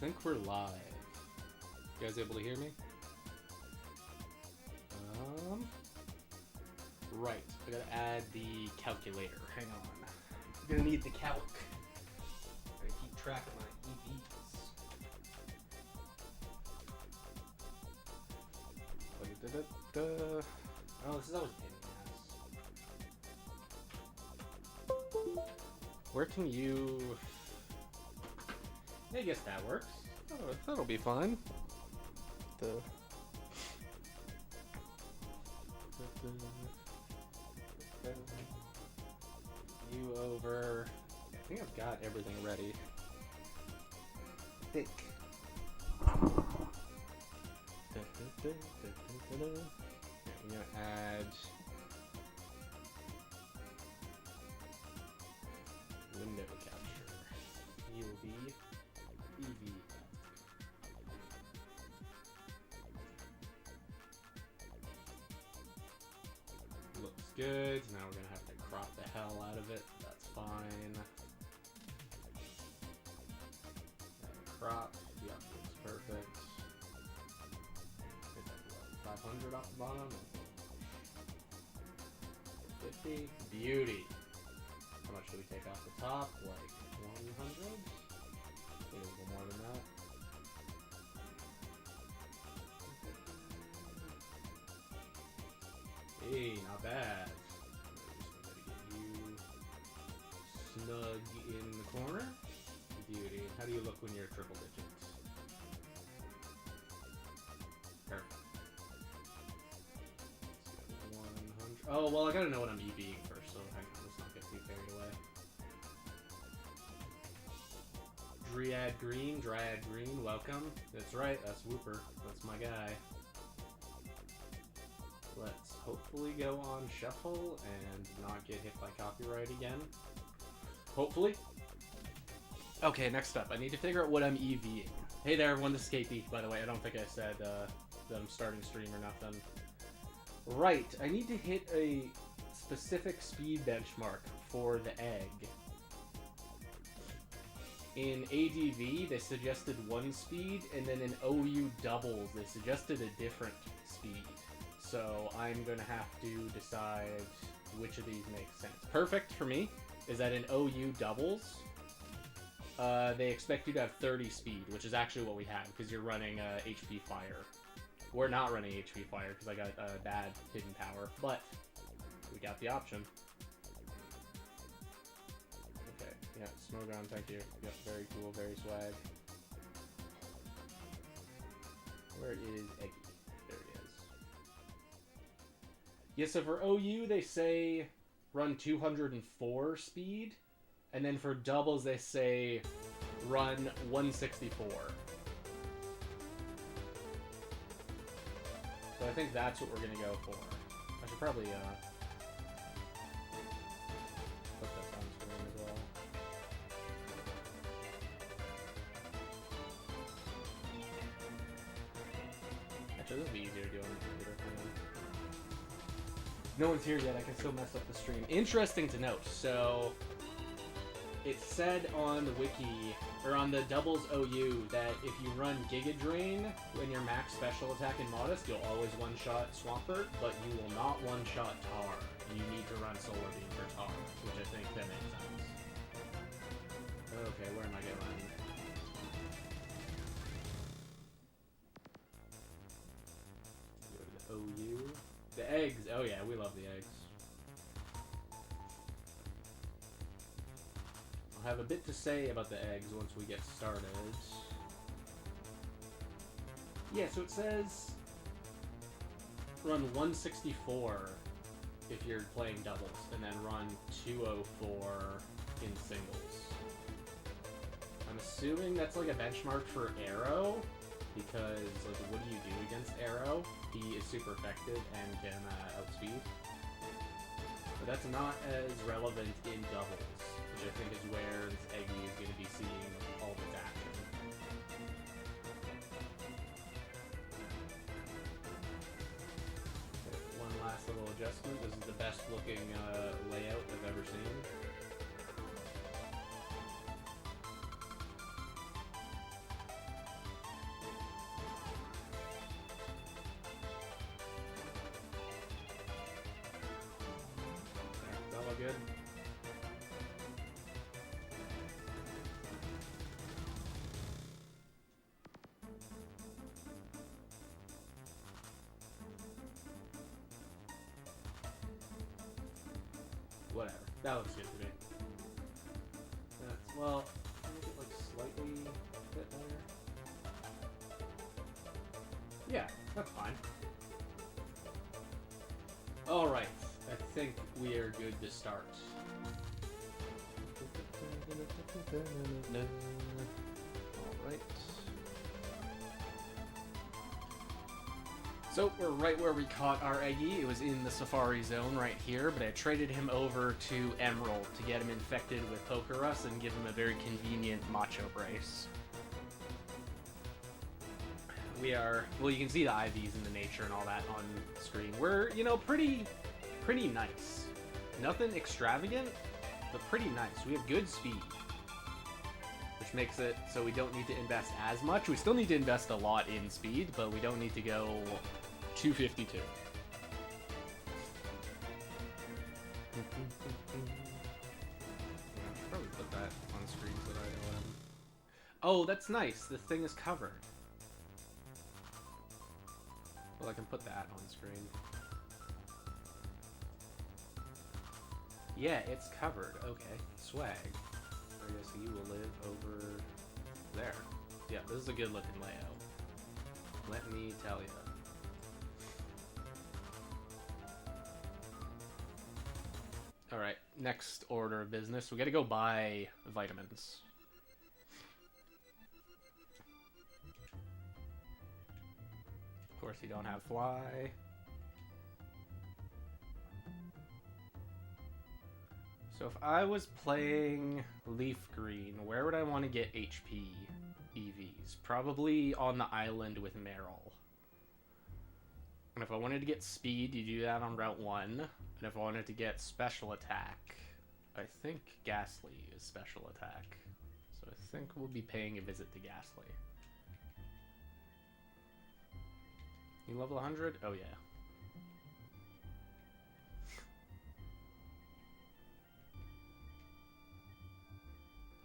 think we're live. You guys able to hear me? Right. I gotta add the calculator. Hang on. I'm gonna need the calc. Gotta keep track of my EVs. Oh, this is always a pain in the ass. Where can you... I guess that works. Oh, that'll be fine. You over... I think I've got everything ready. I think. I'm gonna add window capture. ELV EV. Looks good. Now we're gonna have to crop the hell out of it. That's fine. Crop. Yep, looks perfect. 500 off the bottom. 50. Beauty. How much do we take off the top? Like 100? Maybe a little more than that. Hey, not bad. Just gotta get you snug in the corner. Beauty. How do you look when you're triple digits? Perfect. Oh, well, I gotta know what I'm EVing first, so hang on, let's not get too carried away. Dryad Green, welcome. That's right, that's Whooper. That's my guy. Let's hopefully go on shuffle and not get hit by copyright again. Hopefully. Okay, next up, I need to figure out what I'm EVing. Hey there, everyone, this is KP, by the way. I don't think I said that I'm starting stream or nothing. Right, I need to hit a specific speed benchmark for the egg. In ADV, they suggested one speed, and then in OU doubles, they suggested a different speed. So I'm going to have to decide which of these makes sense. Perfect for me is that in OU doubles, they expect you to have 30 speed, which is actually what we have, because you're running HP Fire. We're not running HP Fire because I got a bad hidden power, but we got the option. Okay, yeah, Smogon, thank you. Yep, very cool, very swag. Where is Eggy? There it is. Yeah, so for OU, they say run 204 speed, and then for doubles, they say run 164. So I think that's what we're gonna go for. I should probably put this on screen as well. Actually, this would be easier to do on the computer. No one's here yet. I can still mess up the stream. Interesting to note. So it said on the wiki, or on the doubles OU, that if you run Giga Drain when you're max special attack in Modest, you'll always one-shot Swampert, but you will not one-shot Tar. You need to run Solar Beam for Tar, which I think that makes sense. Okay, where am I going? Go to the OU. The eggs! Oh yeah, we love the eggs. Have a bit to say about the eggs once we get started. Yeah, so it says run 164 if you're playing doubles, and then run 204 in singles. I'm assuming that's like a benchmark for Arrow, because like what do you do against Arrow? He is super effective and can outspeed. But that's not as relevant in doubles, which I think is where this Eggy is going to be seeing all of its action. Okay, one last little adjustment. This is the best looking layout I've ever seen. Whatever. That looks good to me. That's, well, make it like slightly a bit better. Yeah, that's fine. Alright, I think we are good to start. Alright. So, we're right where we caught our Eggy. It was in the Safari Zone right here, but I traded him over to Emerald to get him infected with Poker Rust and give him a very convenient Macho Brace. We are, well, you can see the IVs and the nature and all that on screen. We're, you know, pretty nice. Nothing extravagant, but pretty nice. We have good speed, which makes it so we don't need to invest as much. We still need to invest a lot in speed, but we don't need to go 252. Probably put that on screen so that I know what I'm... Oh, that's nice. The thing is covered. Well, I can put that on screen. Yeah, it's covered. Okay. Swag. I guess you will live over there. Yeah, this is a good looking layout. Let me tell you. Alright, next order of business. We gotta go buy vitamins. Of course, you don't have fly. So if I was playing Leaf Green, where would I want to get HP EVs? Probably on the island with Meryl. And if I wanted to get speed, you do that on Route 1. And if I wanted to get special attack, I think Ghastly is special attack. So I think we'll be paying a visit to Ghastly. You level 100? Oh, yeah.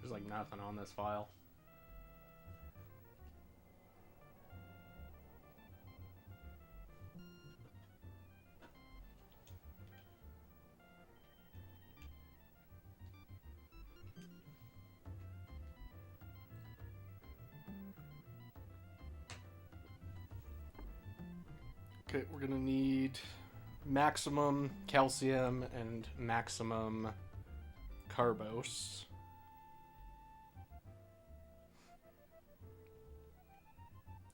There's like nothing on this file. Okay, we're gonna need maximum calcium and maximum carbos.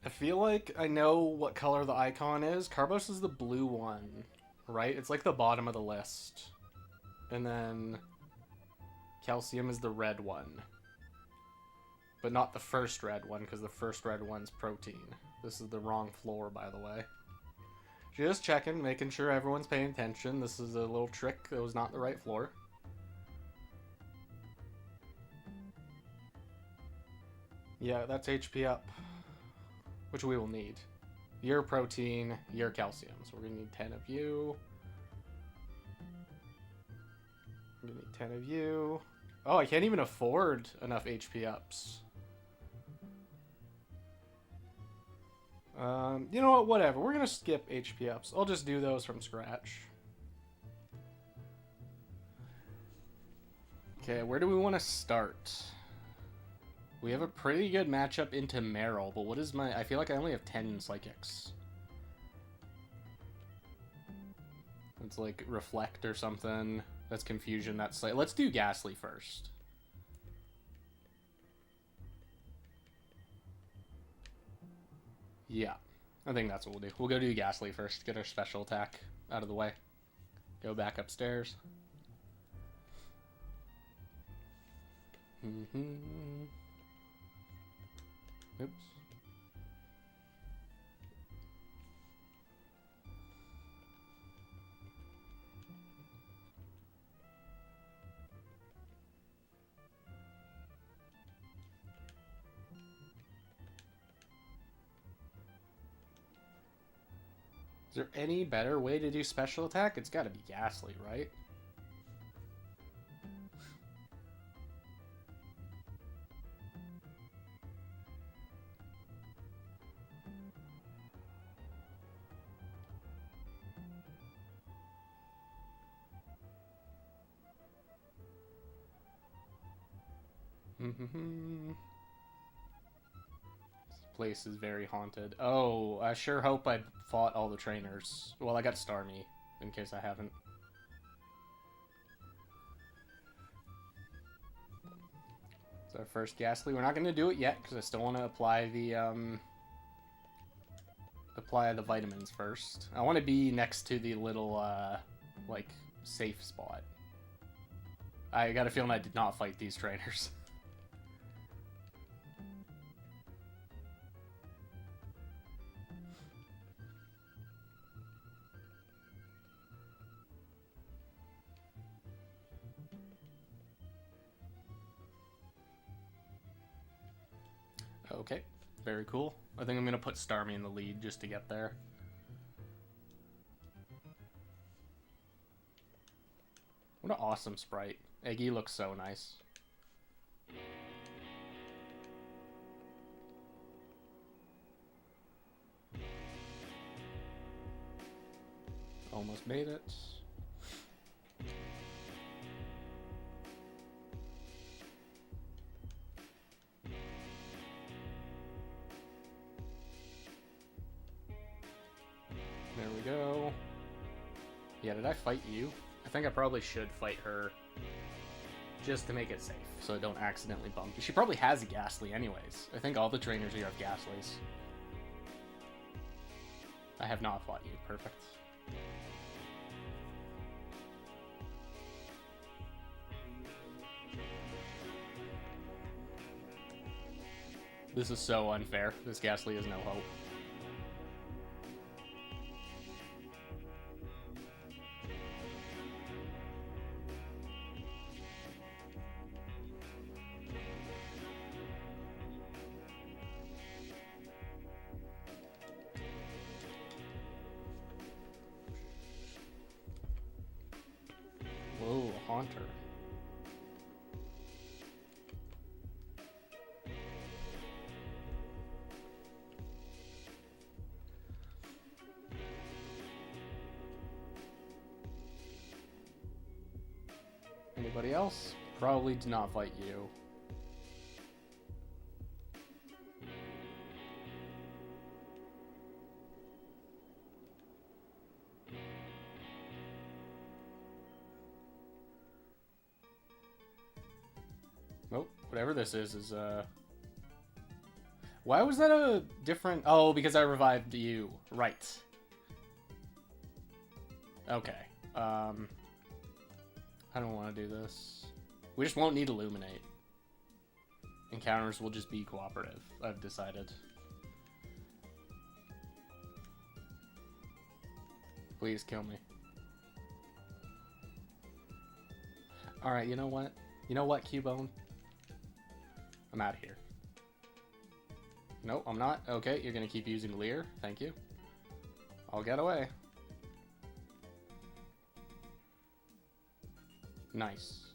I feel like I know what color the icon is. Carbos is the blue one, right? It's like the bottom of the list. And then calcium is the red one. But not the first red one, because the first red one's protein. This is the wrong floor, by the way. Just checking, making sure everyone's paying attention. This is a little trick that was not the right floor. Yeah, that's HP up, which we will need. Your protein, your calcium. So we're gonna need 10 of you. We're gonna need 10 of you. Oh, I can't even afford enough HP ups. You know what? Whatever. We're gonna skip HP ups. I'll just do those from scratch. Okay, where do we want to start? We have a pretty good matchup into Meryl, but what is my... I feel like I only have 10 psychics. It's like Reflect or something. That's Confusion. That's like... Let's do Ghastly first. Yeah, I think that's what we'll do. We'll go do Ghastly first, get our special attack out of the way. Go back upstairs. Oops. Is there any better way to do special attack? It's gotta be Ghastly, right? This place is very haunted. Oh, I sure hope I fought all the trainers. Well, I got Starmie, in case I haven't. It's our first Ghastly. We're not going to do it yet, because I still want to apply the vitamins first. I want to be next to the little, like, safe spot. I got a feeling I did not fight these trainers. Okay, very cool. I think I'm gonna put Starmie in the lead just to get there. What an awesome sprite. Eggy looks so nice. Almost made it. There we go. Yeah, did I fight you? I think I probably should fight her just to make it safe, so I don't accidentally bump. She probably has a Ghastly anyways. I think all the trainers here have Ghastlies. I have not fought you. Perfect. This is so unfair. This Ghastly has no hope. Whoa, Haunter. Anybody else? Probably did not fight you. Nope. Whatever this is, why was that a different... Oh, because I revived you. Right. Okay. I don't want to do this. We just won't need Illuminate. Encounters will just be cooperative, I've decided. Please kill me. Alright, you know what? You know what, Cubone? I'm out of here. Nope, I'm not. Okay, you're gonna keep using Leer. Thank you. I'll get away. Nice.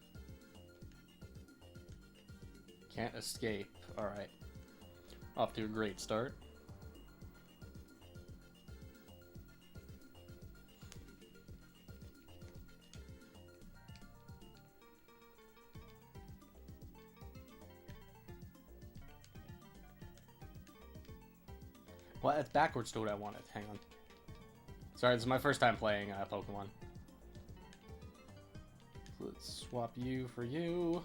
Can't escape. Alright. Off to a great start. Well, it's backwards to what I wanted. Hang on. Sorry, this is my first time playing Pokemon. Let's swap you for you.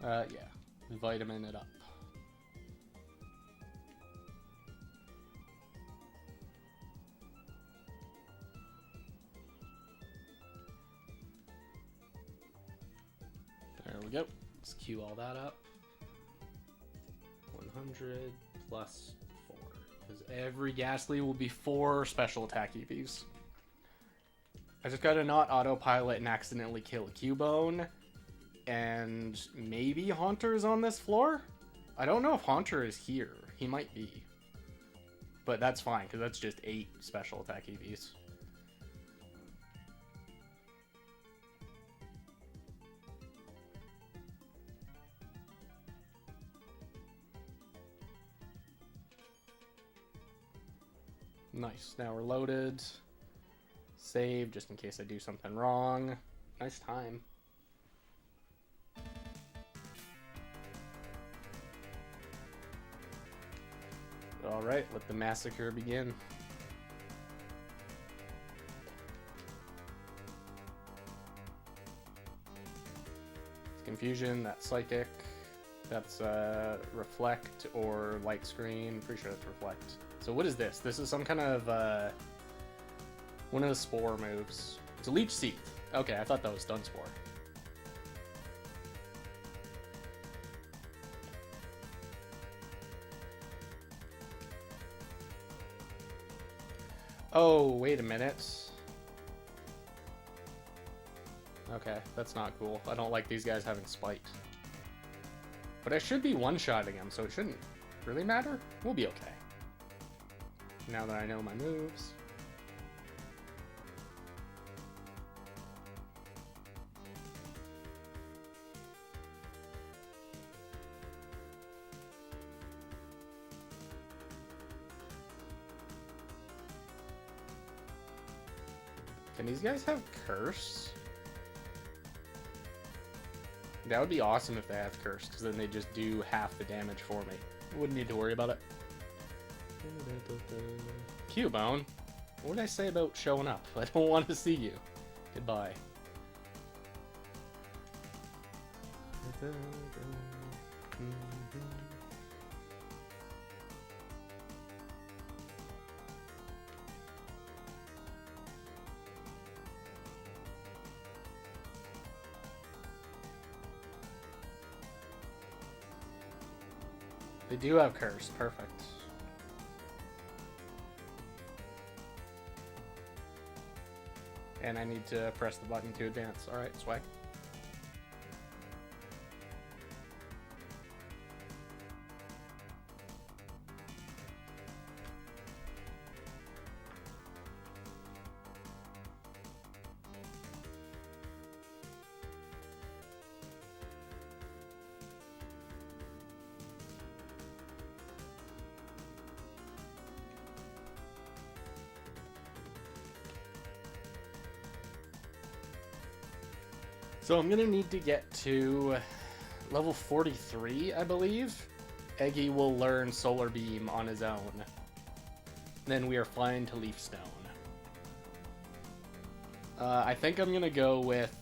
Yeah. Vitamin it up. There we go. Let's queue all that up. 100 plus 4. Because every Ghastly will be 4 special attack EVs. I just gotta not autopilot and accidentally kill a Cubone. And maybe Haunter is on this floor? I don't know if Haunter is here. He might be. But that's fine, because that's just 8 special attack EVs. Nice. Now we're loaded. Save, just in case I do something wrong. Nice time. Alright, let the massacre begin. It's confusion, that's psychic, that's reflect or light screen. Pretty sure that's reflect. So what is this? This is some kind of one of the spore moves. It's a leech seed. Okay, I thought that was stun spore. Oh, wait a minute. Okay, that's not cool. I don't like these guys having spite. But I should be one-shotting him, so it shouldn't really matter. We'll be okay. Now that I know my moves. Can these guys have curse? That would be awesome if they have curse, because then they just do half the damage for me. Wouldn't need to worry about it. Cubone, what did I say about showing up? I don't want to see you. Goodbye. They do have curse. Perfect. And I need to press the button to advance. Alright, swag. So I'm gonna need to get to level 43, I believe. Eggy will learn Solar Beam on his own. Then we are flying to Leafstone. I think I'm gonna go with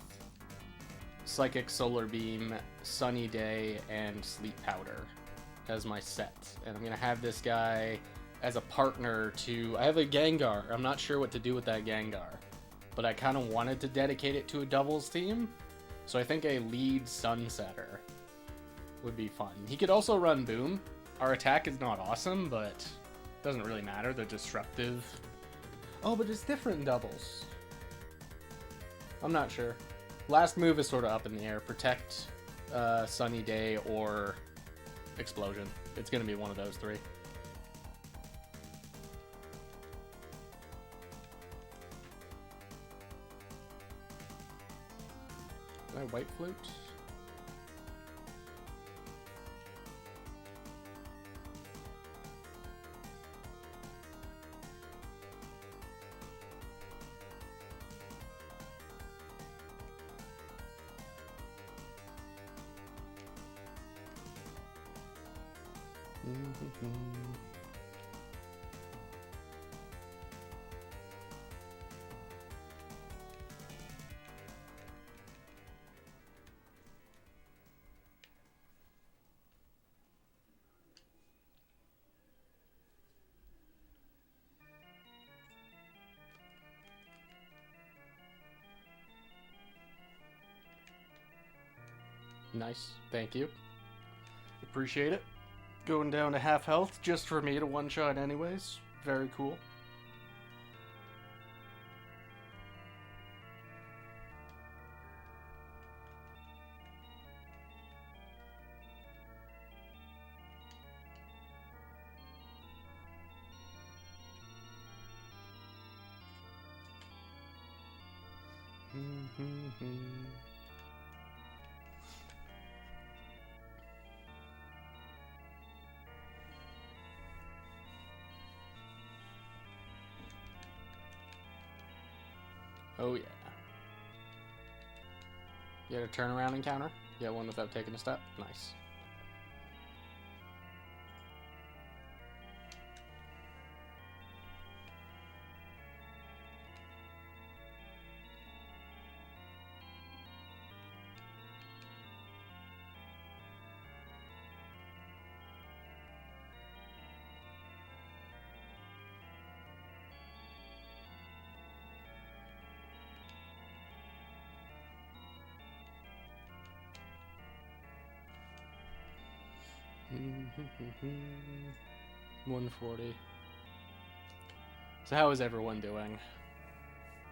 Psychic Solar Beam, Sunny Day, and Sleep Powder as my set. And I'm gonna have this guy as a partner to... I have a Gengar. I'm not sure what to do with that Gengar. But I kind of wanted to dedicate it to a doubles team. So I think a lead Sunsetter would be fun. He could also run Boom. Our attack is not awesome, but it doesn't really matter. They're disruptive. Oh, but it's different in doubles. I'm not sure. Last move is sort of up in the air. Protect, Sunny Day, or Explosion. It's going to be one of those three. White Flute. Nice, thank you. Appreciate it. Going down to half health just for me to one-shot anyways. Very cool. Oh yeah. You had a turnaround encounter? Yeah, one without taking a step? Nice. 140. So how is everyone doing?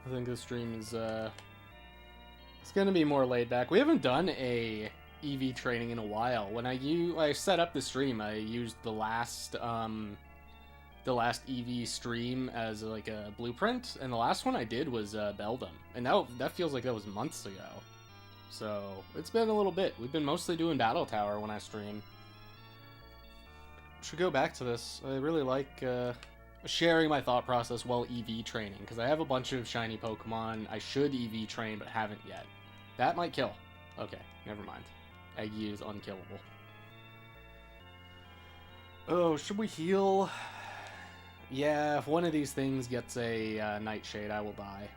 I think this stream is it's gonna be more laid back. We haven't done a EV training in a while. When I set up the stream, I used the last EV stream as like a blueprint, and the last one I did was Beldum, and that feels like that was months ago. So it's been a little bit. We've been mostly doing Battle Tower when I stream. Should go back to this. I really like sharing my thought process while EV training, because I have a bunch of shiny Pokemon I should EV train but haven't yet. That might kill. Okay, never mind. Eggy is unkillable. Oh, should we heal? Yeah, if one of these things gets a Nightshade, I will die.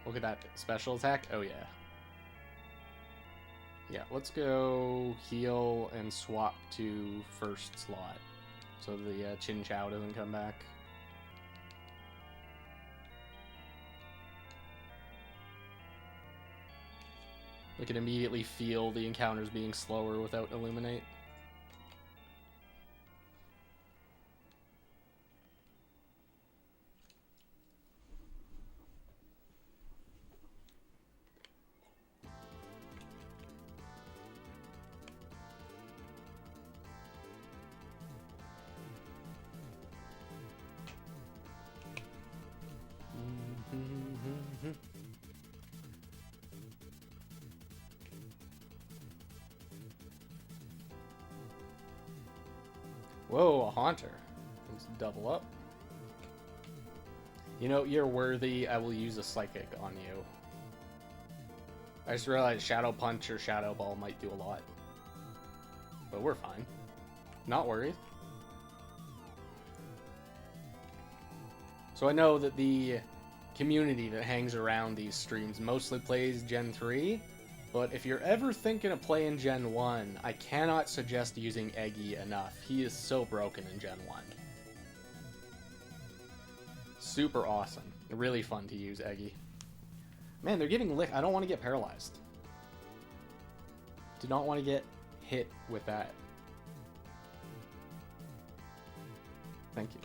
Look at that special attack. Oh, yeah. Yeah, let's go heal and swap to first slot so the Chin Chow doesn't come back. We can immediately feel the encounters being slower without Illuminate. Whoa, a Haunter. Let's double up. You know, you're worthy. I will use a Psychic on you. I just realized Shadow Punch or Shadow Ball might do a lot. But we're fine. Not worried. So I know that the community that hangs around these streams mostly plays Gen 3. But if you're ever thinking of playing Gen 1, I cannot suggest using Eggy enough. He is so broken in Gen 1. Super awesome. Really fun to use Eggy. Man, they're getting licked. I don't want to get paralyzed. Do not want to get hit with that. Thank you.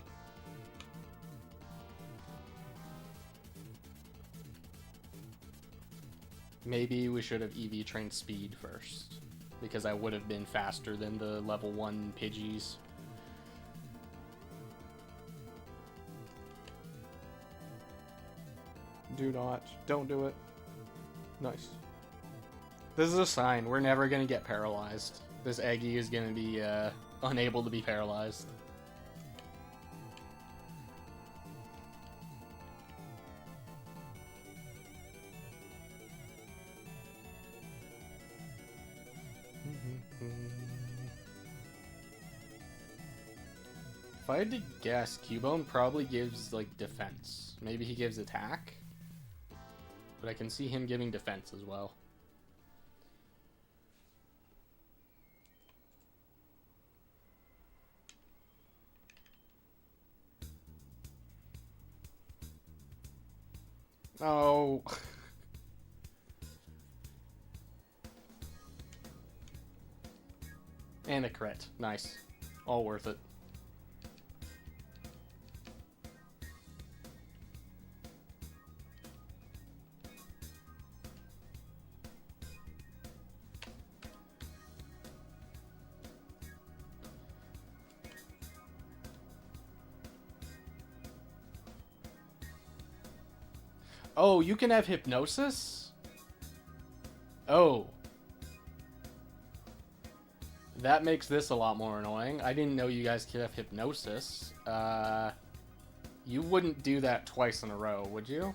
Maybe we should have EV trained speed first, because I would have been faster than the level 1 Pidgeys. Don't do it. Nice. This is a sign. We're never going to get paralyzed. This Eggy is going to be unable to be paralyzed. If I had to guess, Cubone probably gives, like, defense. Maybe he gives attack? But I can see him giving defense as well. Oh. And a crit. Nice. All worth it. Oh, you can have Hypnosis? Oh. That makes this a lot more annoying. I didn't know you guys could have Hypnosis. You wouldn't do that twice in a row, would you?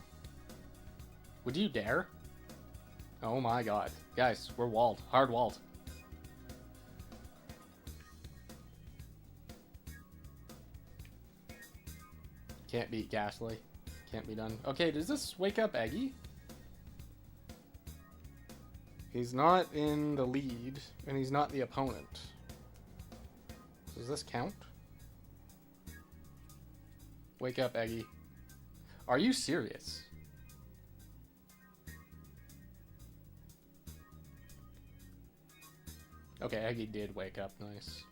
Would you dare? Oh my god. Guys, we're walled. Hard walled. Can't beat Ghastly. Can't be done. Okay, does this wake up Eggy? He's not in the lead, and he's not the opponent. Does this count? Wake up, Eggy. Are you serious? Okay, Aggie did wake up. Nice.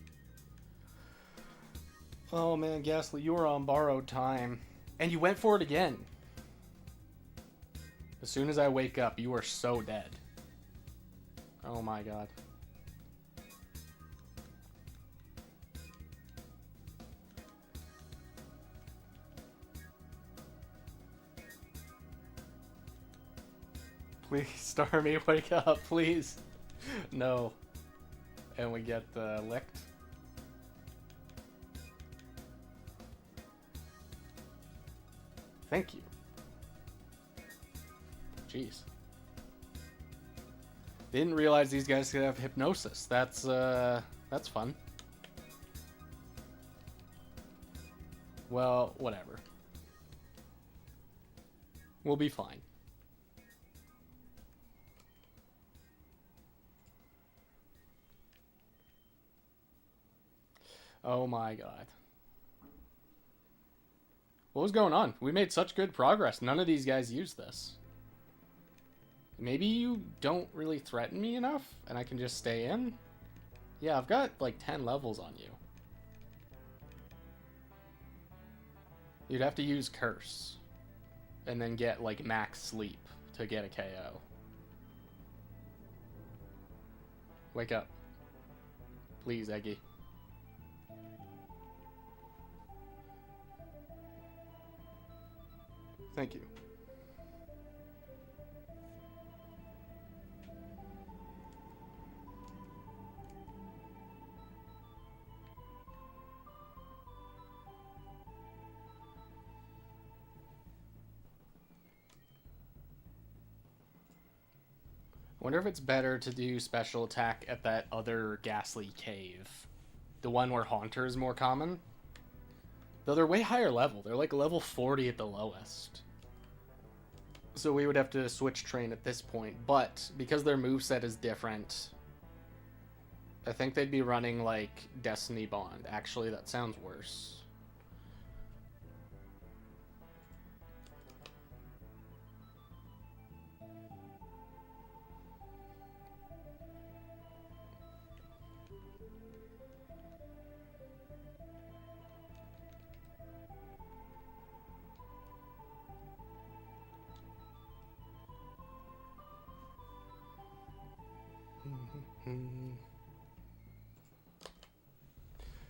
Oh man, Ghastly, you were on borrowed time. And you went for it again. As soon as I wake up, you are so dead. Oh my god. Please, Starmie, wake up, please. No. And we get licked. Thank you. Jeez. Didn't realize these guys could have hypnosis. That's fun. Well, whatever. We'll be fine. Oh my god. What was going on? We made such good progress. None of these guys used this. Maybe you don't really threaten me enough, and I can just stay in? Yeah, I've got like 10 levels on you. You'd have to use Curse. And then get like max sleep to get a KO. Wake up. Please, Eggy. Thank you. Wonder if it's better to do special attack at that other Ghastly cave. The one where Haunter is more common. Though they're way higher level. They're like level 40 at the lowest. So we would have to switch train at this point. But because their moveset is different, I think they'd be running like Destiny Bond. Actually, that sounds worse.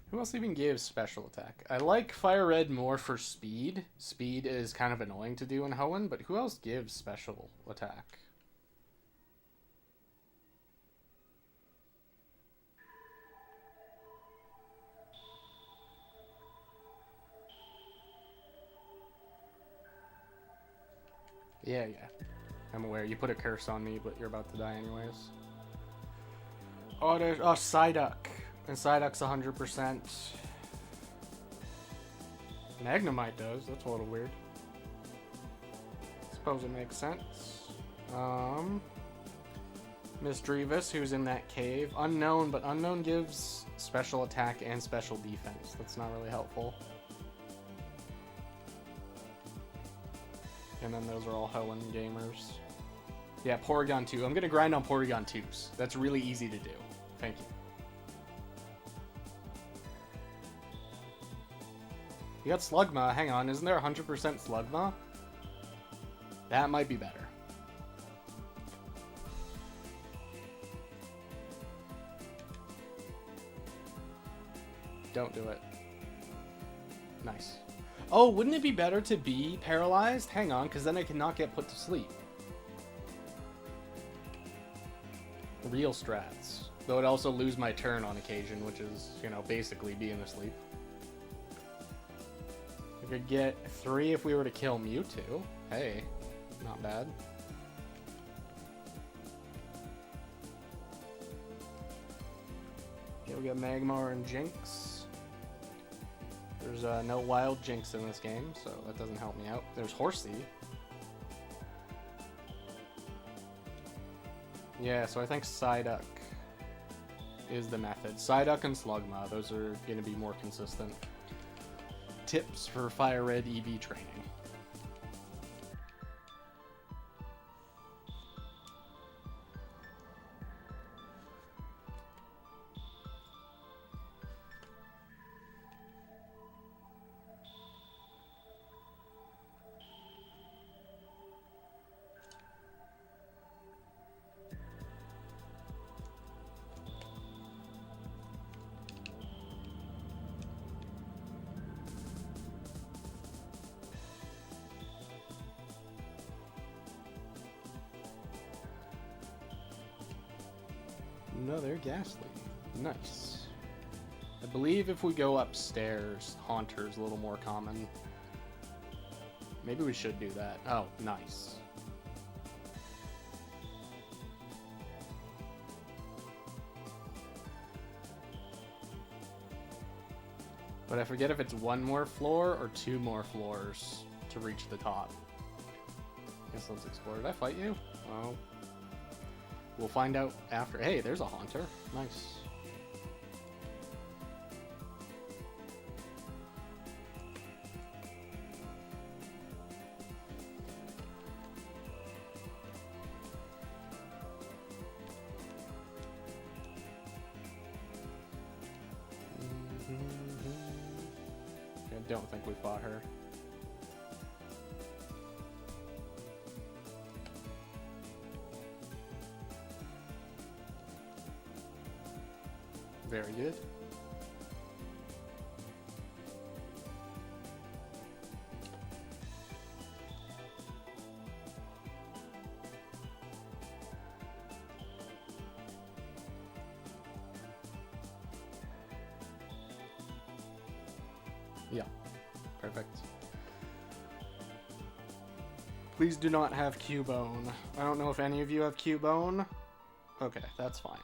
Who else even gives special attack? I like Fire Red more for speed. Speed is kind of annoying to do in Hoenn, but who else gives special attack? Yeah. I'm aware. You put a curse on me, but you're about to die anyways. Oh, there's Psyduck. And Psyduck's 100%. Magnemite does. That's a little weird. Suppose it makes sense. Miss Drevis, who's in that cave. Unknown, but Unknown gives special attack and special defense. That's not really helpful. And then those are all Hoenn gamers. Yeah, Porygon 2. I'm going to grind on Porygon 2s. That's really easy to do. Thank you. You got Slugma. Hang on, isn't there 100% Slugma? That might be better. Don't do it. Nice. Oh, wouldn't it be better to be paralyzed? Hang on, because then I cannot get put to sleep. Real strats. Though I'd also lose my turn on occasion, which is, you know, basically being asleep. We could get 3 if we were to kill Mewtwo. Hey, not bad. Okay, we got Magmar and Jinx. There's no wild Jinx in this game, so that doesn't help me out. There's Horsey. Yeah, so I think Psyduck is the method. Psyduck and Slugma, those are going to be more consistent tips for Fire Red EV training. another Ghastly. Nice. I believe if we go upstairs, Haunter's a little more common. Maybe we should do that. Oh, nice. But I forget if it's one more floor or two more floors to reach the top. Guess let's explore. Did I fight you? Oh. We'll find out after. Hey, there's a Haunter. Nice. I don't think we fought her. Very good. Yeah, perfect. Please do not have Cubone. I don't know if any of you have Cubone. Okay, that's fine.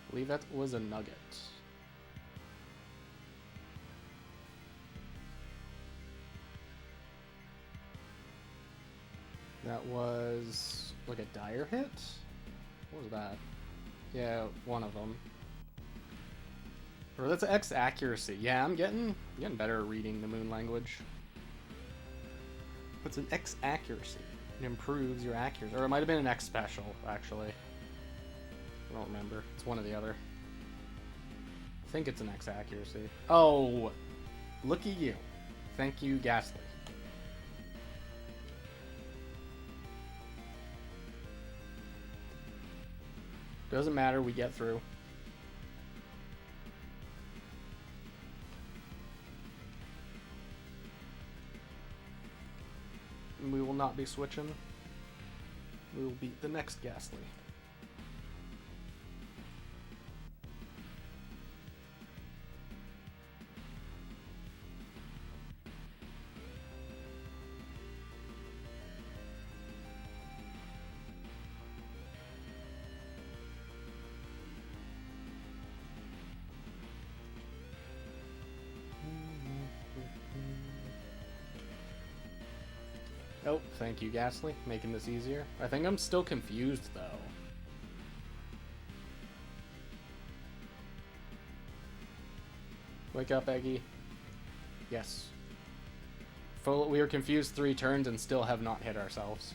I believe that was a nugget. That was like a dire hit? What was that? Yeah, one of them. Or that's X accuracy. Yeah, I'm getting better at reading the moon language. It's an X accuracy. It improves your accuracy. Or it might have been an X special, actually. I don't remember. It's one or the other. I think it's an X accuracy. Oh, look at you. Thank you, Ghastly. Doesn't matter, we get through. We will not be switching. We will beat the next Ghastly. Oh, thank you, Ghastly, making this easier. I think I'm still confused, though. Wake up, Eggy. Yes. We were confused 3 turns and still have not hit ourselves.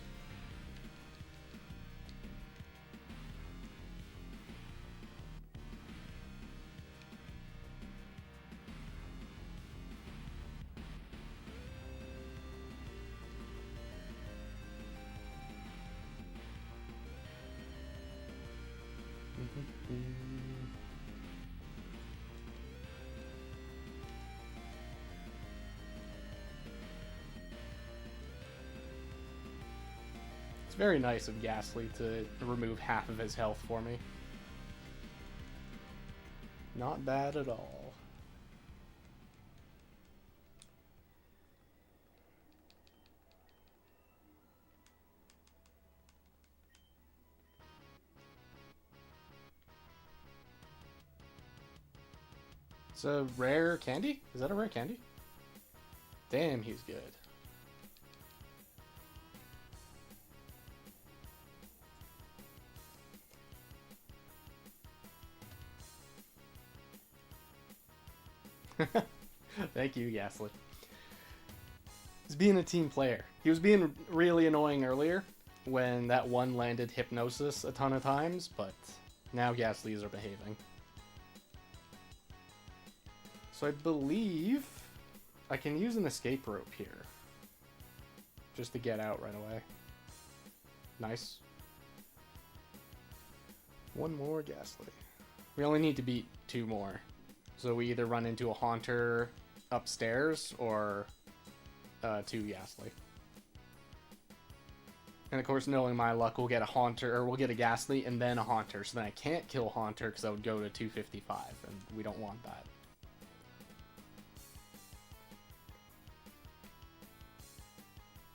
It's very nice of Ghastly to remove half of his health for me. Not bad at all. It's a rare candy? Is that a rare candy? Damn, he's good. Thank you, Ghastly. He's being a team player. He was being really annoying earlier when that one landed Hypnosis a ton of times, but Now Ghastlies are behaving. So I believe I can use an escape rope here. Just to get out right away. Nice. One more Ghastly. We only need to beat 2 more. So we either run into a Haunter upstairs or 2 Ghastly. And of course, knowing my luck, we'll get a Haunter, or we'll get a Ghastly and then a Haunter. So then I can't kill Haunter because I would go to 255, and we don't want that.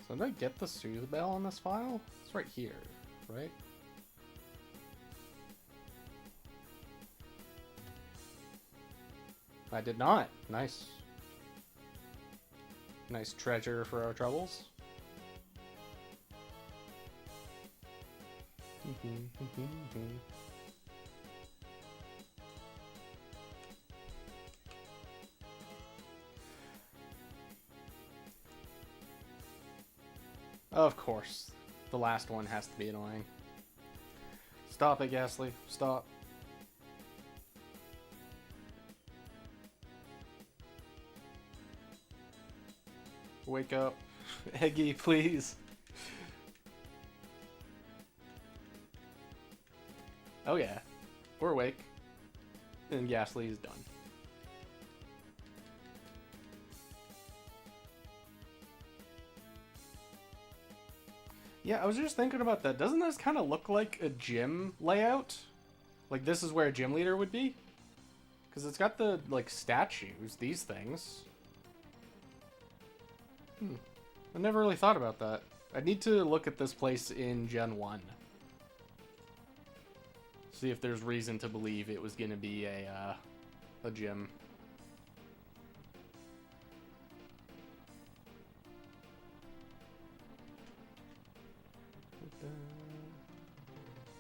So did I get the Soothe Bell on this file? It's right here, right? I did not. Nice. Nice treasure for our troubles. Of course. The last one has to be annoying. Stop it, Ghastly. Stop. Wake up. Eggy, please. Oh yeah. We're awake. And Ghastly is done. Yeah, I was just thinking about that. Doesn't this kind of look like a gym layout? Like this is where a gym leader would be? Because it's got the, like, statues, these things. I never really thought about that. I need to look at this place in Gen 1. See if there's reason to believe it was gonna be a gym.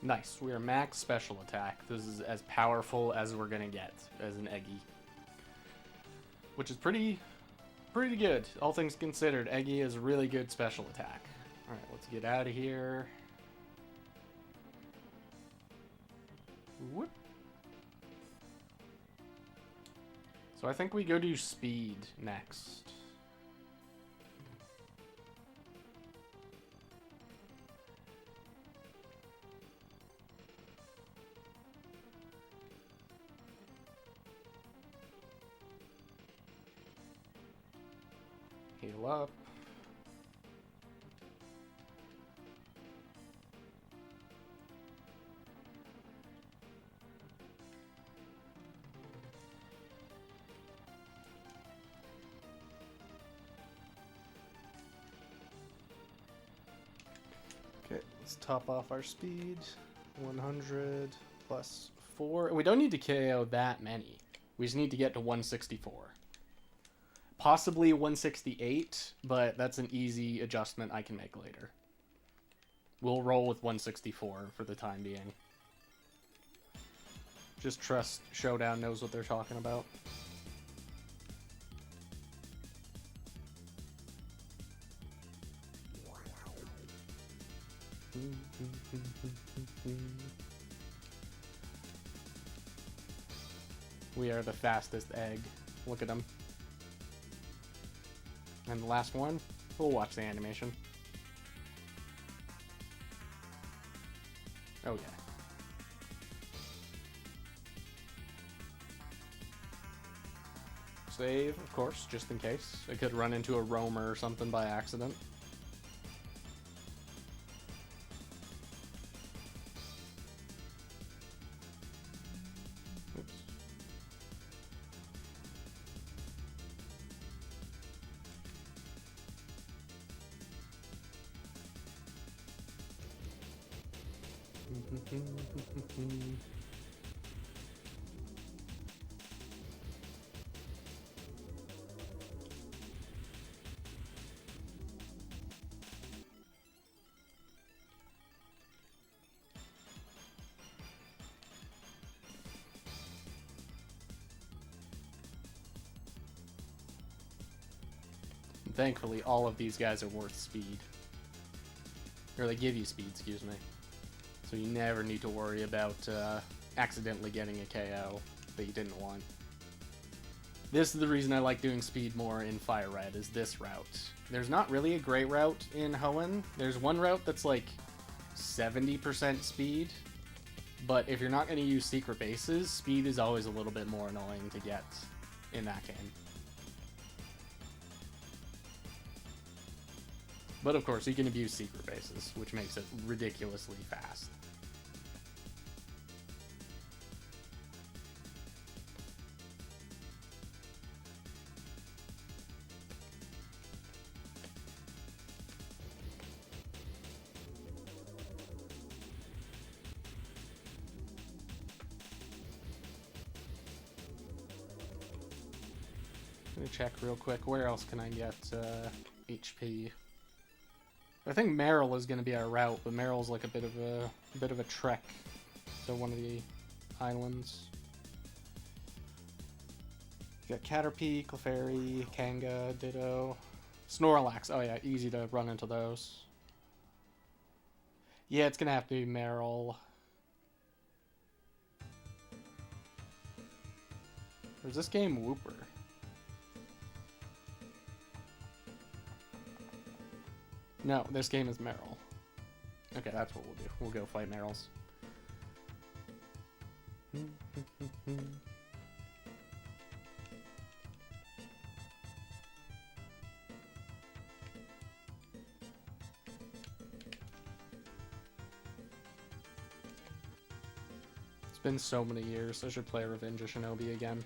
Nice. We are max special attack. This is as powerful as we're gonna get as an Eggy. Which is pretty good. All things considered, Eggy is really good special attack. Alright, let's get out of here. Whoop. So I think we go do speed next. Heal up. Okay, let's top off our speed. 100 plus 4. And we don't need to KO that many. We just need to get to 164. Possibly 168, but that's an easy adjustment I can make later. We'll roll with 164 for the time being. Just trust Showdown knows what they're talking about. We are the fastest egg. Look at them. And the last one, we'll watch the animation. Oh yeah. Save, of course, just in case. I could run into a roamer or something by accident. Oops. Thankfully, all of these guys are worth speed. Or they give you speed, excuse me. So you never need to worry about accidentally getting a KO that you didn't want. This is the reason I like doing speed more in Fire Red, is this route. There's not really a great route in Hoenn. There's one route that's like 70% speed, but if you're not going to use secret bases, speed is always a little bit more annoying to get in that game. But of course, you can abuse secret bases, which makes it ridiculously fast. Let me check real quick. Where else can I get HP? I think Meryl is going to be our route, but Meryl's like a bit of a trek to one of the islands. You got Caterpie, Clefairy, Kanga, Ditto, Snorlax. Oh yeah, easy to run into those. Yeah, it's going to have to be Meryl. Or is this game Wooper? No, this game is Meryl. Okay, that's what we'll do. We'll go fight Meryls. It's been so many years. I should play Revenge of Shinobi again.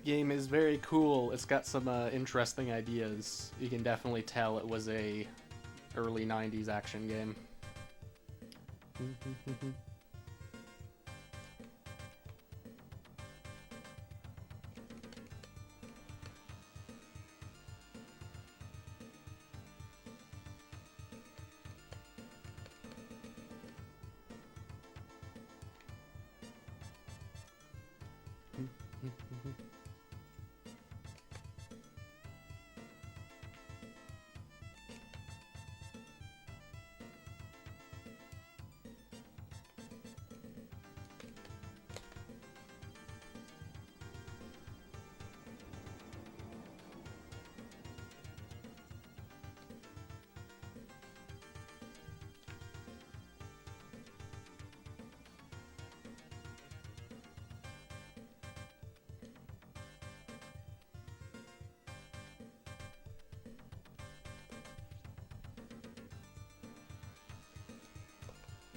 Game is very cool. It's got some interesting ideas. You can definitely tell it was a early 90s action game.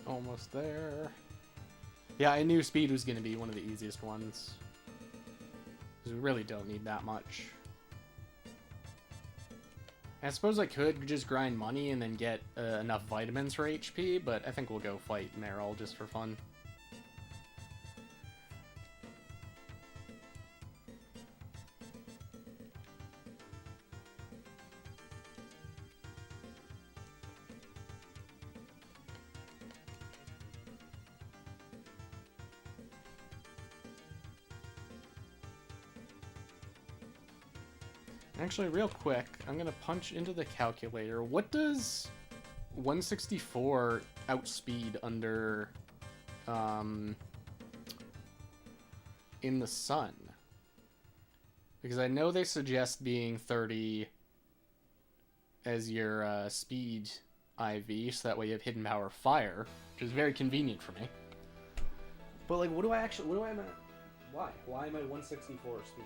Almost there. Yeah, I knew speed was going to be one of the easiest ones. Because we really don't need that much. I suppose I could just grind money and then get enough vitamins for HP, but I think we'll go fight Meryl just for fun. Actually, real quick, I'm gonna punch into the calculator. What does 164 outspeed under in the sun? Because I know they suggest being 30 as your speed IV, so that way you have hidden power fire, which is very convenient for me. But like, why am I 164 speed?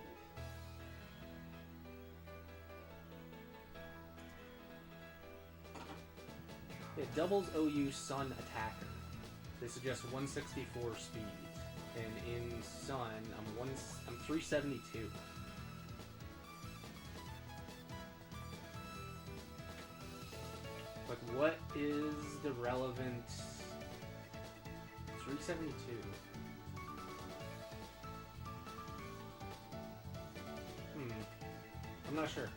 It doubles OU Sun attacker. They suggest 164 speed, and in Sun, I'm 372. Like, what is the relevant 372? I'm not sure.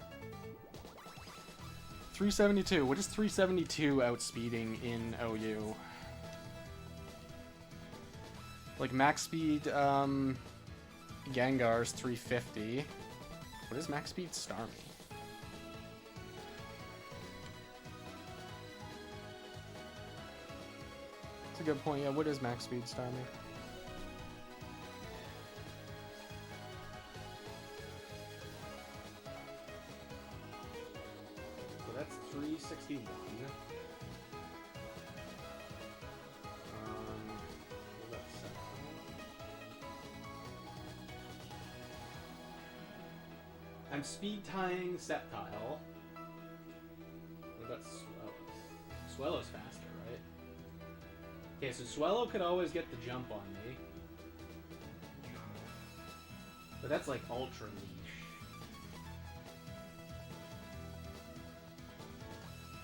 372. What is 372 outspeeding in OU? Like max speed, Gengar's 350. What is max speed Starmie? a good point. Yeah, what is max speed Starmie? So that's 361. What about Sceptile? I'm speed tying Sceptile. What about Swellow? Swellow's faster, right? Okay, so Swellow could always get the jump on me. But that's like ultra niche.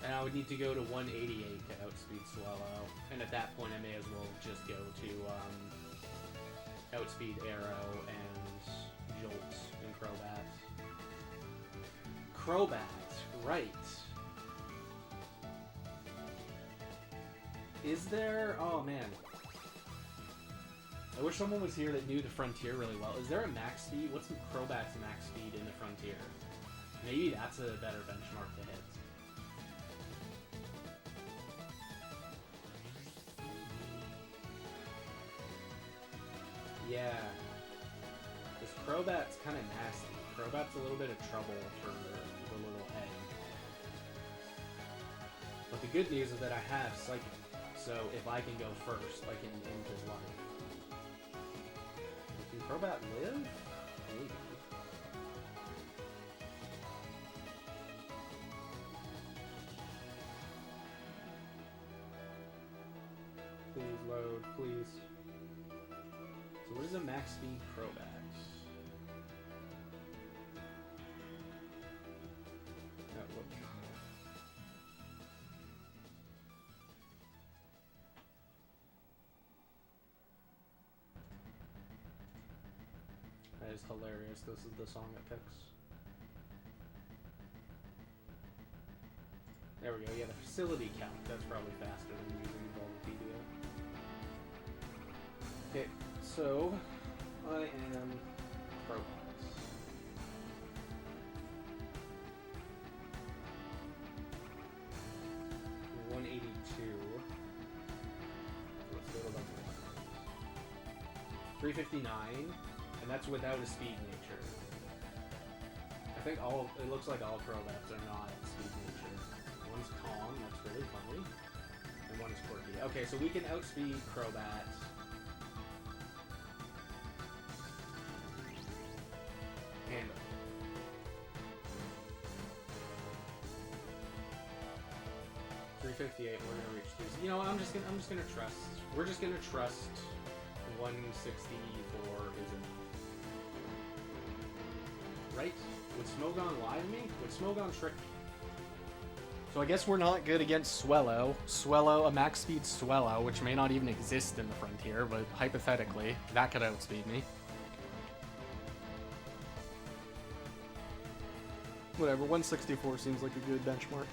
And I would need to go to 188 to outspeed Swellow. And at that point I may as well just go to outspeed Arrow and Jolt and Crobat. Crobat, right. Is there... Oh, man. I wish someone was here that knew the Frontier really well. Is there a max speed? What's Crobat's max speed in the Frontier? Maybe that's a better benchmark to hit. Yeah. This Crobat's kind of nasty. Crobat's a little bit of trouble for the little egg. But the good news is that I have Psychic. So if I can go first, I can end his life. Can Crobat live? Maybe. Please load, please. So what is a max speed Crobat? Oh, look. That is hilarious. This is the song it picks. There we go. Yeah, the facility count. That's probably faster than using Bulbapedia. Okay, so I am Crobat. Let's go to level 1. 359. And that's without a speed nature. I think it looks like all Crobats are not speed nature. One's calm, that's really funny. And one is quirky. Okay, so we can outspeed Crobat. And 358, we're gonna reach these. You know what, I'm just gonna trust. We're just gonna trust 164 is enough. Right? Would Smogon lie to me? Would Smogon trick me? So I guess we're not good against Swellow. Swellow, a max speed Swellow, which may not even exist in the Frontier, but hypothetically, that could outspeed me. Whatever, 164 seems like a good benchmark.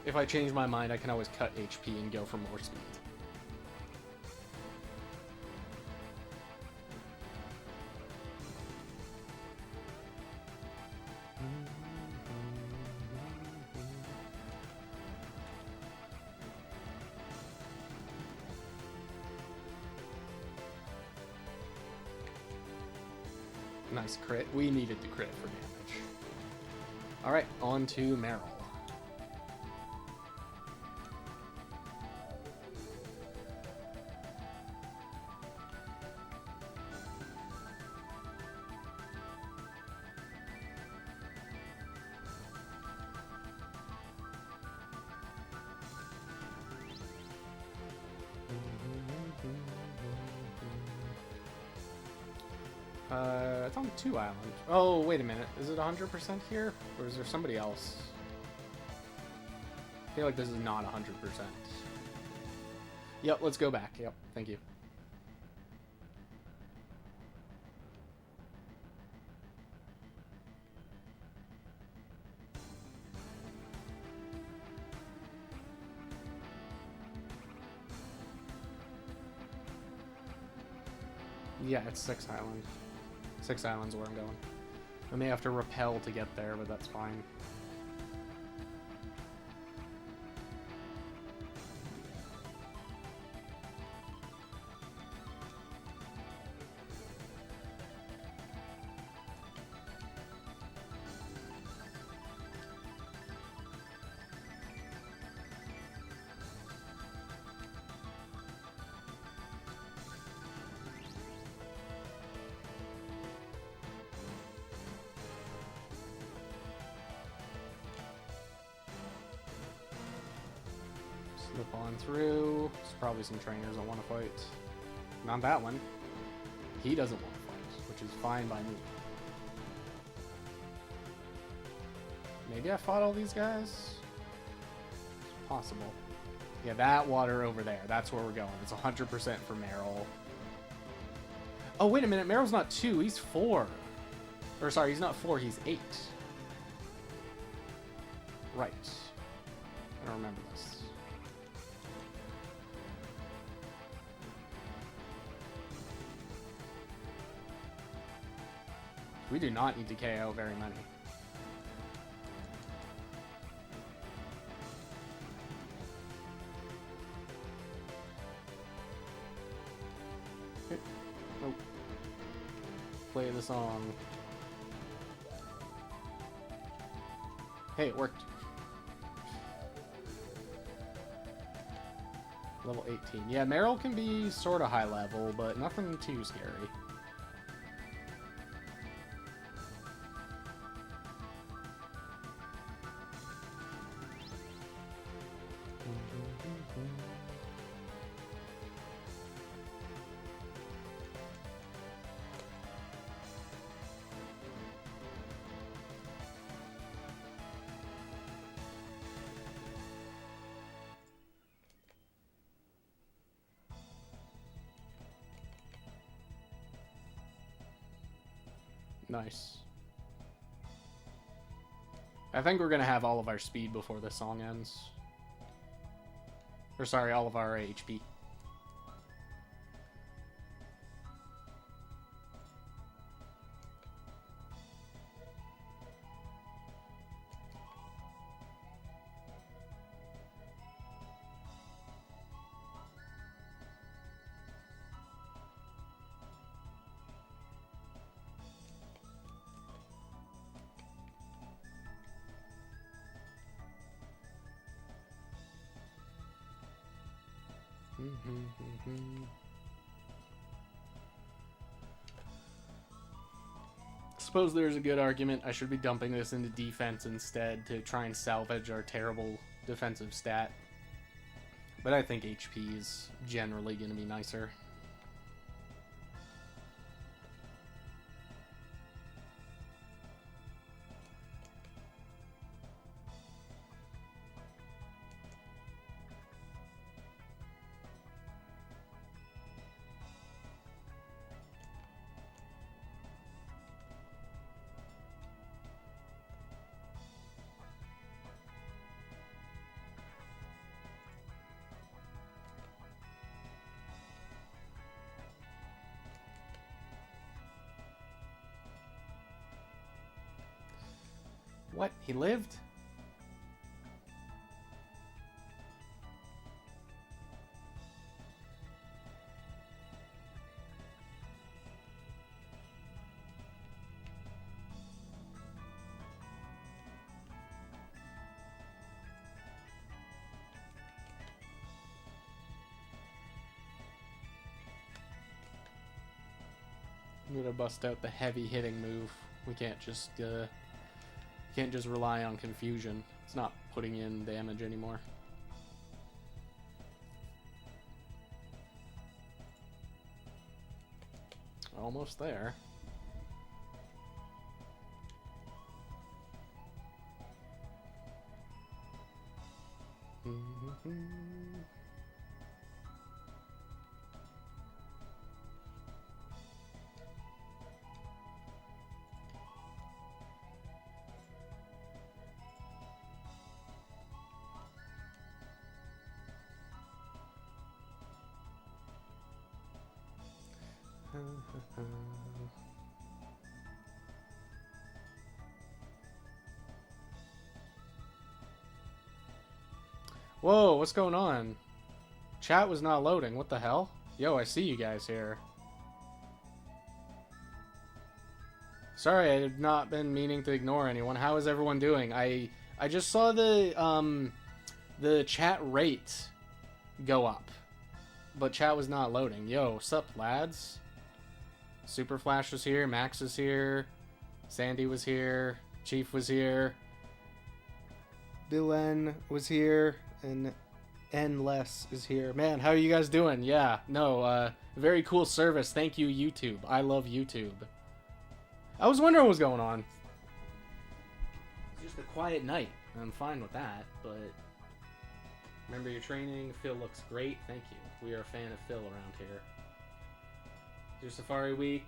If I change my mind, I can always cut HP and go for more speed. Nice crit. We needed to crit for damage. Alright, on to Meryl. It's on 2 islands. Oh, wait a minute. Is it 100% here? Or is there somebody else? I feel like this is not 100%. Yep, let's go back. Yep, thank you. Yeah, it's 6 islands. 6 islands where I'm going. I may have to repel to get there, but that's fine. Whip on through. There's probably some trainers that want to fight. Not that one. He doesn't want to fight, which is fine by me. Maybe I fought all these guys? It's possible. Yeah, that water over there. That's where we're going. It's 100% for Meryl. Oh, wait a minute. Meryl's not 2. He's 4. Or, sorry, he's not 4. He's 8. Right. I don't remember this. We do not need to KO very many. Okay. Oh. Play the song. Hey, it worked. Level 18. Yeah, Meryl can be sort of high level, but nothing too scary. Nice. I think we're gonna have all of our speed before this song ends. Or sorry, all of our HP. Suppose there's a good argument I should be dumping this into defense instead to try and salvage our terrible defensive stat. But I think HP is generally going to be nicer. What? He lived? I'm gonna bust out the heavy hitting move. We can't just rely on confusion. It's not putting in damage anymore. Almost there. Whoa, what's going on? Chat was not loading. What the hell? Yo, I see you guys here. Sorry, I have not been meaning to ignore anyone. How is everyone doing? I just saw the chat rate go up, but chat was not loading. Yo, sup, lads? Super Flash was here, Max was here, Sandy was here, Chief was here, Dylan was here, and Endless is here. Man, how are you guys doing? Yeah, no, very cool service. Thank you, YouTube. I love YouTube. I was wondering what was going on. It's just a quiet night. I'm fine with that, but remember your training. Phil looks great. Thank you. We are a fan of Phil around here. Your Safari week.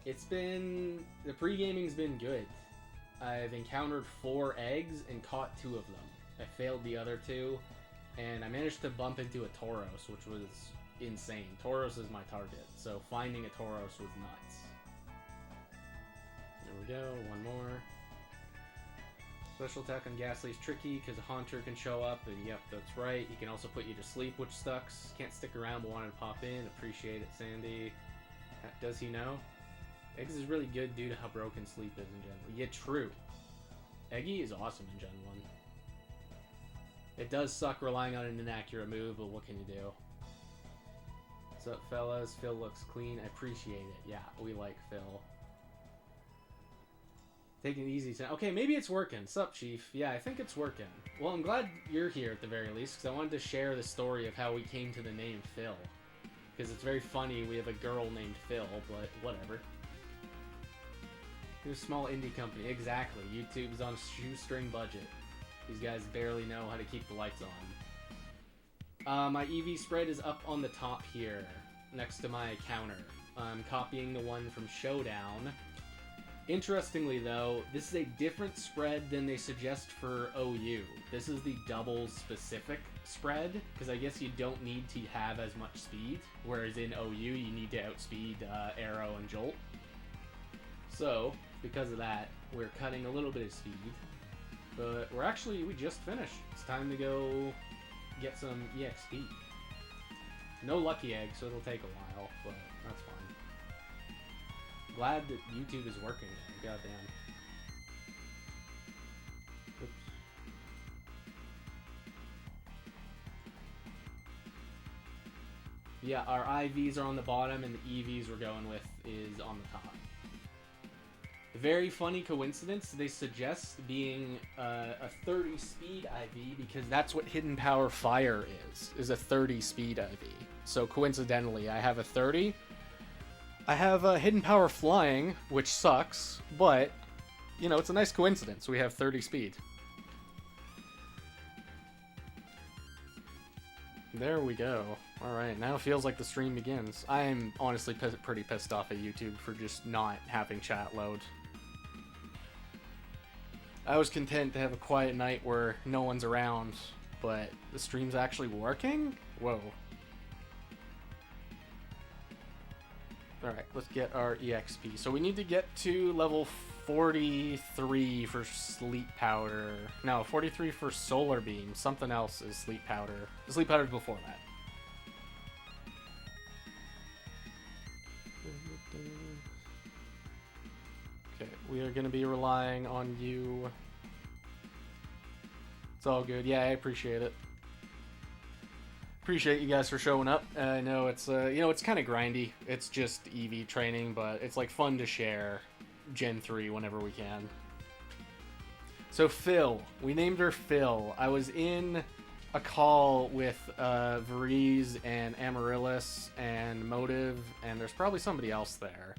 It's been... The pre-gaming's been good. I've encountered 4 eggs and caught 2 of them. I failed the other 2, and I managed to bump into a Tauros, which was insane. Tauros is my target, so finding a Tauros was nuts. There we go, one more. Special attack on Ghastly's tricky, because a Haunter can show up, and yep, that's right. He can also put you to sleep, which sucks. Can't stick around, but wanted to pop in. Appreciate it, Sandy. Does he know? Eggs is really good due to how broken sleep is in Gen 1. Yeah, true. Eggy is awesome in Gen 1. It does suck relying on an inaccurate move, but what can you do? What's up, fellas? Phil looks clean. I appreciate it. Yeah, we like Phil. Taking it easy. Okay, maybe it's working. Sup, Chief? Yeah, I think it's working. Well, I'm glad you're here at the very least, because I wanted to share the story of how we came to the name Phil. Because it's very funny, we have a girl named Phil, but whatever. We're a small indie company. Exactly. YouTube's on a shoestring budget. These guys barely know how to keep the lights on. My EV spread is up on the top here, next to my counter. I'm copying the one from Showdown. Interestingly, though, this is a different spread than they suggest for OU. This is the double-specific spread, because I guess you don't need to have as much speed, whereas in OU you need to outspeed Arrow and Jolt. So, because of that, we're cutting a little bit of speed. But we just finished. It's time to go get some EXP. No lucky egg, so it'll take a while, but that's fine. Glad that YouTube is working. Goddamn. Oops. Yeah, our IVs are on the bottom, and the EVs we're going with is on the top. Very funny coincidence. They suggest being a 30 speed IV because that's what Hidden Power Fire is a 30 speed IV. So coincidentally, I have a 30. I have a Hidden Power Flying, which sucks, but, you know, it's a nice coincidence. We have 30 speed. There we go. Alright, now it feels like the stream begins. I'm honestly pretty pissed off at YouTube for just not having chat load. I was content to have a quiet night where no one's around, but the stream's actually working? Whoa. Alright, let's get our EXP. So we need to get to level 43 for Sleep Powder. No, 43 for Solar Beam. Something else is Sleep Powder. The Sleep Powder's before that. Okay, we are going to be relying on you. It's all good. Yeah, I appreciate it. Appreciate you guys for showing up. I know it's you know, it's kind of grindy. It's just EV training, but it's like fun to share Gen 3 whenever we can. So Phil, we named her Phil. I was in a call with Veriz and Amaryllis and Motive, and there's probably somebody else there,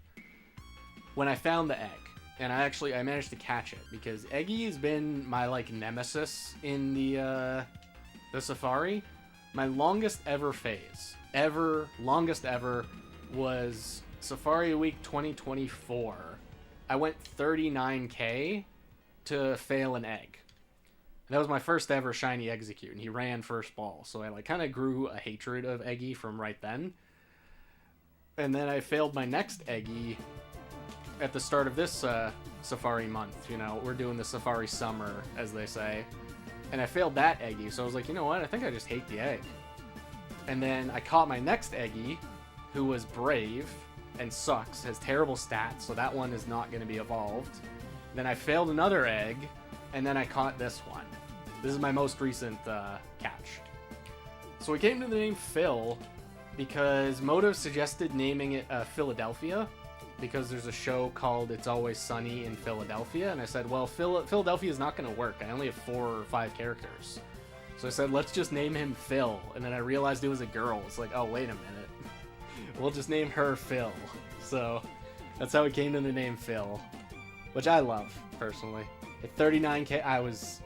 when I found the egg. And I managed to catch it, because Eggy has been my, like, nemesis in the Safari. My longest ever phase, longest ever, was Safari Week 2024. I went 39k to fail an egg. That was my first ever shiny Exeggcute, and he ran first ball, so I, like, kind of grew a hatred of Eggy from right then. And then I failed my next Eggy at the start of this Safari month. You know, we're doing the Safarisummer, as they say. And I failed that Eggy, so I was like, you know what, I think I just hate the egg. And then I caught my next Eggy, who was Brave, and sucks, has terrible stats, so that one is not going to be evolved. Then I failed another egg, and then I caught this one. This is my most recent catch. So we came to the name Phil, because Motive suggested naming it Philadelphia, because there's a show called It's Always Sunny in Philadelphia, and I said, well, Philadelphia is not going to work. I only have 4 or 5 characters. So I said, let's just name him Phil. And then I realized it was a girl. It's like, oh, wait a minute. We'll just name her Phil. So that's how it came to the name Phil, which I love, personally. At 39K, I was...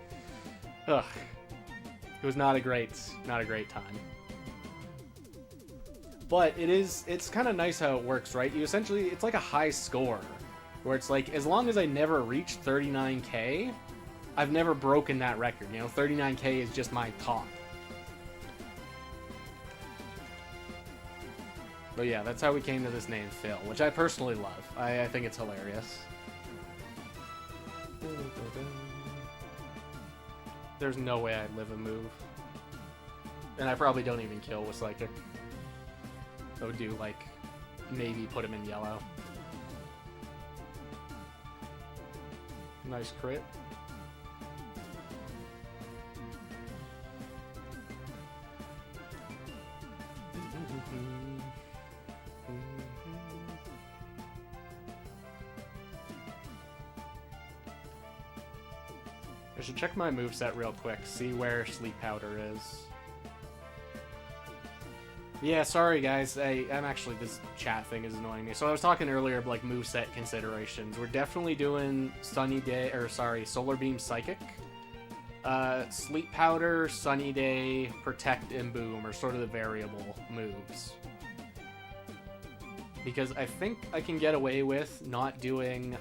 Ugh. It was not a great time. But it's kind of nice how it works, right? You essentially, it's like a high score, where it's like, as long as I never reach 39K, I've never broken that record. You know, 39K is just my top. But yeah, that's how we came to this name, Phil, which I personally love. I think it's hilarious. There's no way I'd live a move. And I probably don't even kill with Psychic. I would do, like, maybe put him in yellow. Nice crit. I should check my moveset real quick, see where Sleep Powder is. Yeah, sorry guys, I'm actually, this chat thing is annoying me. So I was talking earlier, like, moveset considerations. We're definitely doing Sunny Day, or sorry, Solar Beam Psychic. Sleep Powder, Sunny Day, Protect, and Boom are sort of the variable moves. Because I think I can get away with not doing,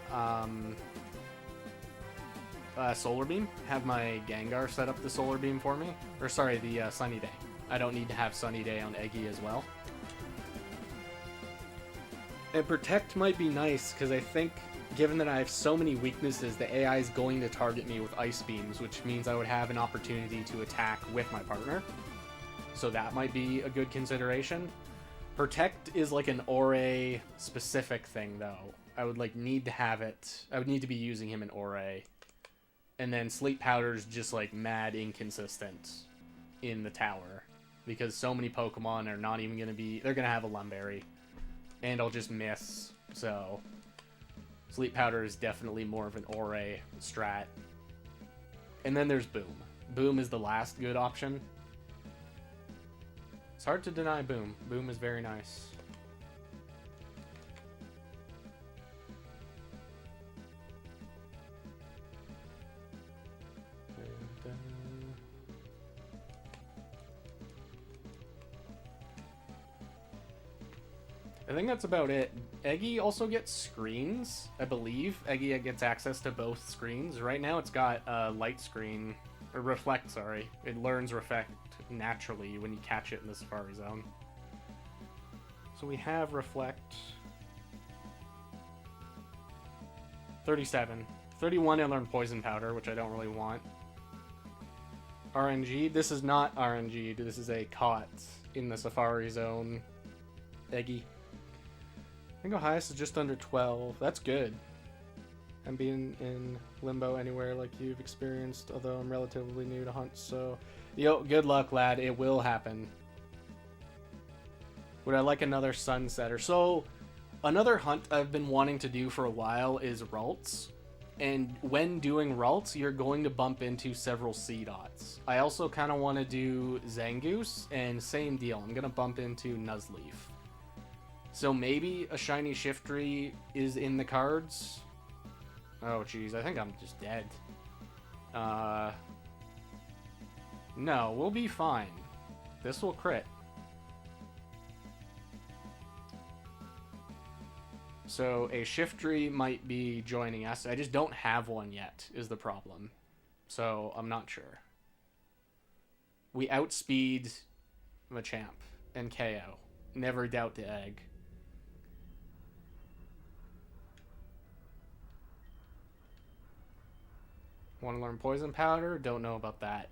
Solar Beam. Have my Gengar set up the Solar Beam for me. Or sorry, the Sunny Day. I don't need to have Sunny Day on Eggy as well. And Protect might be nice, because I think, given that I have so many weaknesses, the AI is going to target me with Ice Beams, which means I would have an opportunity to attack with my partner. So that might be a good consideration. Protect is like an Ore specific thing, though. I would like need to have it. I would need to be using him in Ore. And then Sleep Powder's just like mad inconsistent in the tower. Because so many Pokemon are not even going to be... They're going to have a Lumberry. And I'll just miss. So Sleep Powder is definitely more of an Ore strat. And then there's Boom. Boom is the last good option. It's hard to deny Boom. Boom is very nice. I think that's about it. Eggy also gets screens, I believe. Eggy gets access to both screens. Right now it's got a light screen, or reflect, sorry. It learns reflect naturally when you catch it in the Safari Zone. So we have reflect. 37. 31 I learned Poison Powder, which I don't really want. RNG. This is not RNG. This is a caught in the Safari Zone. Eggy. I think our highest is just under 12. That's good. I'm being in limbo anywhere like you've experienced, although I'm relatively new to hunt, so... Yo, good luck, lad. It will happen. Would I like another Sunsetter? So, another hunt I've been wanting to do for a while is Ralts. And when doing Ralts, you're going to bump into several Seedots. I also kind of want to do Zangoose, and same deal. I'm going to bump into Nuzleaf. So maybe a shiny Shiftry is in the cards. Oh, jeez. I think I'm just dead. No, we'll be fine. This will crit. So a Shiftry might be joining us. I just don't have one yet, is the problem. So I'm not sure. We outspeed Machamp and KO. Never doubt the egg. Want to learn Poison Powder? Don't know about that.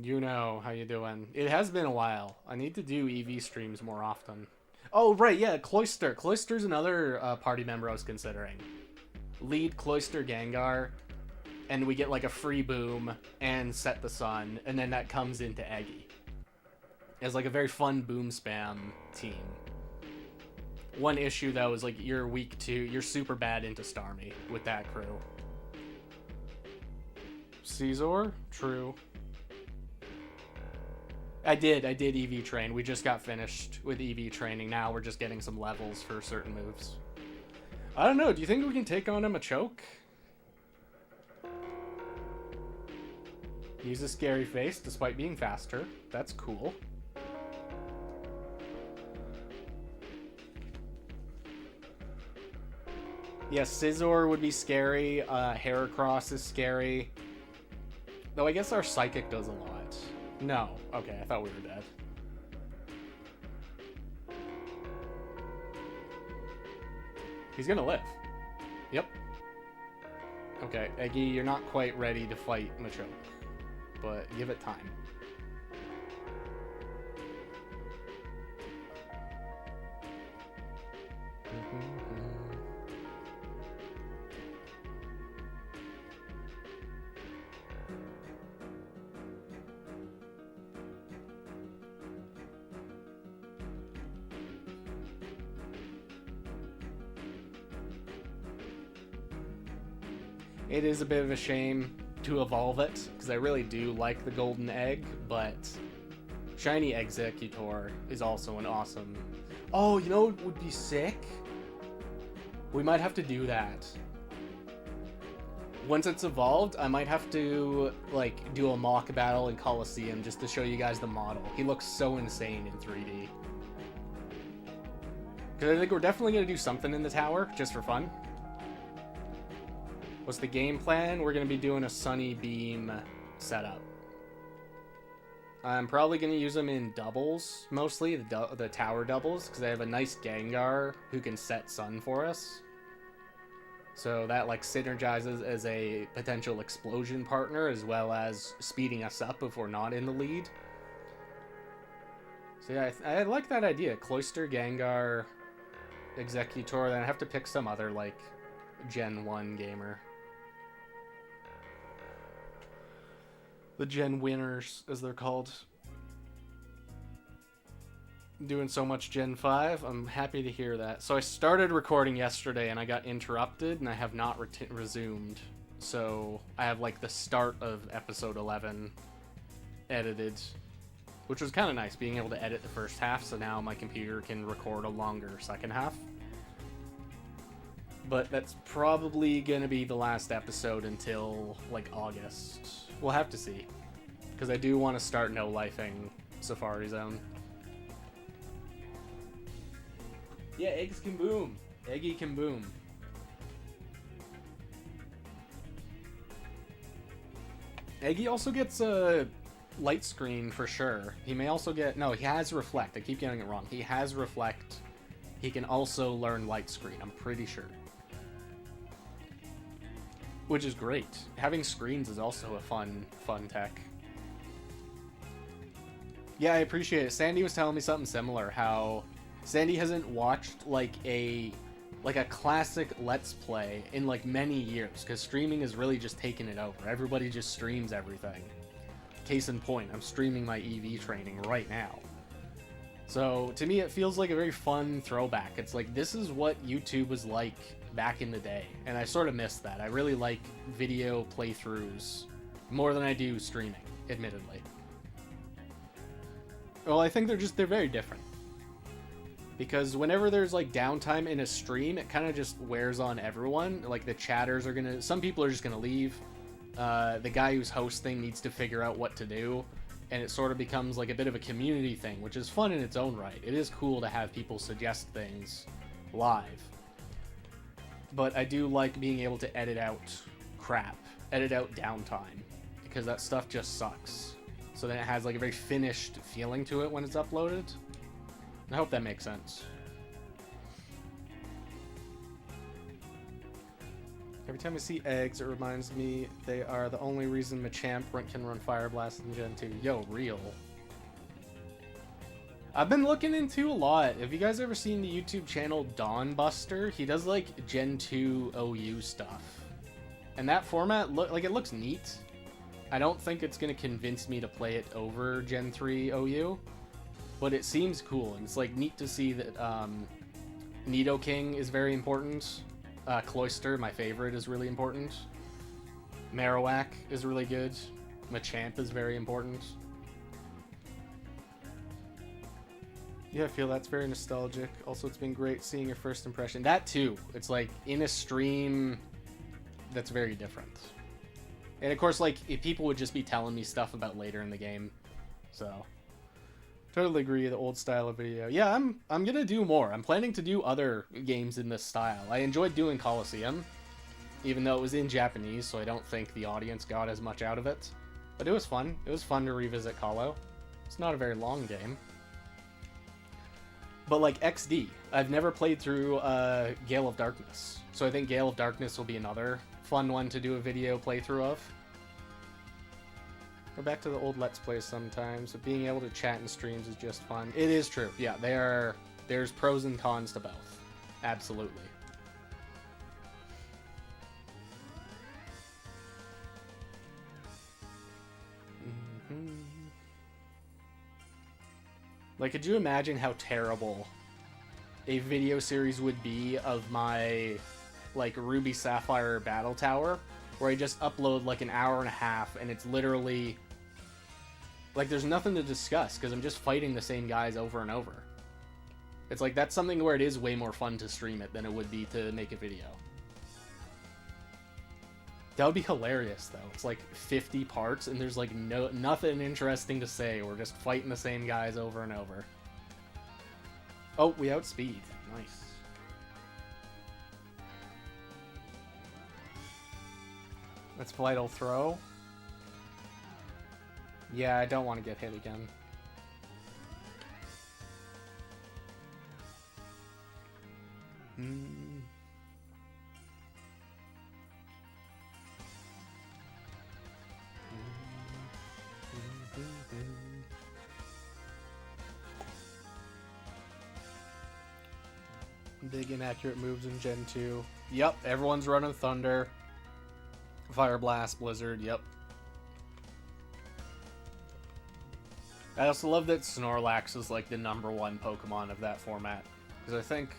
You know, how you doing? It has been a while. I need to do EV streams more often. Oh, right, yeah, Cloyster. Cloyster's another party member I was considering. Lead Cloyster Gengar, and we get like a free Boom and Set the Sun, and then that comes into Eggy. It's like a very fun Boom spam team. One issue though is like you're weak to, you're super bad into Starmie with that crew. Caesar? True. I did EV train. We just got finished with EV training. Now we're just getting some levels for certain moves. I don't know, do you think we can take on him a choke? Use a scary face despite being faster. That's cool. Yes, Scizor would be scary. Heracross is scary. Though I guess our Psychic does a lot. No. Okay, I thought we were dead. He's gonna live. Yep. Okay, Eggy, you're not quite ready to fight Machoke, but give it time. It is a bit of a shame to evolve it, because I really do like the golden egg, but shiny Exeggutor is also an awesome... Oh, you know what would be sick? We might have to do that. Once it's evolved, I might have to, like, do a mock battle in Coliseum just to show you guys the model. He looks so insane in 3D. Because I think we're definitely going to do something in the tower, just for fun. What's the game plan? We're going to be doing a Sunny Beam setup. I'm probably going to use them in doubles, mostly, the tower doubles, because I have a nice Gengar who can set Sun for us. So that, like, synergizes as a potential explosion partner, as well as speeding us up if we're not in the lead. So yeah, I like that idea. Cloyster, Gengar, Exeggutor, then I have to pick some other, like, Gen 1 gamer. The Gen winners, as they're called. Doing so much Gen 5, I'm happy to hear that. So I started recording yesterday and I got interrupted and I have not resumed. So I have like the start of episode 11 edited, which was kind of nice, being able to edit the first half, so now my computer can record a longer second half. But that's probably going to be the last episode until like August. We'll have to see, because I do want to start no-lifing Safari Zone. Yeah, eggs can boom. Eggy can boom. Eggy also gets a light screen for sure. He may also get... No, he has Reflect. I keep getting it wrong. He has Reflect. He can also learn light screen, I'm pretty sure. Which is great. Having screens is also a fun tech. Yeah, I appreciate it. Sandy was telling me something similar, how Sandy hasn't watched like a classic Let's Play in like many years, because streaming has really just taken it over. Everybody just streams everything. Case in point, I'm streaming my EV training right now. So to me it feels like a very fun throwback. It's like, this is what YouTube was like back in the day, and I sort of miss that. I really like video playthroughs more than I do streaming, admittedly. Well, I think they're very different. Because whenever there's like downtime in a stream, it kind of just wears on everyone. Like the chatters are gonna, some people are just gonna leave. The guy who's hosting needs to figure out what to do, and it sort of becomes like a bit of a community thing, which is fun in its own right. It is cool to have people suggest things live. But I do like being able to edit out crap, edit out downtime, because that stuff just sucks. So then it has like a very finished feeling to it when it's uploaded. I hope that makes sense. Every time I see eggs, it reminds me they are the only reason Machamp can run Fire Blast in Gen 2. Yo, real. I've been looking into a lot. Have you guys ever seen the YouTube channel Dawnbuster? He does like Gen 2 OU stuff. And that format, it looks neat. I don't think it's going to convince me to play it over Gen 3 OU. But it seems cool, and it's like neat to see that Nidoking is very important. Cloyster, my favorite, is really important. Marowak is really good. Machamp is very important. Yeah, I feel that's very nostalgic. Also, it's been great seeing your first impression. That too. It's like in a stream that's very different. And of course, like, if people would just be telling me stuff about later in the game. So, totally agree, the old style of video. Yeah, I'm gonna do more. I'm planning to do other games in this style. I enjoyed doing Colosseum, even though it was in Japanese, so I don't think the audience got as much out of it. But it was fun. It was fun to revisit Colo. It's not a very long game. But like XD, I've never played through Gale of Darkness. So I think Gale of Darkness will be another fun one to do a video playthrough of. Go back to the old Let's Plays sometimes, but being able to chat in streams is just fun. It is true. Yeah, there's pros and cons to both. Absolutely. Like, could you imagine how terrible a video series would be of my, like, Ruby Sapphire Battle Tower, where I just upload, like, an hour and a half, and it's literally, like, there's nothing to discuss, because I'm just fighting the same guys over and over. It's like, that's something where it is way more fun to stream it than it would be to make a video. That would be hilarious, though. It's like 50 parts, and there's like nothing interesting to say. We're just fighting the same guys over and over. Oh, we outspeed. Nice. Let's Vital Throw. Yeah, I don't want to get hit again. Big inaccurate moves in Gen 2. Yep, everyone's running Thunder. Fire Blast, Blizzard, yep. I also love that Snorlax is like the #1 Pokemon of that format. Because I think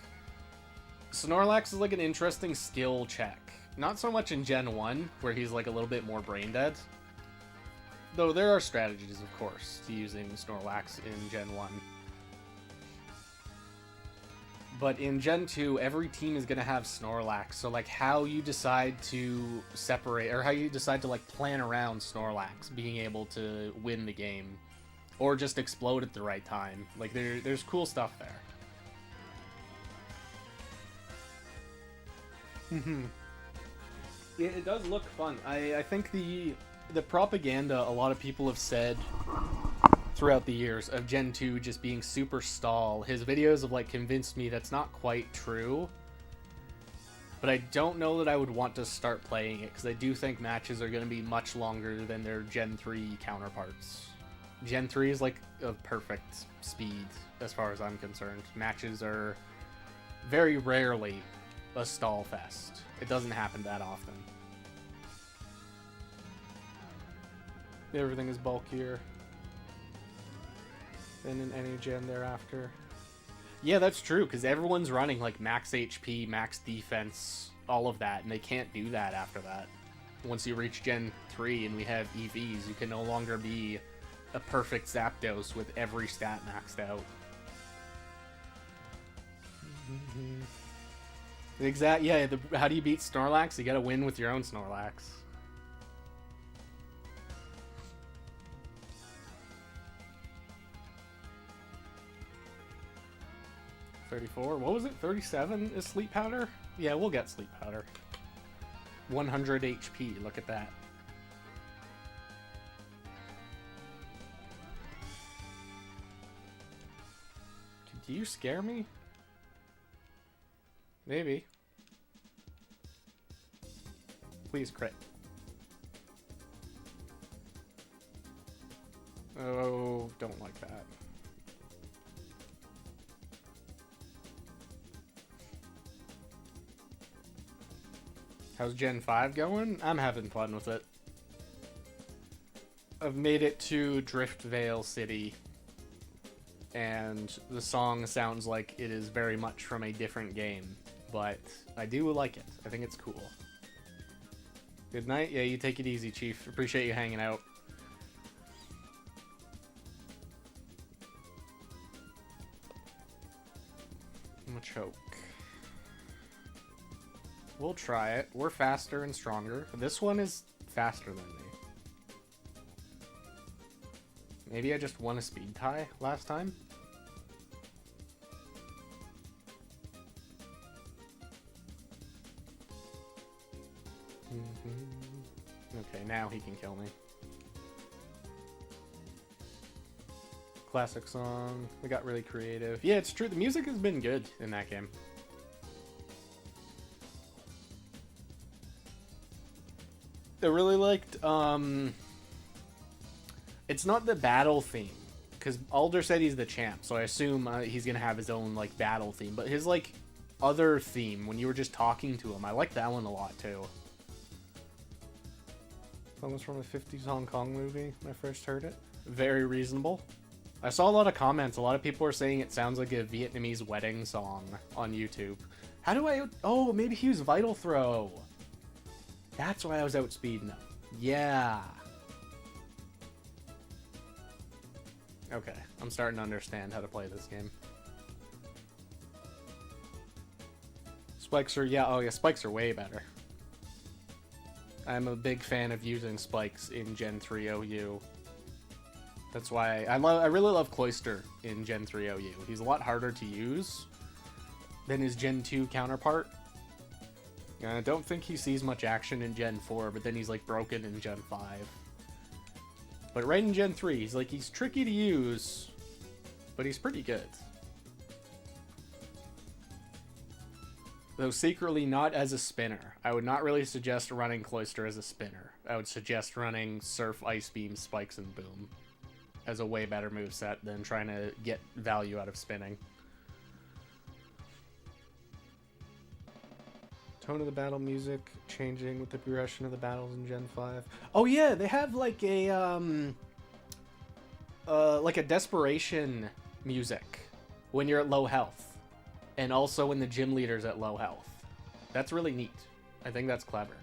Snorlax is like an interesting skill check. Not so much in Gen 1, where he's like a little bit more brain dead. Though there are strategies, of course, to using Snorlax in Gen 1. But in Gen 2, every team is going to have Snorlax, so like how you decide to separate, or how you decide to like plan around Snorlax being able to win the game, or just explode at the right time. Like there's cool stuff there. It does look fun. I think the propaganda a lot of people have said throughout the years of Gen 2 just being super stall, his videos have like convinced me that's not quite true. But I don't know that I would want to start playing it, because I do think matches are going to be much longer than their Gen 3 counterparts. Gen 3 is like a perfect speed as far as I'm concerned. Matches are very rarely a stall fest. It doesn't happen that often. Everything is bulkier than in any gen thereafter. Yeah, that's true, because everyone's running like max HP, max defense, all of that, and they can't do that after that. Once you reach Gen 3 and we have EVs, you can no longer be a perfect Zapdos with every stat maxed out. Yeah, how do you beat Snorlax? You gotta win with your own Snorlax. $34. What was it? $37 is Sleep Powder? Yeah, we'll get Sleep Powder. 100 HP. Look at that. Do you scare me? Maybe. Please crit. Oh, don't like that. How's Gen 5 going? I'm having fun with it. I've made it to Driftvale City. and the song sounds like it is very much from a different game, but I do like it. I think it's cool. Good night. Yeah, you take it easy, Chief. Appreciate you hanging out. Choke. We'll try it. We're faster and stronger. This one is faster than me. Maybe I just won a speed tie last time? Okay, now he can kill me. Classic song. We got really creative. Yeah, it's true. The music has been good in that game. I really liked, it's not the battle theme, because Alder said he's the champ, so I assume he's gonna have his own, like, battle theme, but his, like, other theme, when you were just talking to him, I liked that one a lot, too. That was from a 50s Hong Kong movie when I first heard it. Very reasonable. I saw a lot of comments. A lot of people were saying it sounds like a Vietnamese wedding song on YouTube. How do I... Oh, maybe he used Vital Throw. That's why I was outspeeding him. Yeah. Okay, I'm starting to understand how to play this game. Spikes are... Yeah, oh yeah, spikes are way better. I'm a big fan of using spikes in Gen 3 OU. That's why I really love Cloyster in Gen 3 OU. He's a lot harder to use than his Gen 2 counterpart. I don't think he sees much action in Gen 4, but then he's like broken in Gen 5. But right in Gen 3, he's tricky to use, but he's pretty good. Though secretly not as a spinner. I would not really suggest running Cloyster as a spinner. I would suggest running Surf, Ice Beam, Spikes, and Boom as a way better moveset than trying to get value out of spinning. Tone of the battle music changing with the progression of the battles in Gen 5. Oh yeah, they have like a desperation music when you're at low health, and also when the gym leader's at low health. That's really neat. I think that's clever.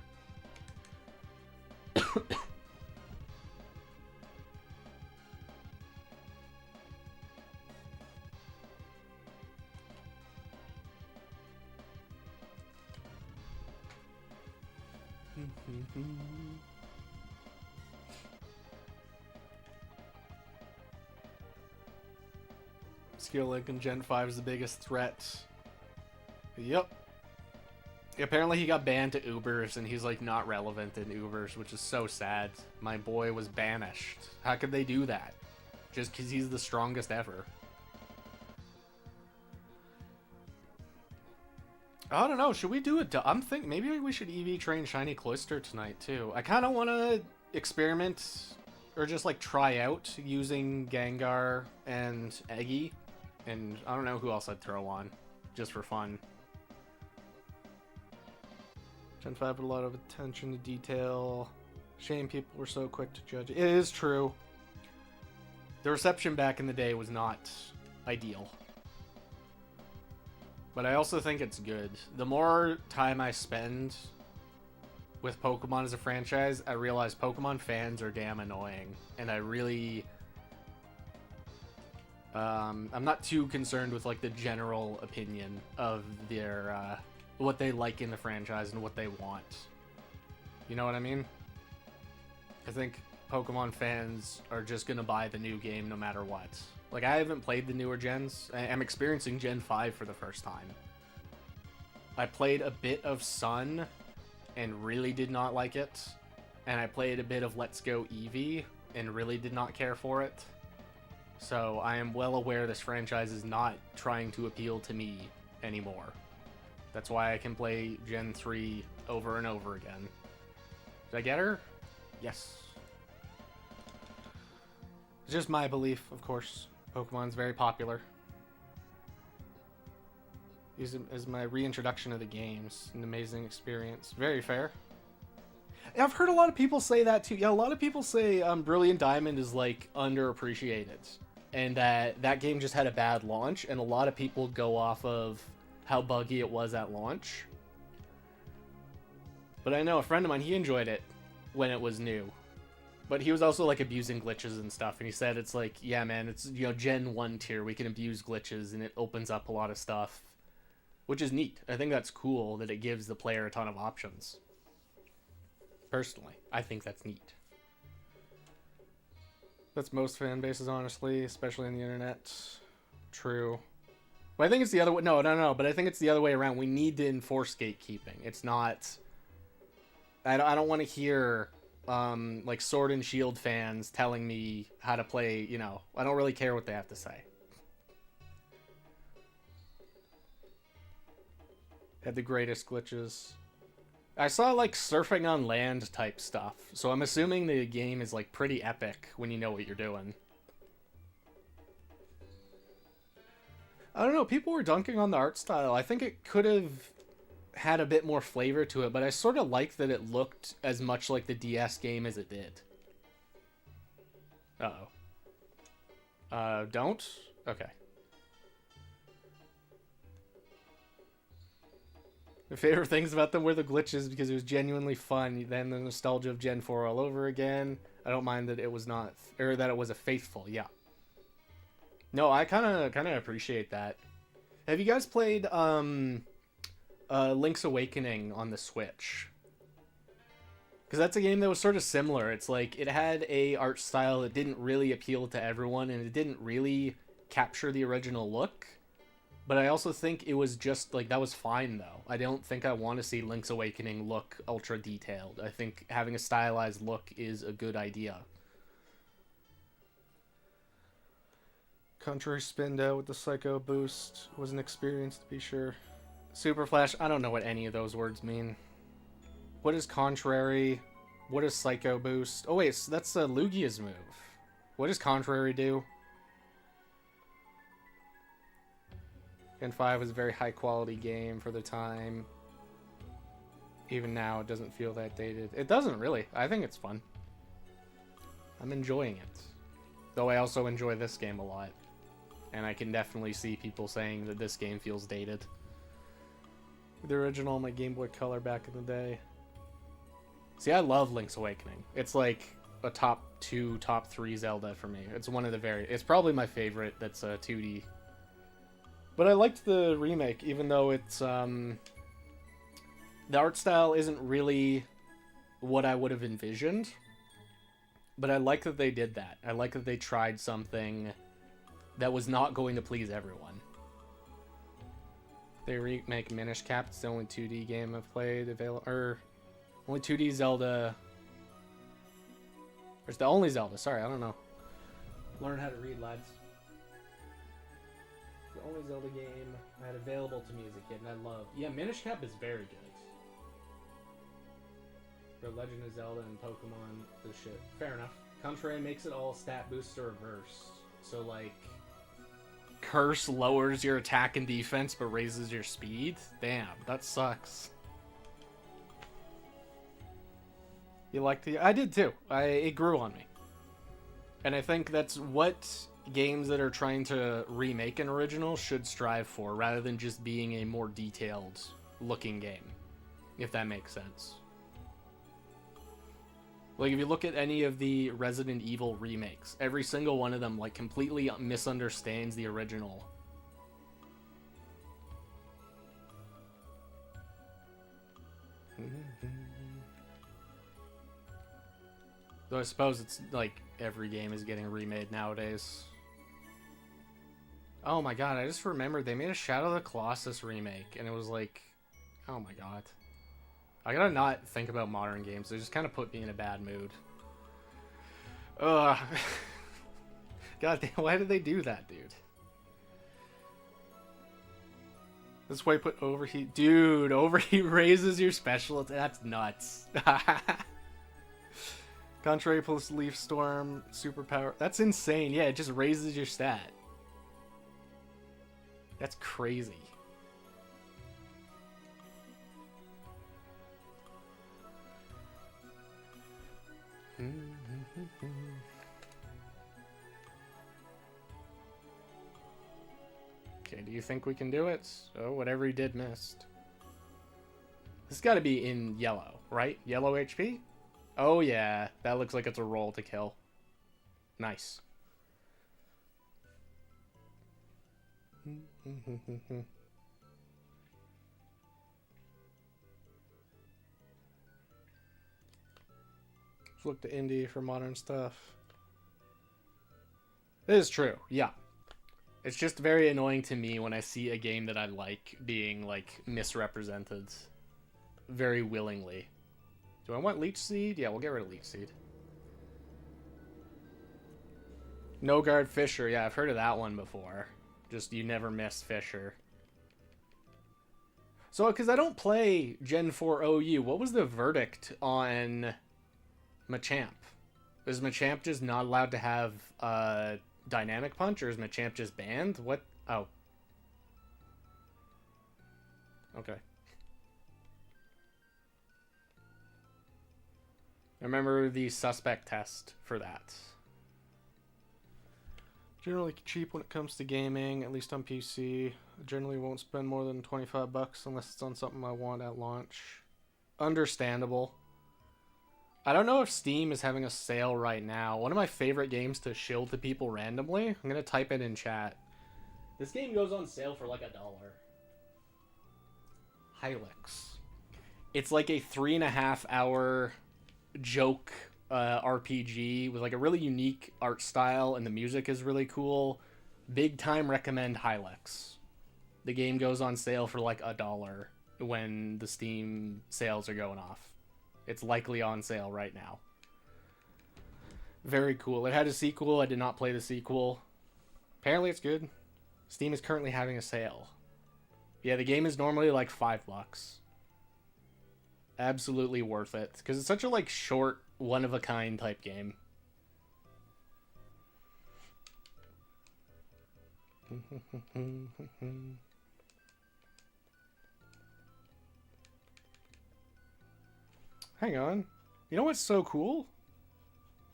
Skill Link in Gen 5 is the biggest threat. Yep. Apparently he got banned to Ubers, and he's like not relevant in Ubers, which is so sad. My boy was banished. How could they do that? Just because he's the strongest ever. I don't know. Should we do it? I'm thinking maybe we should EV train Shiny Cloyster tonight too. I kind of want to experiment or just like try out using Gengar and Eggy, and I don't know who else I'd throw on, just for fun. Gen 5 with a lot of attention to detail. Shame people were so quick to judge it. It is true. The reception back in the day was not ideal. But I also think it's good. The more time I spend with Pokemon as a franchise, I realize Pokemon fans are damn annoying. And I really... I'm not too concerned with like the general opinion of their... what they like in the franchise and what they want. You know what I mean? I think Pokemon fans are just gonna buy the new game no matter what. Like, I haven't played the newer gens. I'm experiencing Gen 5 for the first time. I played a bit of Sun and really did not like it. And I played a bit of Let's Go Eevee and really did not care for it. So I am well aware this franchise is not trying to appeal to me anymore. That's why I can play Gen 3 over and over again. Did I get her? Yes. It's just my belief, of course. Pokemon's very popular. Use it as my reintroduction of the games. An amazing experience. Very fair. I've heard a lot of people say that too. Yeah, a lot of people say Brilliant Diamond is like underappreciated. and that game just had a bad launch, and a lot of people go off of how buggy it was at launch. But I know a friend of mine, he enjoyed it when it was new. But he was also, like, abusing glitches and stuff, and he said it's like, yeah, man, it's, you know, Gen 1 tier, we can abuse glitches, and it opens up a lot of stuff, which is neat. I think that's cool that it gives the player a ton of options. Personally, I think that's neat. That's most fan bases, honestly, especially on the internet. True. But I think it's the other way. No, but I think it's the other way around. We need to enforce gatekeeping. It's not... I don't want to hear... like Sword and Shield fans telling me how to play, you know. I don't really care what they have to say. Had the greatest glitches. I saw like surfing on land type stuff, so I'm assuming the game is like pretty epic when you know what you're doing. I don't know, people were dunking on the art style. I think it could have had a bit more flavor to it, but I sort of like that it looked as much like the DS game as it did. Uh-oh. Don't? Okay. My favorite things about them were the glitches because it was genuinely fun. Then the nostalgia of Gen 4 all over again. I don't mind that it was not, or that it was a faithful, yeah. No, I kind of appreciate that. Have you guys played Link's Awakening on the Switch? Because that's a game that was sort of similar. It's like it had a art style that didn't really appeal to everyone, and it didn't really capture the original look. But I also think it was just, like, that was fine, though. I don't think I want to see Link's Awakening look ultra detailed. I think having a stylized look is a good idea. Contrary spinned out with the Psycho boost was an experience, to be sure. Super Flash, I don't know what any of those words mean. What is contrary? What is Psycho boost? Oh wait, so that's Lugia's move. What does contrary do? Gen 5 was a very high quality game for the time. Even now, it doesn't feel that dated. It doesn't really. I think it's fun. I'm enjoying it. Though I also enjoy this game a lot. And I can definitely see people saying that this game feels dated. The original on my Game Boy Color back in the day. See, I love Link's Awakening. It's like a top 2, top 3 Zelda for me. It's one of the it's probably my favorite that's 2D. But I liked the remake, even though it's, the art style isn't really what I would have envisioned. But I like that they did that. I like that they tried something that was not going to please everyone. They remake Minish Cap. It's the only 2D game I've played. Only 2D Zelda. Or it's the only Zelda. Sorry, I don't know. Learn how to read, lads. The only Zelda game I had available to me as a kid, and I love. Yeah, Minish Cap is very good. For Legend of Zelda and Pokemon, the shit. Fair enough. Contrary makes it all stat boost or reverse. So, like, Curse lowers your attack and defense but raises your speed? Damn, that sucks. You liked the... I did too. It grew on me. And I think that's what games that are trying to remake an original should strive for, rather than just being a more detailed looking game. If that makes sense. Like, if you look at any of the Resident Evil remakes, every single one of them, like, completely misunderstands the original. Though I suppose it's, like, every game is getting remade nowadays. Oh my god, I just remembered they made a Shadow of the Colossus remake, and it was like, oh my god. I gotta not think about modern games. They just kind of put me in a bad mood. Ugh. God damn, why did they do that, dude? This way put overheat. Dude, overheat raises your special. That's nuts. Contrary plus Leaf Storm, superpower. That's insane. Yeah, it just raises your stat. That's crazy. Okay, do you think we can do it? Oh, whatever he did missed. This has got to be in yellow, right? Yellow HP? Oh, yeah. That looks like it's a roll to kill. Nice. Let's look to indie for modern stuff. It is true, yeah. It's just very annoying to me when I see a game that I like being, like, misrepresented very willingly. Do I want Leech Seed? Yeah, we'll get rid of Leech Seed. No Guard Fisher. Yeah, I've heard of that one before. Just you never miss Fisher. So, because I don't play Gen 4 OU, what was the verdict on Machamp? Is Machamp just not allowed to have Dynamic Punch, or is Machamp just banned? What? Oh. Okay. I remember the suspect test for that. Generally cheap when it comes to gaming, at least on PC. I generally won't spend more than $25 unless it's on something I want at launch. Understandable. I don't know if Steam is having a sale right now. One of my favorite games to shill to people randomly. I'm going to type it in chat. This game goes on sale for like $1. Hylics. It's like a 3.5 hour joke RPG with like a really unique art style, and the music is really cool. Big time recommend Hylics. The game goes on sale for like $1 when the Steam sales are going off. It's likely on sale right now. Very cool. It had a sequel. I did not play the sequel. Apparently it's good. Steam is currently having a sale. Yeah, the game is normally like $5. Absolutely worth it. Because it's such a like short, one-of-a-kind type game. Hang on. You know what's so cool?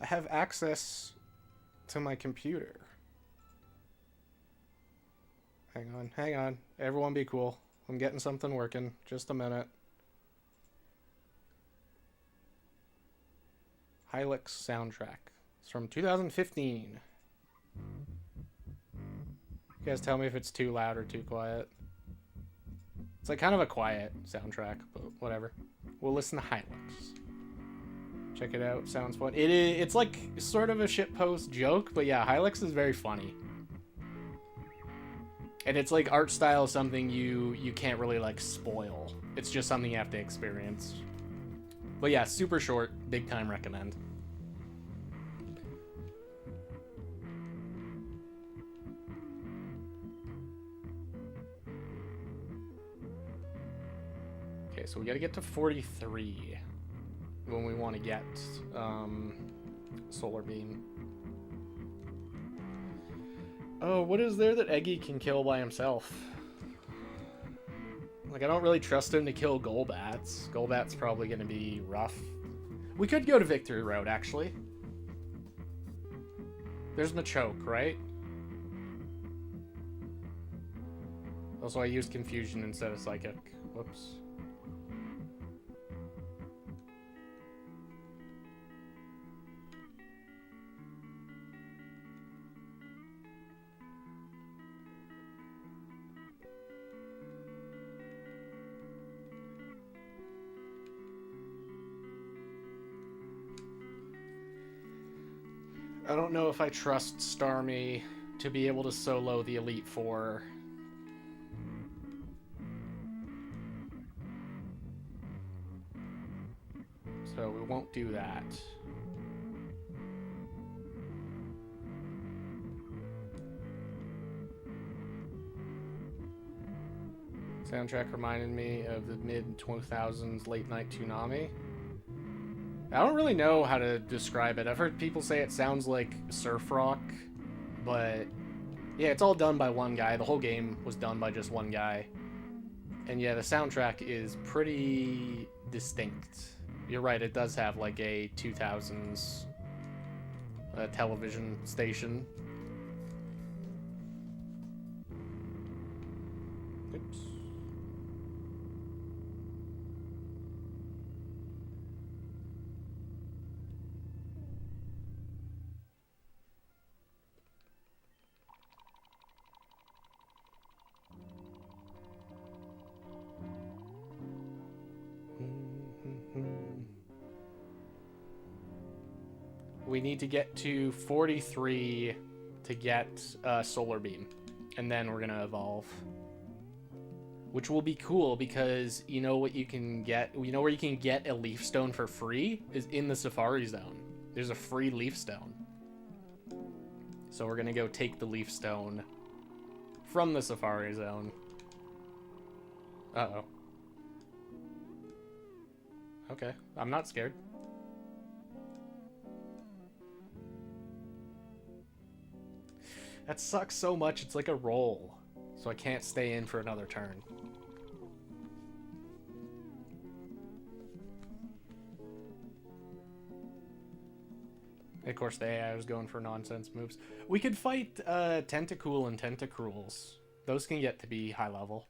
I have access to my computer. Hang on. Everyone be cool. I'm getting something working. Just a minute. Hylics soundtrack. It's from 2015. You guys tell me if it's too loud or too quiet. It's like kind of a quiet soundtrack, but whatever. We'll listen to Hylics. Check it out. Sounds fun. It's like sort of a shitpost joke, but yeah, Hylics is very funny. And it's like art style, something you can't really like spoil. It's just something you have to experience. But yeah, super short, big time recommend. Okay, so we gotta get to 43 when we want to get Solar Beam. Oh, what is there that Eggy can kill by himself? Like, I don't really trust him to kill Golbats. Golbat's probably going to be rough. We could go to Victory Road, actually. There's Machoke, right? Also, I used Confusion instead of Psychic. Whoops. I don't know if I trust Starmie to be able to solo the Elite Four. So we won't do that. Soundtrack reminded me of the mid-2000s late-night Toonami. I don't really know how to describe it. I've heard people say it sounds like surf rock, but yeah, it's all done by one guy. The whole game was done by just one guy. And yeah, the soundtrack is pretty distinct. You're right, it does have like a 2000s television station. Oops. We need to get to 43 to get Solar Beam, and then we're gonna evolve. Which will be cool because you know what you can get. You know where you can get a Leaf Stone for free is in the Safari Zone. There's a free Leaf Stone. So we're gonna go take the Leaf Stone from the Safari Zone. Uh-oh. Okay, I'm not scared. That sucks so much, it's like a roll. So I can't stay in for another turn. Of course, the AI was going for nonsense moves. We could fight Tentacool and Tentacruels. Those can get to be high level.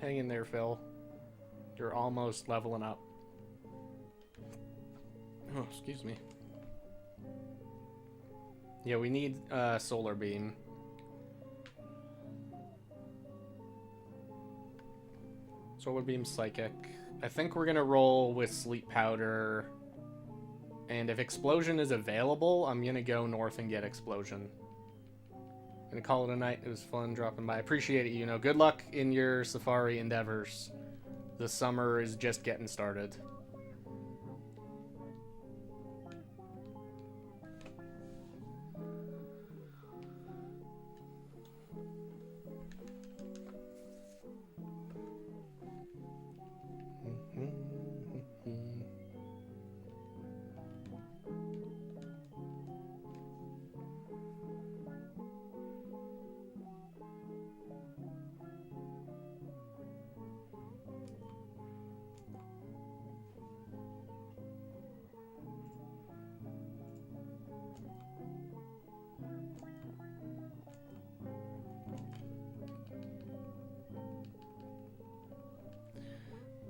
Hang in there, Phil. You're almost leveling up. Oh, excuse me. Yeah, we need Solar Beam. Solar Beam Psychic. I think we're gonna roll with Sleep Powder. And if Explosion is available, I'm gonna go north and get Explosion. Gonna call it a night. It was fun dropping by. Appreciate it, you know. Good luck in your safari endeavors. The summer is just getting started.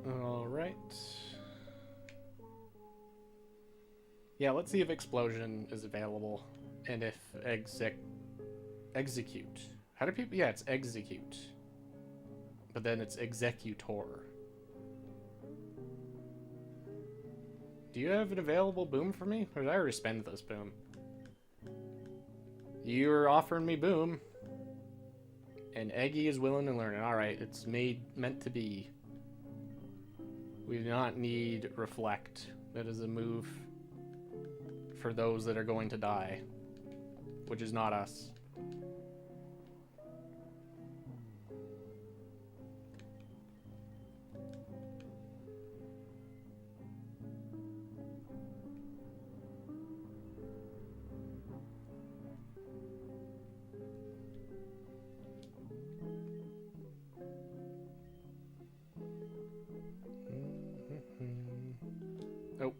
Alright. Yeah, let's see if Explosion is available. And if Execute. How do people... Yeah, it's Execute. But then it's Executor. Do you have an available boom for me? Or did I already spend this boom? You're offering me boom. And Eggy is willing to learn it. Alright, it's meant to be. We do not need Reflect. That is a move for those that are going to die. Which is not us. Oh,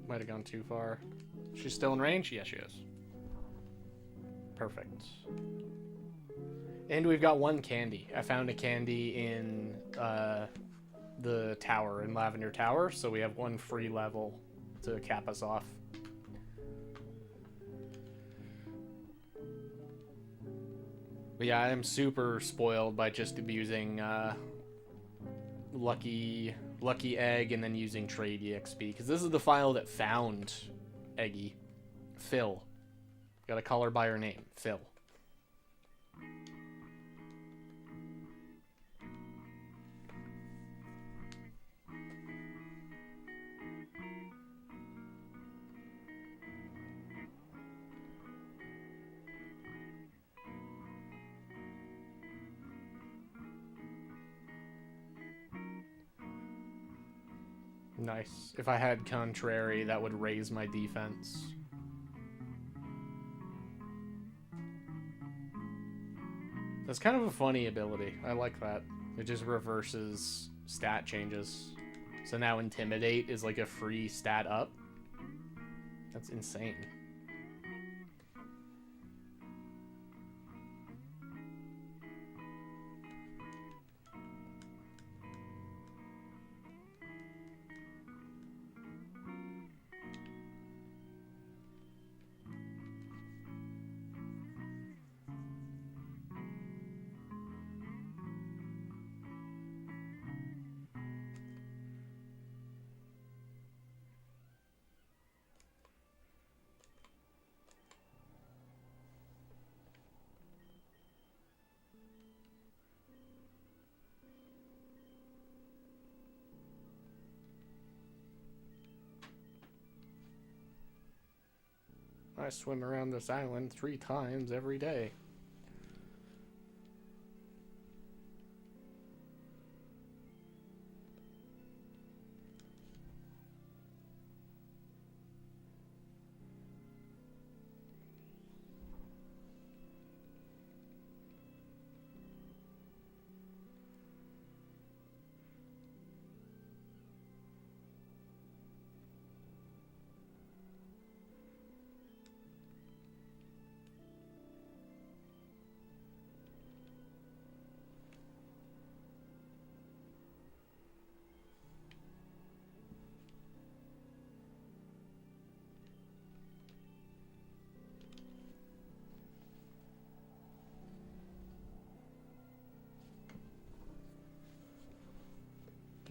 might have gone too far. She's still in range? Yes, she is. Perfect. And we've got one candy. I found a candy in the tower, in Lavender Tower, so we have one free level to cap us off. But yeah, I am super spoiled by just abusing Lucky Egg and then using Trade EXP, because this is the file that found Eggy. Phil. Gotta call her by her name. Phil. Nice. If I had Contrary, that would raise my defense. That's kind of a funny ability. I like that. It just reverses stat changes. So now Intimidate is like a free stat up. That's insane. I swim around this island 3 times every day.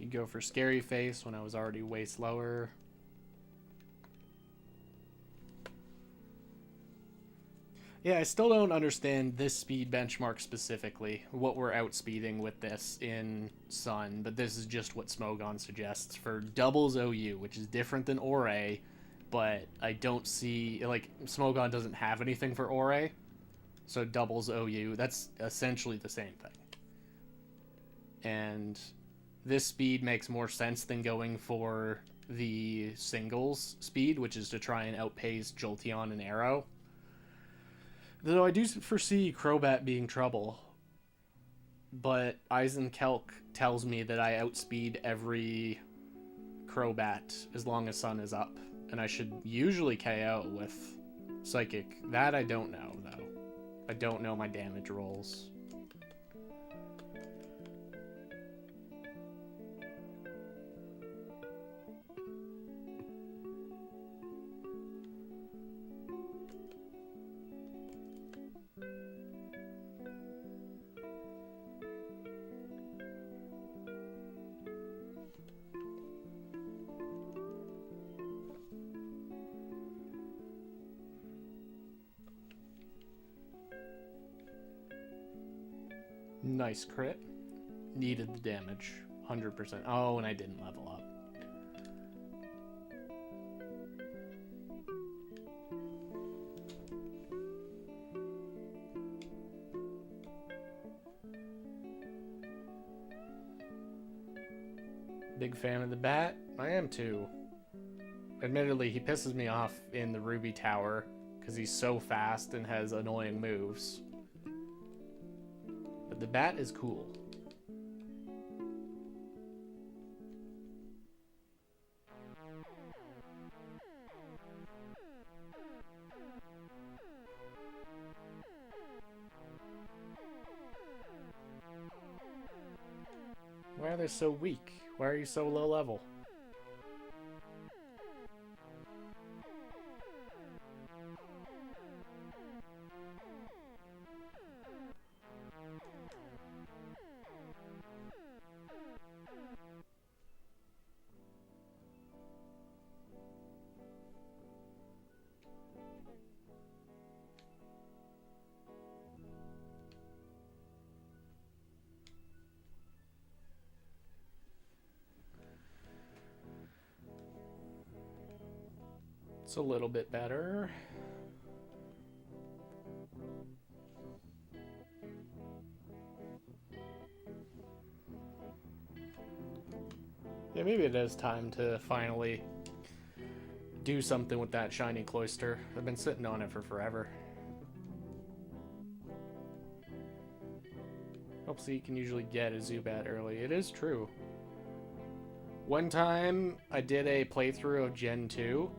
You go for Scary Face when I was already way slower. Yeah, I still don't understand this speed benchmark specifically, what we're outspeeding with this in Sun, but this is just what Smogon suggests for doubles OU, which is different than Ore, but I don't see, like, Smogon doesn't have anything for Ore, so doubles OU, that's essentially the same thing. And this speed makes more sense than going for the singles speed, which is to try and outpace Jolteon and Arrow. Though I do foresee Crobat being trouble, but Eisenkelk tells me that I outspeed every Crobat as long as Sun is up, and I should usually KO with Psychic. That I don't know, though. I don't know my damage rolls. Nice crit. Needed the damage. 100%. Oh, and I didn't level up. Big fan of the bat? I am too. Admittedly, he pisses me off in the Ruby Tower because he's so fast and has annoying moves. But the bat is cool. Why are they so weak? Why are you so low level? It's a little bit better. Yeah, maybe it is time to finally do something with that shiny Cloyster. I've been sitting on it for forever. Hopefully you can usually get a Zubat early. It is true. One time, I did a playthrough of Gen 2,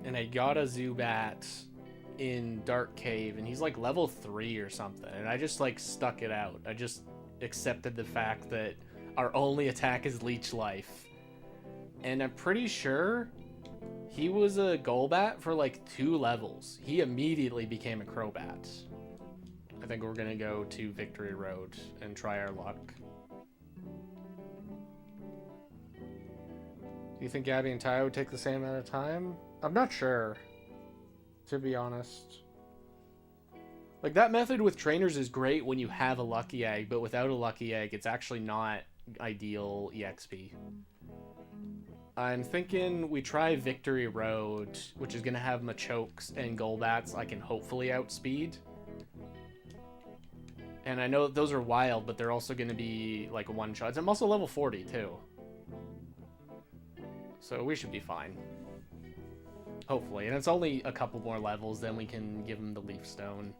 and I got a Zubat in Dark Cave, and he's like level 3 or something, and I just like stuck it out. I just accepted the fact that our only attack is Leech Life. And I'm pretty sure he was a Golbat for like 2 levels. He immediately became a Crobat. I think we're gonna go to Victory Road and try our luck. Do you think Gabby and Ty would take the same amount of time? I'm not sure, to be honest. Like, that method with trainers is great when you have a Lucky Egg, but without a Lucky Egg, it's actually not ideal EXP. I'm thinking we try Victory Road, which is going to have Machokes and Golbats I can hopefully outspeed. And I know those are wild, but they're also going to be, like, one-shots. I'm also level 40, too. So we should be fine. Hopefully. And it's only a couple more levels, then we can give him the Leaf Stone.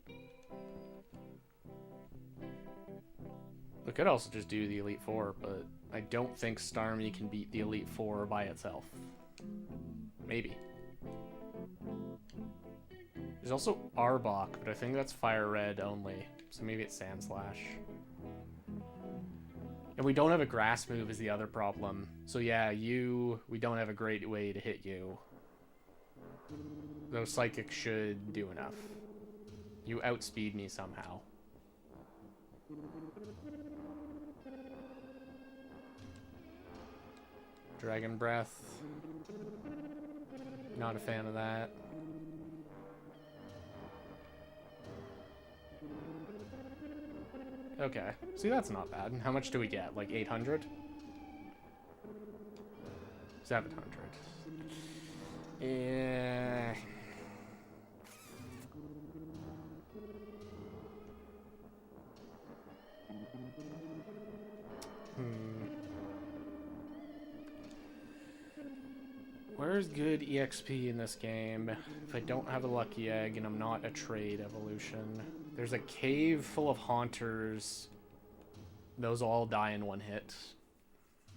We could also just do the Elite Four, but I don't think Starmie can beat the Elite Four by itself. Maybe. There's also Arbok, but I think that's Fire Red only. So maybe it's Sandslash. And we don't have a Grass move is the other problem. So yeah, we don't have a great way to hit you. Though Psychic should do enough. You outspeed me somehow. Dragon Breath. Not a fan of that. Okay. See, that's not bad. How much do we get? Like 800? 700. Yeah. Where's good EXP in this game if I don't have a Lucky Egg and I'm not a trade evolution? There's a cave full of Haunters. Those all die in one hit.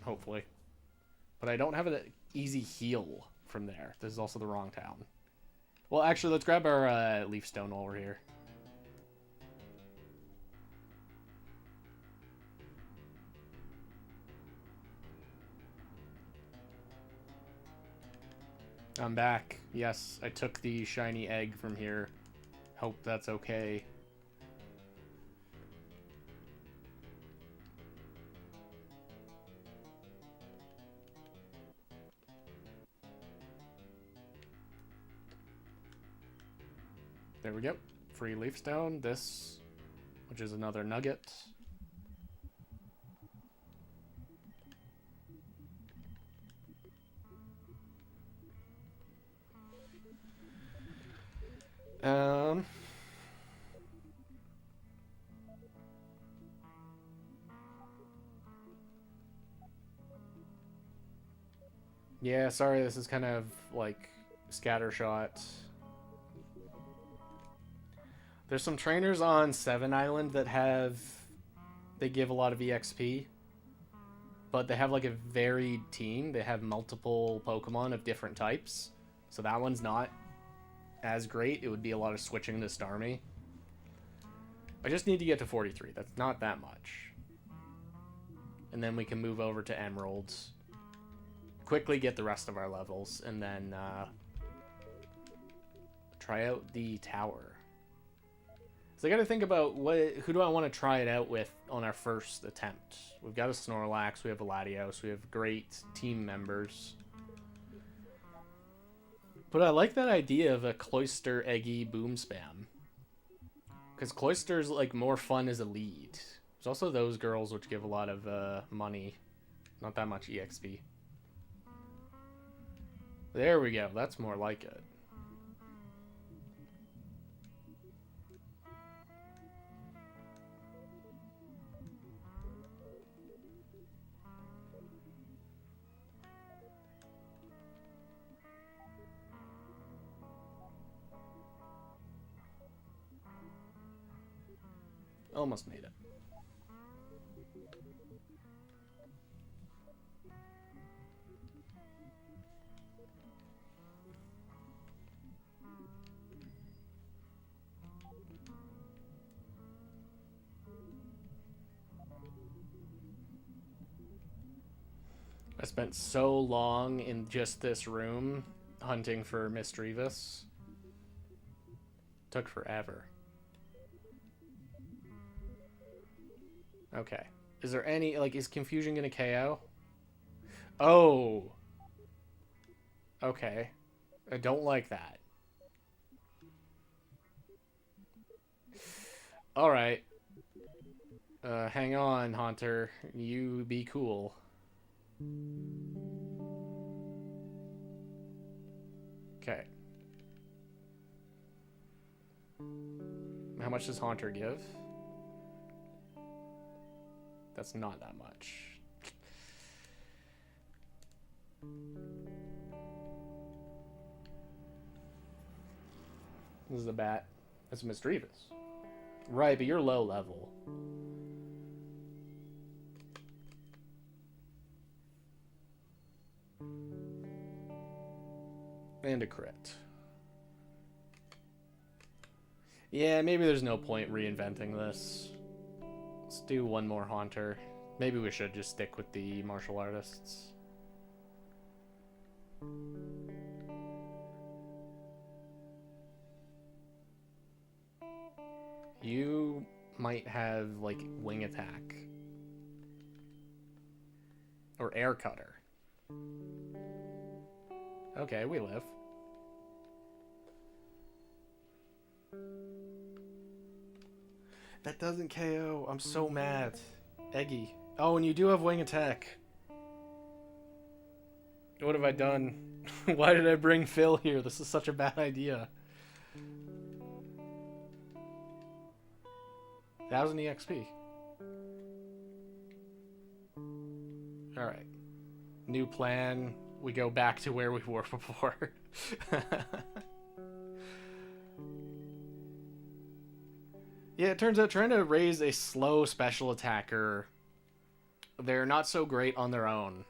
Hopefully. But I don't have an easy heal from there. This is also the wrong town. Well, actually, let's grab our Leaf Stone while we're here. I'm back. Yes, I took the shiny egg from here. Hope that's okay. There we go. Free Leaf Stone. This, which is another nugget. Yeah, sorry, this is kind of like scattershot. There's some trainers on Seven Island that they give a lot of EXP, but they have like a varied team. They have multiple Pokemon of different types, so that one's not as great. It would be a lot of switching to Starmie. I just need to get to 43. That's not that much. And then we can move over to Emeralds. Quickly get the rest of our levels, and then try out the tower. So I gotta think about who do I want to try it out with on our first attempt. We've got a Snorlax, we have a Latios, we have great team members. But I like that idea of a Cloyster Eggy Boom Spam. Because Cloyster's like more fun as a lead. There's also those girls which give a lot of money. Not that much EXP. There we go, that's more like it. Almost made it. spent so long in just this room hunting for Misdreavus. Took forever. Okay. Is there any, like, is Confusion gonna KO? Oh! Okay. I don't like that. Alright. Hang on, Haunter. You be cool. Okay. How much does Haunter give? That's not that much. This is a bat. That's a Misdreavus. Right, but you're low level. And a crit. Yeah, maybe there's no point reinventing this. Let's do one more Haunter. Maybe we should just stick with the martial artists. You might have, like, wing attack. Or air cutter. Okay, we live. That doesn't KO. I'm so mad. Eggy. Oh, and you do have wing attack. What have I done? Why did I bring Phil here? This is such a bad idea. 1,000 EXP. Alright. New plan. We go back to where we were before. Yeah, it turns out trying to raise a slow special attacker, they're not so great on their own.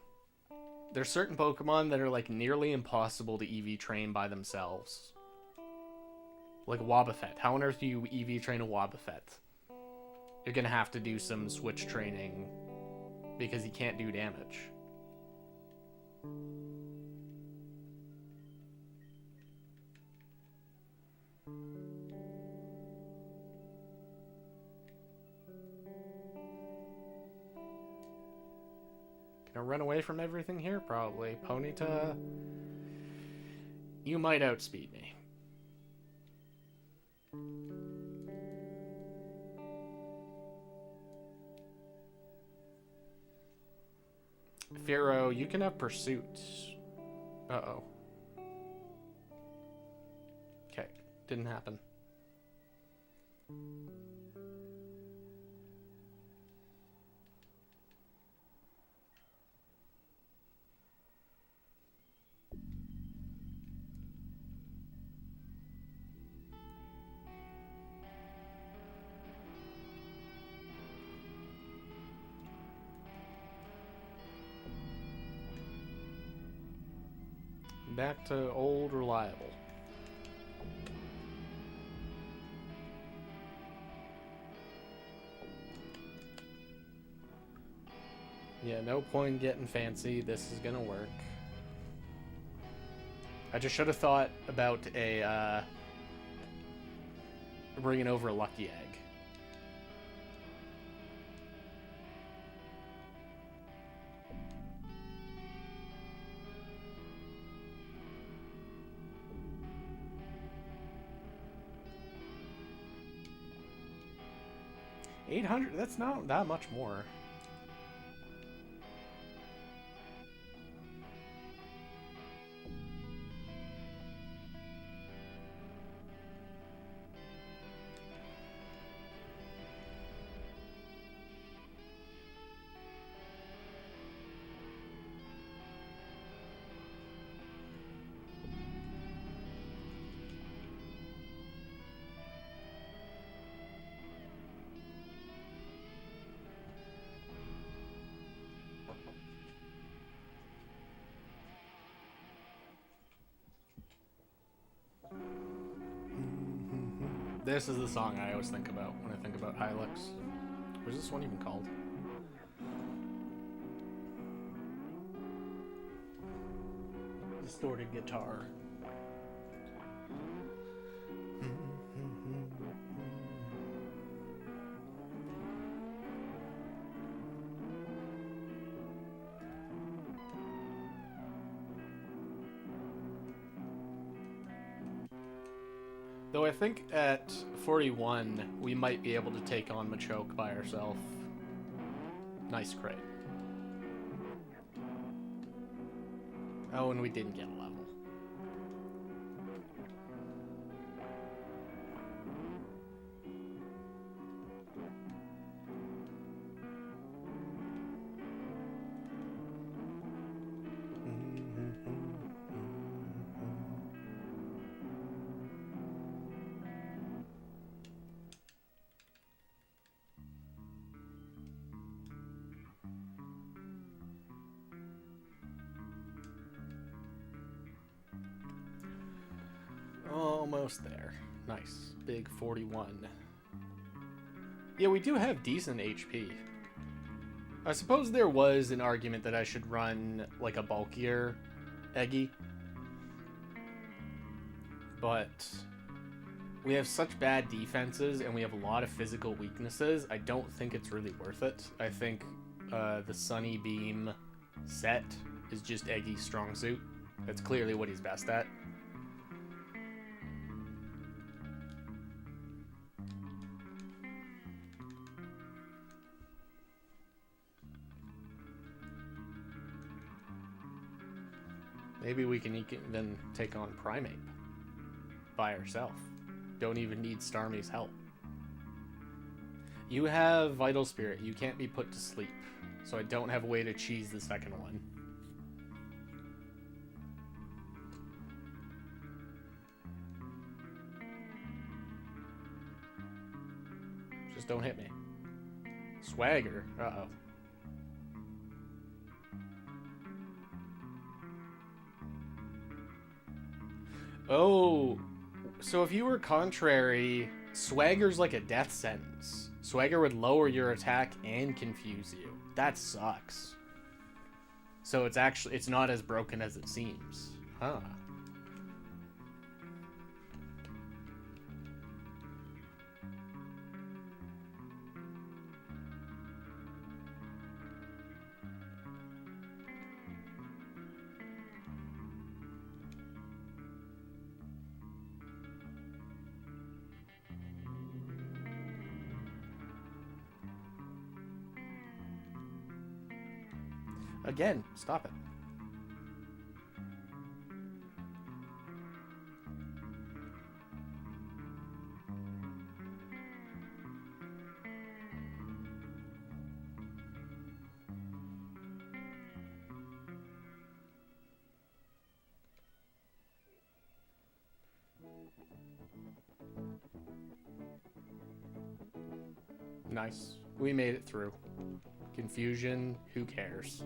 There's certain Pokemon that are like nearly impossible to EV train by themselves. Like Wobbuffet. How on earth do you EV train a Wobbuffet? You're gonna have to do some switch training because he can't do damage. Can I run away from everything here? Probably. Ponyta, you might outspeed me. Firo, you can have pursuit. Uh-oh. Okay, didn't happen. Back to old reliable. Yeah, no point getting fancy. This is gonna work. I just should have thought about bringing over a lucky egg. $800, that's not that much more. This is the song I always think about when I think about Hylix. What's this one even called? distorted guitar. Though I think at 41, we might be able to take on Machoke by ourselves. Nice crit. Oh, and we didn't get a level. Almost there. Nice. Big 41. Yeah, we do have decent HP. I suppose there was an argument that I should run like a bulkier Eggy. But we have such bad defenses and we have a lot of physical weaknesses. I don't think it's really worth it. I think the Sunny Beam set is just Eggy's strong suit. That's clearly what he's best at. Maybe we can even take on Primeape by ourselves. Don't even need Starmie's help. You have Vital Spirit. You can't be put to sleep. So I don't have a way to cheese the second one. Just don't hit me. Swagger? Uh-oh. Oh, so if you were contrary, Swagger's like a death sentence. Swagger would lower your attack and confuse you. That sucks. So it's not as broken as it seems. Huh. Again, stop it. Nice. We made it through. Confusion, who cares?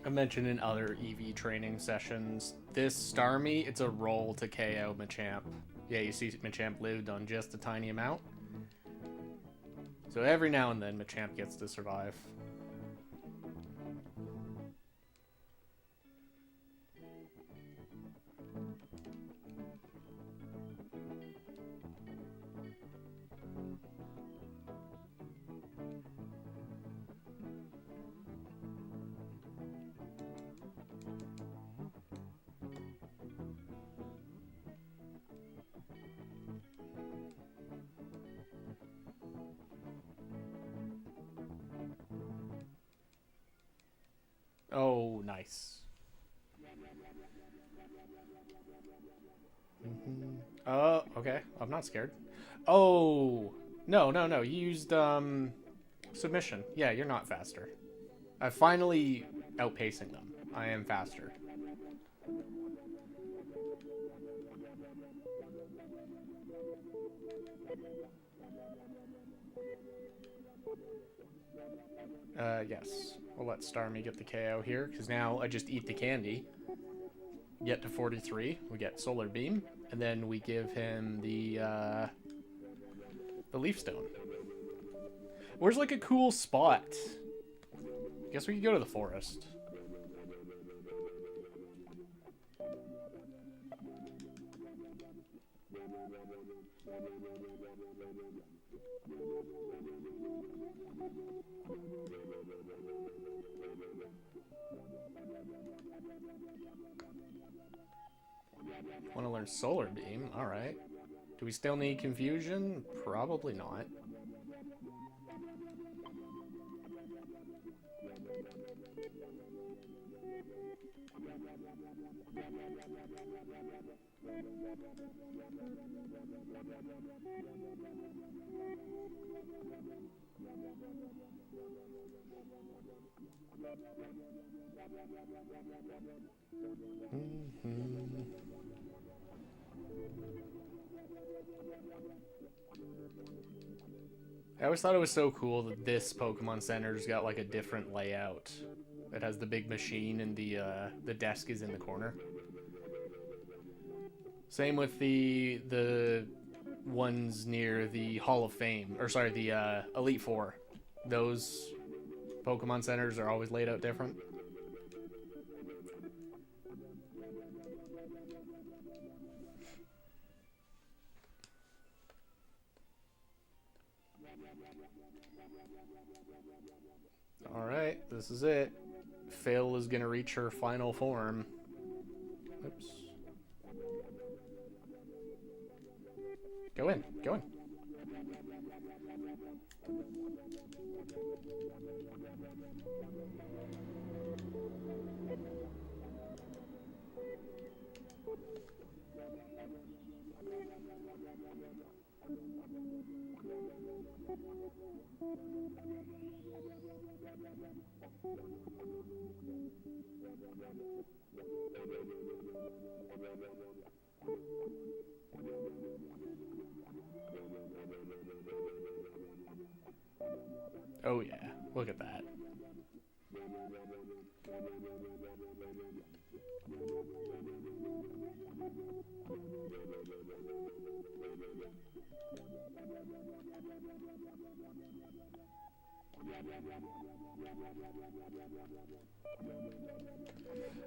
I mentioned in other EV training sessions, this Starmie, it's a roll to KO Machamp. Yeah, you see Machamp lived on just a tiny amount. So every now and then, Machamp gets to survive. Oh, nice. Oh, okay. I'm not scared. Oh, no. You used, submission. Yeah, you're not faster. I'm finally outpacing them. I am faster. Yes. We'll let Starmie get the KO here, because now I just eat the candy. Get to 43. We get Solar Beam, and then we give him the Leaf Stone. Where's like a cool spot? I guess we could go to the forest. Want to learn Solar Beam? Alright. Do we still need Confusion? Probably not. I always thought it was so cool that this Pokemon Center's got like a different layout. It has the big machine and the desk is in the corner. Same with the ones near the Hall of Fame, or sorry, the Elite Four. Those Pokemon Centers are always laid out different. Alright, this is it. Phil is gonna reach her final form. Oops. Go in, go in. Oh yeah, look at that.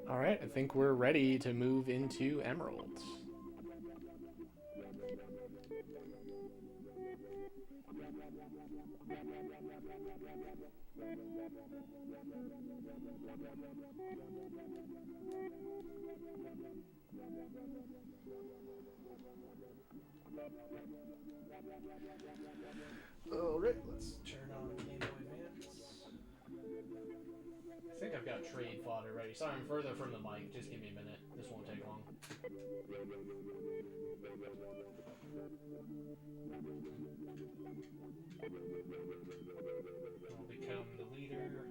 Alright, I think we're ready to move into Emeralds. Alright, let's turn on Game Boy Advance. I think I've got trade fodder ready. Sorry, I'm further from the mic. Just give me a minute. This won't take long. I'll become the leader.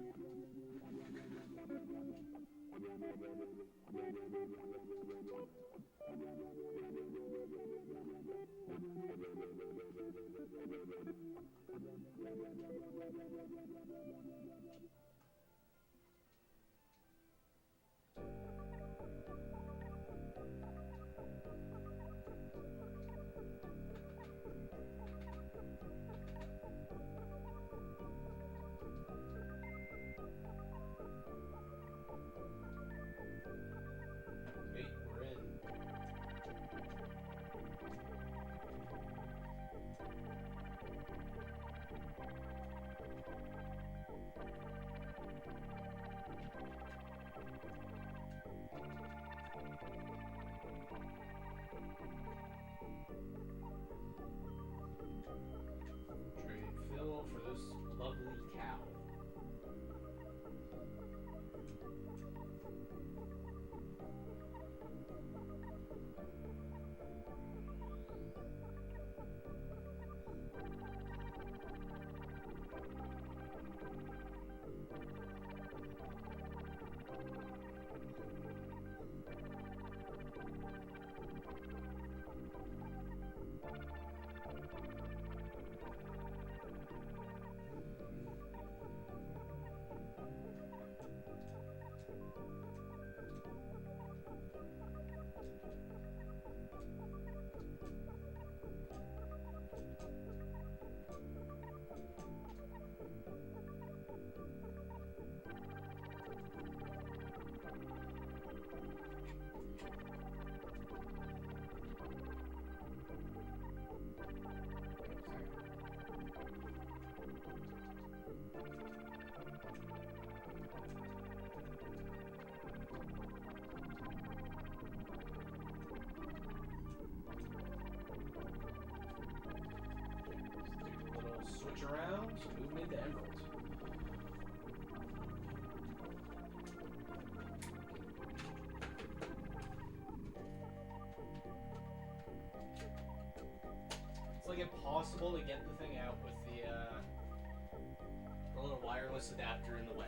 wireless adapter in the way.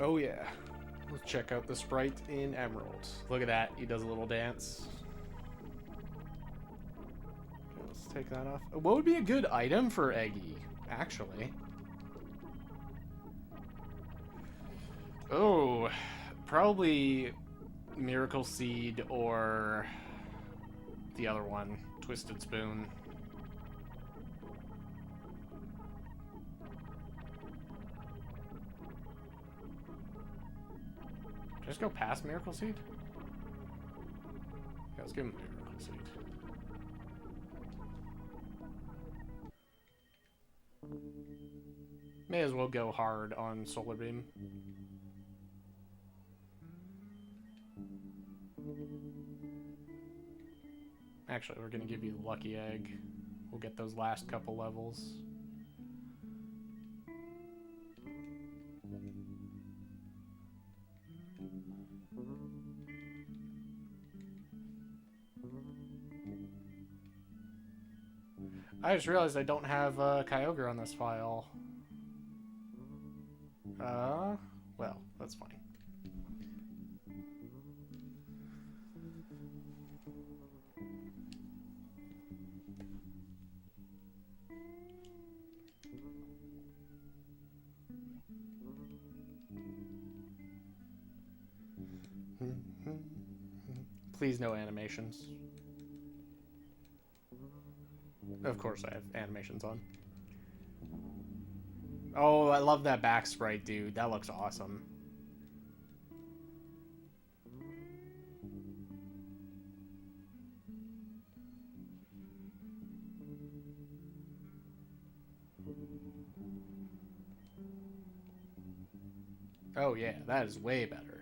Oh yeah. Let's check out the sprite in Emerald. Look at that. He does a little dance. Okay, let's take that off. What would be a good item for Eggy, actually? Oh, probably Miracle Seed or the other one, Twisted Spoon. Just go past Miracle Seed? Yeah, let's give him Miracle Seed. May as well go hard on Solar Beam. Actually, we're gonna give you the Lucky Egg. We'll get those last couple levels. I just realized I don't have Kyogre on this file. Well, that's fine. Please no animations. Of course I have animations on. Oh, I love that back sprite, dude. That looks awesome. Oh yeah, that is way better.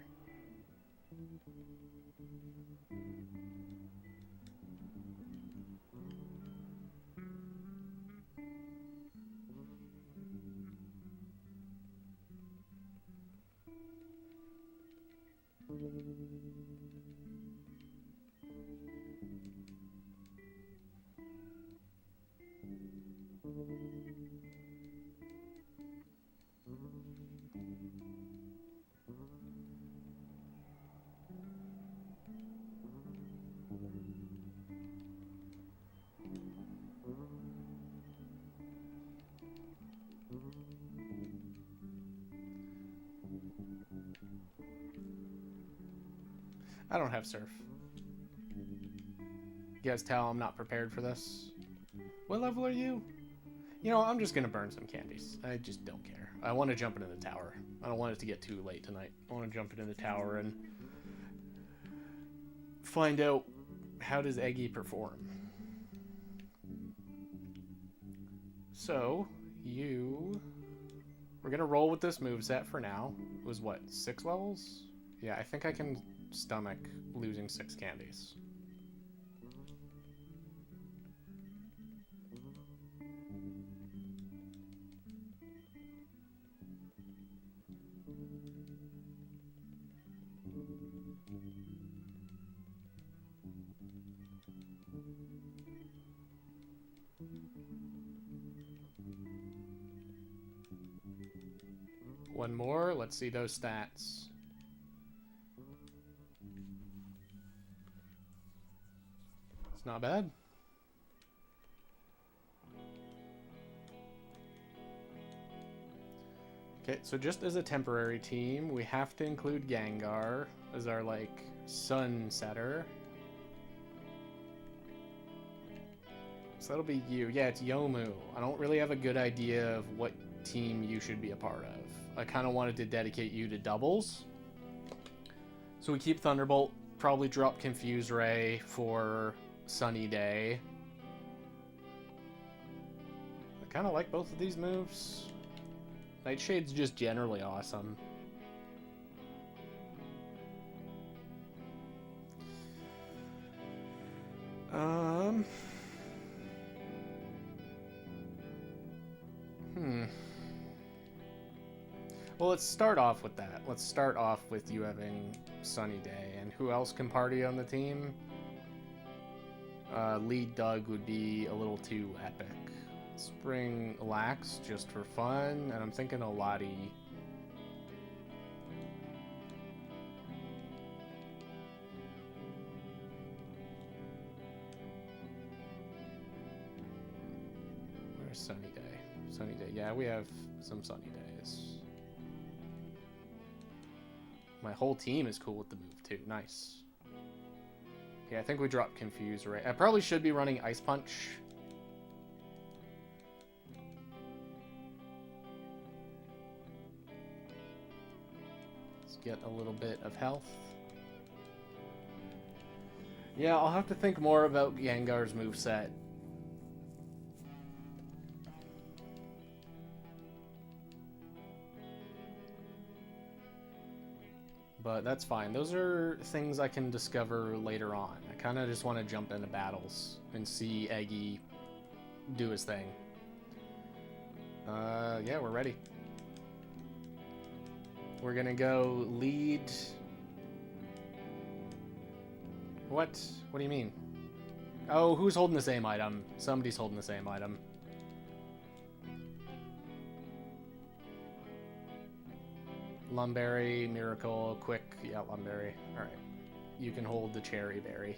I don't have surf. You guys tell I'm not prepared for this. What level are you? You know, I'm just gonna burn some candies. I just don't care. I want to jump into the tower. I don't want it to get too late tonight. I want to jump into the tower and find out how does Eggy perform. So, we're gonna roll with this moveset for now. It was what, 6 levels? Yeah, I think I can stomach losing 6 candies. One more, let's see those stats. It's not bad. Okay, so just as a temporary team, we have to include Gengar as our, like, sun setter. So that'll be you. Yeah, it's Yomu. I don't really have a good idea of what team you should be a part of. I kind of wanted to dedicate you to doubles. So we keep Thunderbolt, probably drop Confuse Ray for Sunny Day. I kind of like both of these moves. Nightshade's just generally awesome. Well, let's start off with that. Let's start off with you having Sunny Day. And who else can party on the team? Lead Doug would be a little too epic. Let's bring Lax just for fun. And I'm thinking a Lottie. Where's Sunny Day? Sunny Day. Yeah, we have some sunny days. My whole team is cool with the move, too. Nice. Yeah, I think we dropped Confuse, right? I probably should be running Ice Punch. Let's get a little bit of health. Yeah, I'll have to think more about Gengar's moveset. But that's fine. Those are things I can discover later on. I kind of just want to jump into battles and see Eggy do his thing. Yeah, we're ready. We're gonna go lead... What? What do you mean? Oh, who's holding the same item? Somebody's holding the same item. Lumberry, Miracle, Quick. Yeah, Lumberry. Alright. You can hold the Cherry Berry.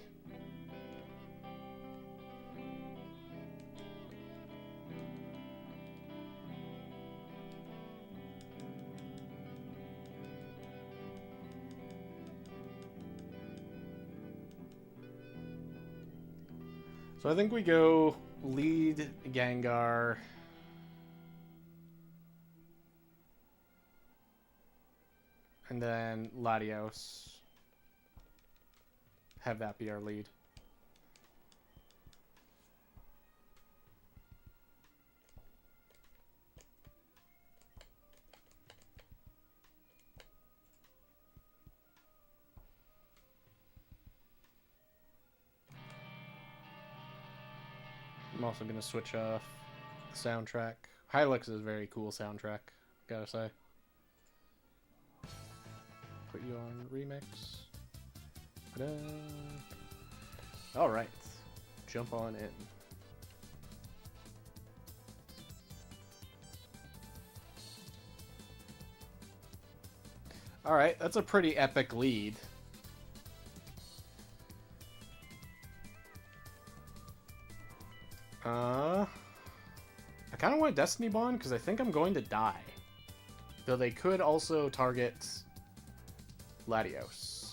So I think we go lead Gengar. And then Latios. Have that be our lead. I'm also going to switch off the soundtrack. Hylix is a very cool soundtrack, gotta say. Put you on remix. Alright. Jump on in. Alright, that's a pretty epic lead. I kind of want Destiny Bond because I think I'm going to die. Though they could also target Latios.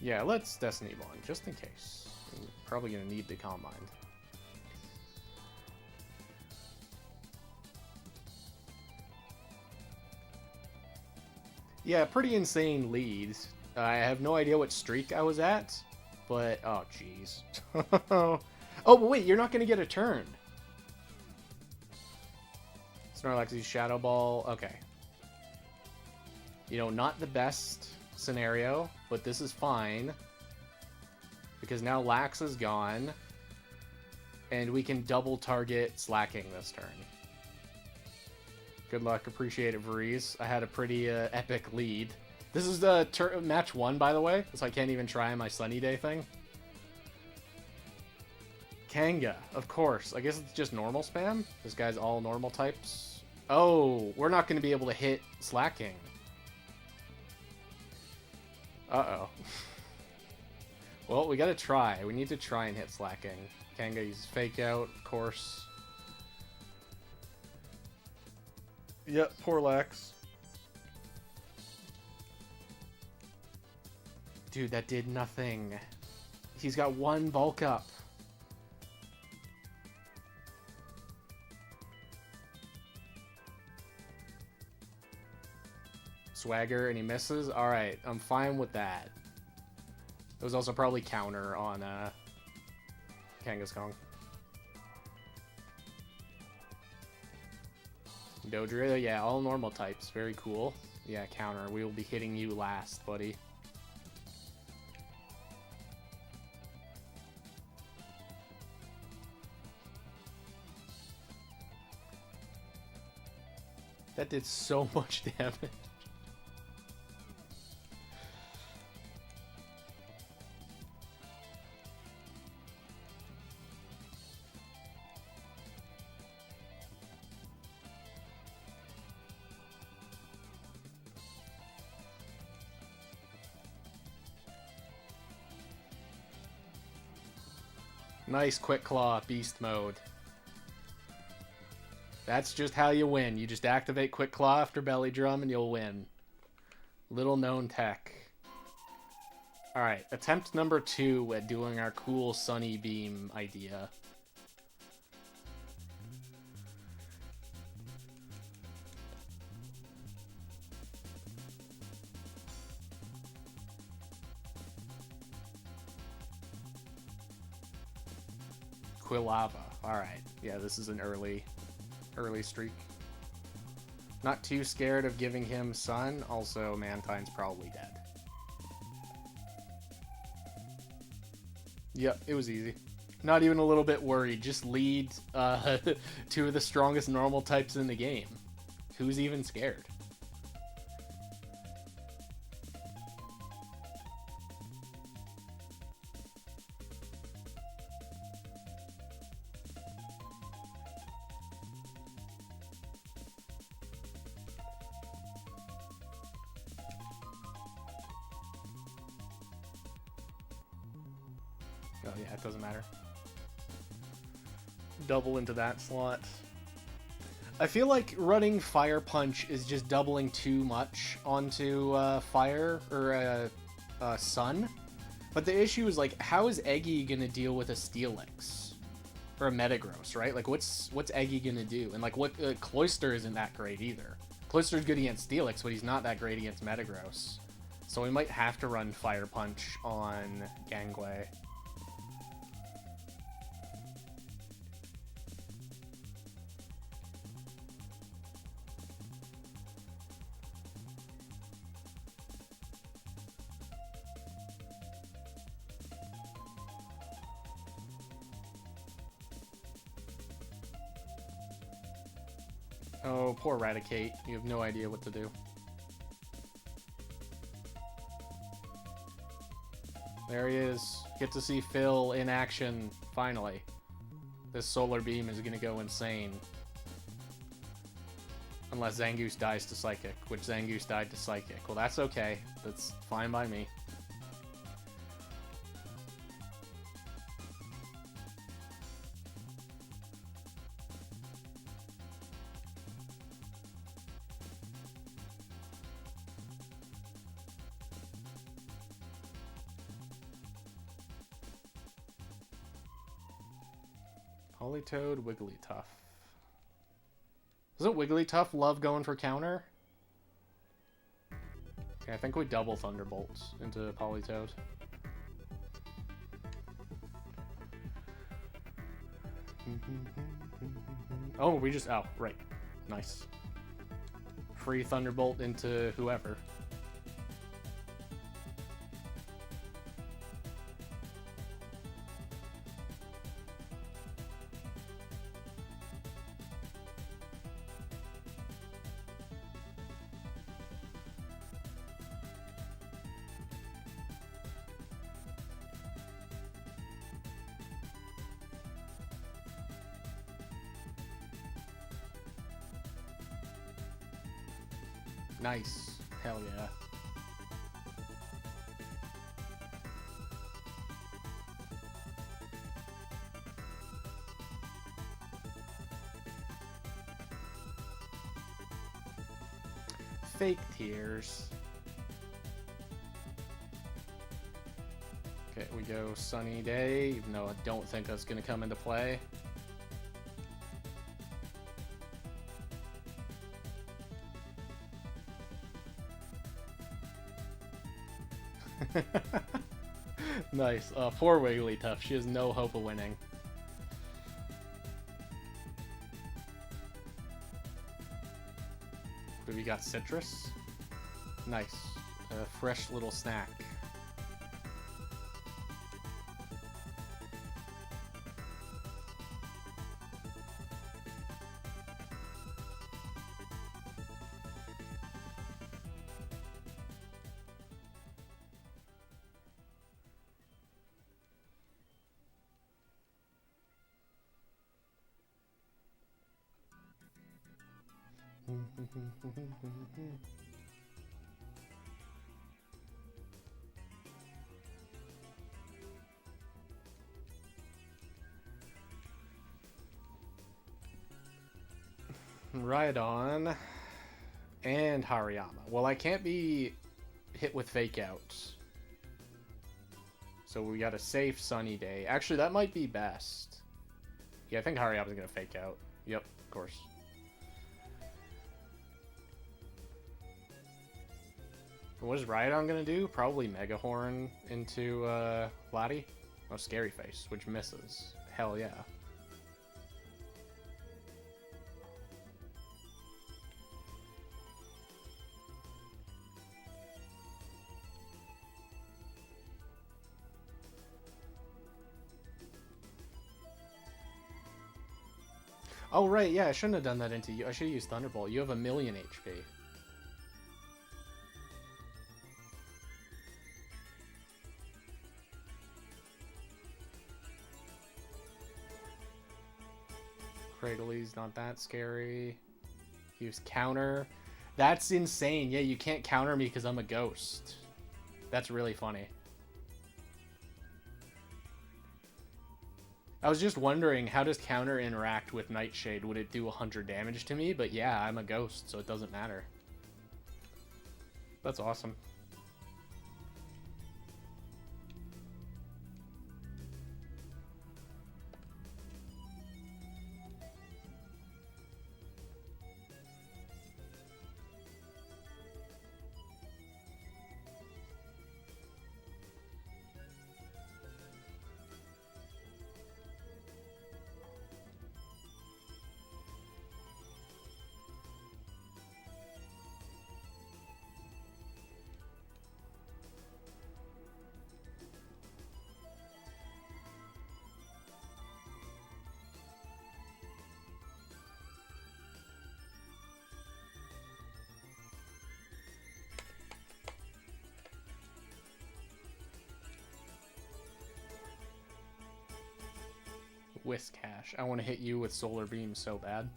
Yeah, let's Destiny Bond, just in case. I'm probably going to need the Calm Mind. Yeah, pretty insane lead. I have no idea what streak I was at, but... Oh, jeez. Oh, but wait, you're not going to get a turn. Snorlax's Shadow Ball. Okay. You know, not the best scenario, but this is fine. Because now Lax is gone. And we can double target Slacking this turn. Good luck. Appreciate it, Varese. I had a pretty epic lead. This is the match 1, by the way, so I can't even try my Sunny Day thing. Kanga, of course. I guess it's just normal spam. This guy's all normal types. Oh, we're not going to be able to hit Slacking. Uh-oh. Well, we got to try. We need to try and hit Slacking. Kanga uses Fake Out, of course. Yep, poor Lax. Dude, that did nothing. He's got 1 bulk up. Swagger, and he misses? Alright, I'm fine with that. It was also probably counter on Kangaskong. Dodrio, yeah, all normal types. Very cool. Yeah, counter. We will be hitting you last, buddy. That did so much damage. Nice Quick Claw, Beast Mode. That's just how you win. You just activate Quick Claw after Belly Drum and you'll win. Little known tech. Alright, attempt number 2 at doing our cool Sunny Beam idea. Quilava. Alright. Yeah, this is an early streak. Not too scared of giving him Sun. Also, Mantine's probably dead. Yep, it was easy. Not even a little bit worried. Just lead 2 of the strongest normal types in the game. Who's even scared? Oh yeah, it doesn't matter. Double into that slot. I feel like running Fire Punch is just doubling too much onto Fire or Sun. But the issue is, like, how is Eggy gonna deal with a Steelix? Or a Metagross, right? Like, what's Eggy gonna do? And, like, what Cloyster isn't that great either. Cloyster's good against Steelix, but he's not that great against Metagross. So we might have to run Fire Punch on Gangway. Oh, poor Raticate. You have no idea what to do. There he is. Get to see Phil in action, finally. This Solar Beam is gonna go insane. Unless Zangoose dies to Psychic, which Zangoose died to Psychic. Well, that's okay. That's fine by me. Politoed, Wigglytuff. Doesn't Wigglytuff love going for counter? Okay, I think we double Thunderbolts into Politoed. Oh, we just... Oh, right. Nice. Free Thunderbolt into whoever. Nice. Hell yeah. Fake tears. Okay, we go Sunny Day, even though I don't think that's going to come into play. Nice. Poor Wigglytuff. She has no hope of winning. But we got Citrus. Nice. A fresh little snack. Rhydon and Hariyama. Well, I can't be hit with fake outs. So we got a safe sunny day. Actually, that might be best. Yeah, I think Hariyama's gonna fake out. Yep, of course. What is Rhydon gonna do? Probably Mega Horn into Lottie. Oh, Scary Face, which misses. Hell yeah. Oh, right, yeah, I shouldn't have done that into you. I should have used Thunderbolt. You have 1,000,000 HP. Cradley's not that scary. Use counter. That's insane. Yeah, you can't counter me because I'm a ghost. That's really funny. I was just wondering, how does counter interact with Nightshade? Would it do 100 damage to me? But yeah, I'm a ghost, so it doesn't matter. That's awesome. Whiskash. I want to hit you with Solar Beam so bad.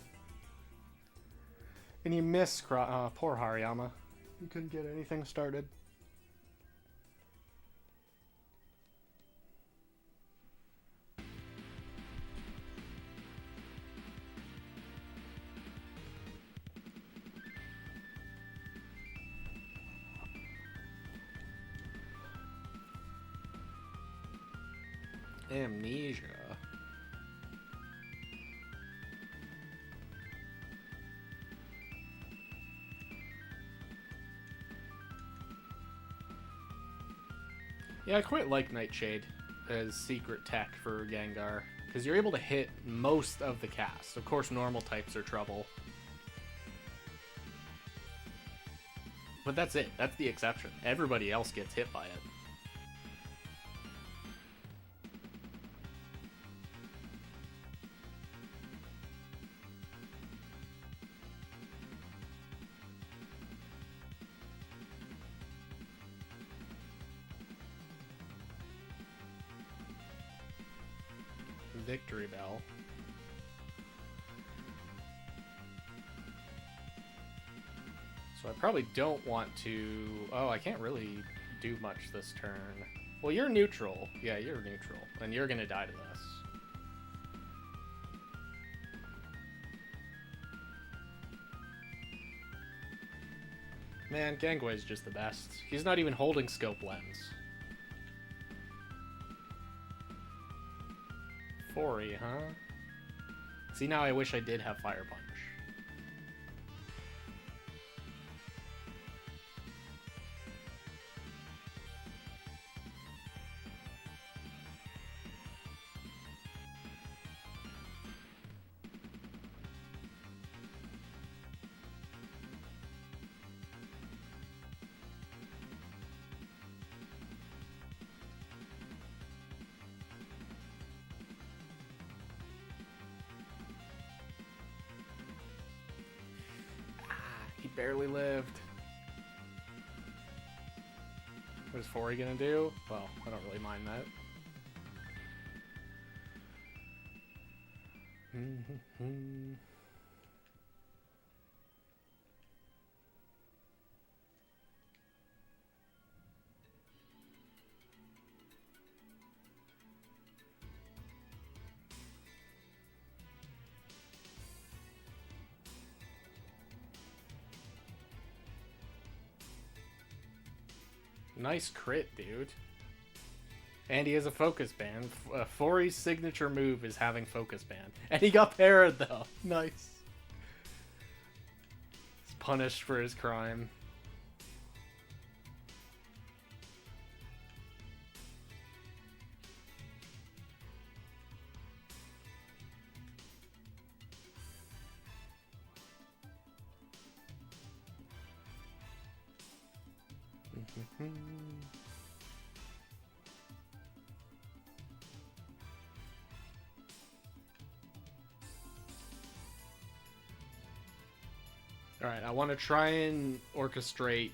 And you miss. Poor Hariyama. You couldn't get anything started. Amnesia. Yeah, I quite like Nightshade as secret tech for Gengar, because you're able to hit most of the cast. Of course, normal types are trouble. But that's it. That's the exception. Everybody else gets hit by it. Victory Bell. So I probably don't want to... Oh, I can't really do much this turn. Well, you're neutral. Yeah, you're neutral. And you're gonna die to this. Man, Gangway's just the best. He's not even holding Scope Lens. 40, huh? See, now I wish I did have Fire Punch. Barely lived. What is 40 gonna do? Well, I don't really mind that. Nice crit, dude. And he has a focus band. Fori's signature move is having focus band. And he got parried, though. Nice. He's punished for his crime. Alright, I want to try and orchestrate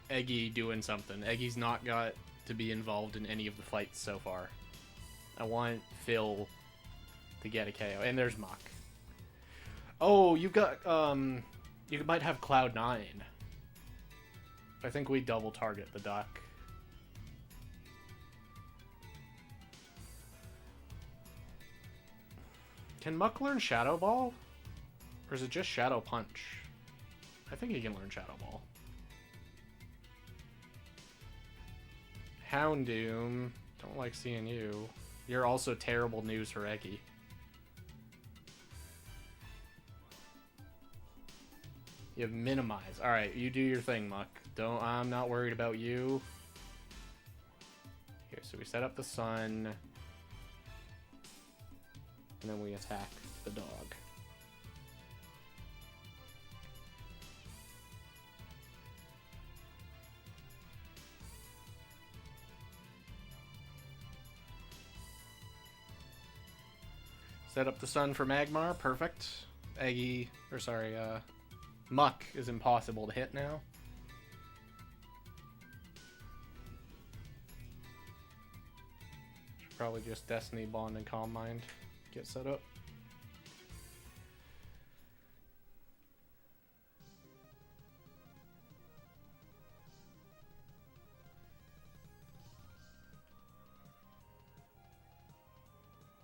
Eggy doing something. Eggy's not got to be involved in any of the fights so far. I want Phil to get a KO. And there's Muck. Oh, you've got, you might have Cloud9. I think we double target the duck. Can Muck learn Shadow Ball? Or is it just Shadow Punch? I think he can learn Shadow Ball. Houndoom. Don't like seeing you. You're also terrible news for Eggy. You have Minimize. Alright, you do your thing, Muck. I'm not worried about you. Here, so we set up the sun. And then we attack the dog. Set up the sun for Magmar. Perfect. Eggy, or sorry, Muck is impossible to hit now. Should probably just Destiny Bond and Calm Mind get set up.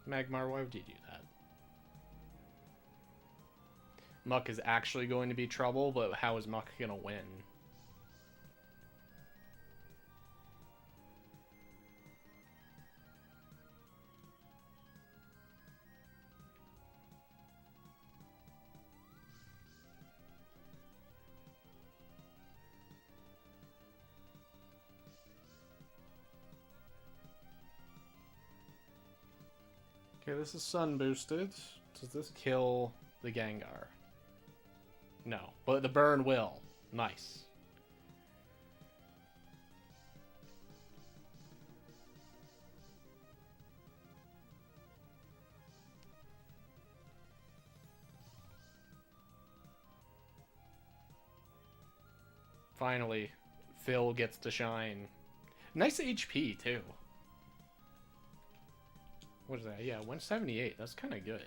Magmar, why would you do that? Muck is actually going to be trouble, but how is Muck going to win? Okay, this is sun boosted. Does this kill the Gengar? No, but the burn will. Nice. Finally, Phil gets to shine. Nice HP, too. What is that? Yeah, 178. That's kind of good.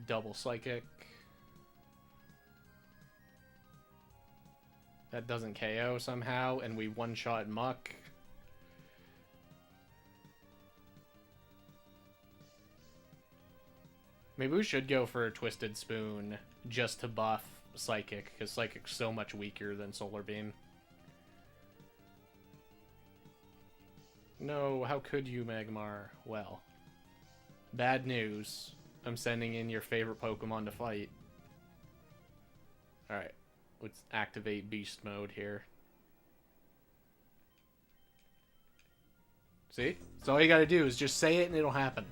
Double Psychic. That doesn't KO somehow, and we one-shot Muck. Maybe we should go for a Twisted Spoon just to buff Psychic, because Psychic's so much weaker than Solar Beam. No, how could you, Magmar? Well, bad news. I'm sending in your favorite Pokemon to fight. Alright, let's activate Beast Mode here. See? So all you gotta do is just say it and it'll happen.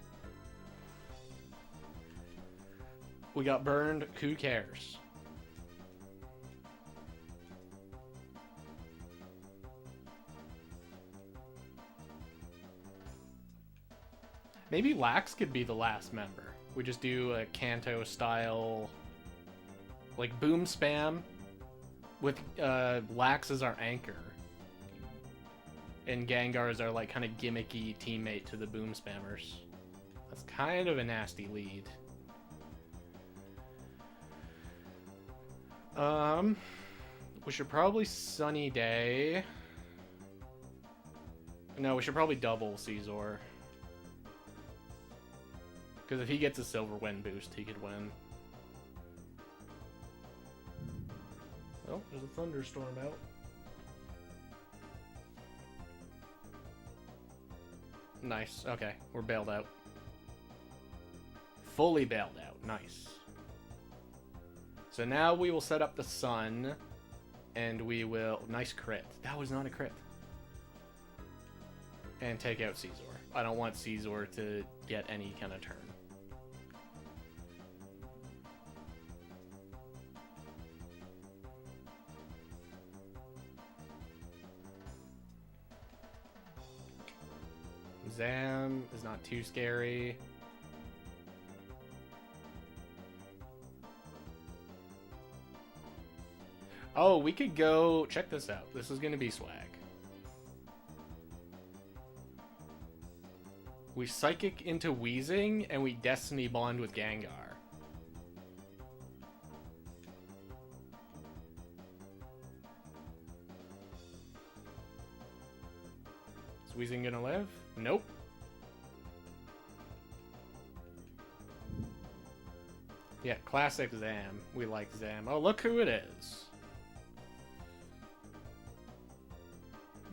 We got burned, who cares? Maybe Lax could be the last member. We just do a Kanto style, like boom spam with Lax as our anchor. And Gengar is our like kind of gimmicky teammate to the boom spammers. That's kind of a nasty lead. We should probably Sunny Day. No, we should probably double Caesar. Because if he gets a Silver Wind boost, he could win. Oh, there's a thunderstorm out. Nice. Okay, we're bailed out. Fully bailed out. Nice. So now we will set up the sun, and we will... Nice crit. That was not a crit. And take out Caesar. I don't want Caesar to get any kind of turn. Zam is not too scary. Oh, we could go... Check this out. This is going to be swag. We Psychic into Wheezing, and we Destiny Bond with Gengar. Is Wheezing gonna live? Nope. Yeah, classic Zam. We like Zam. Oh, look who it is.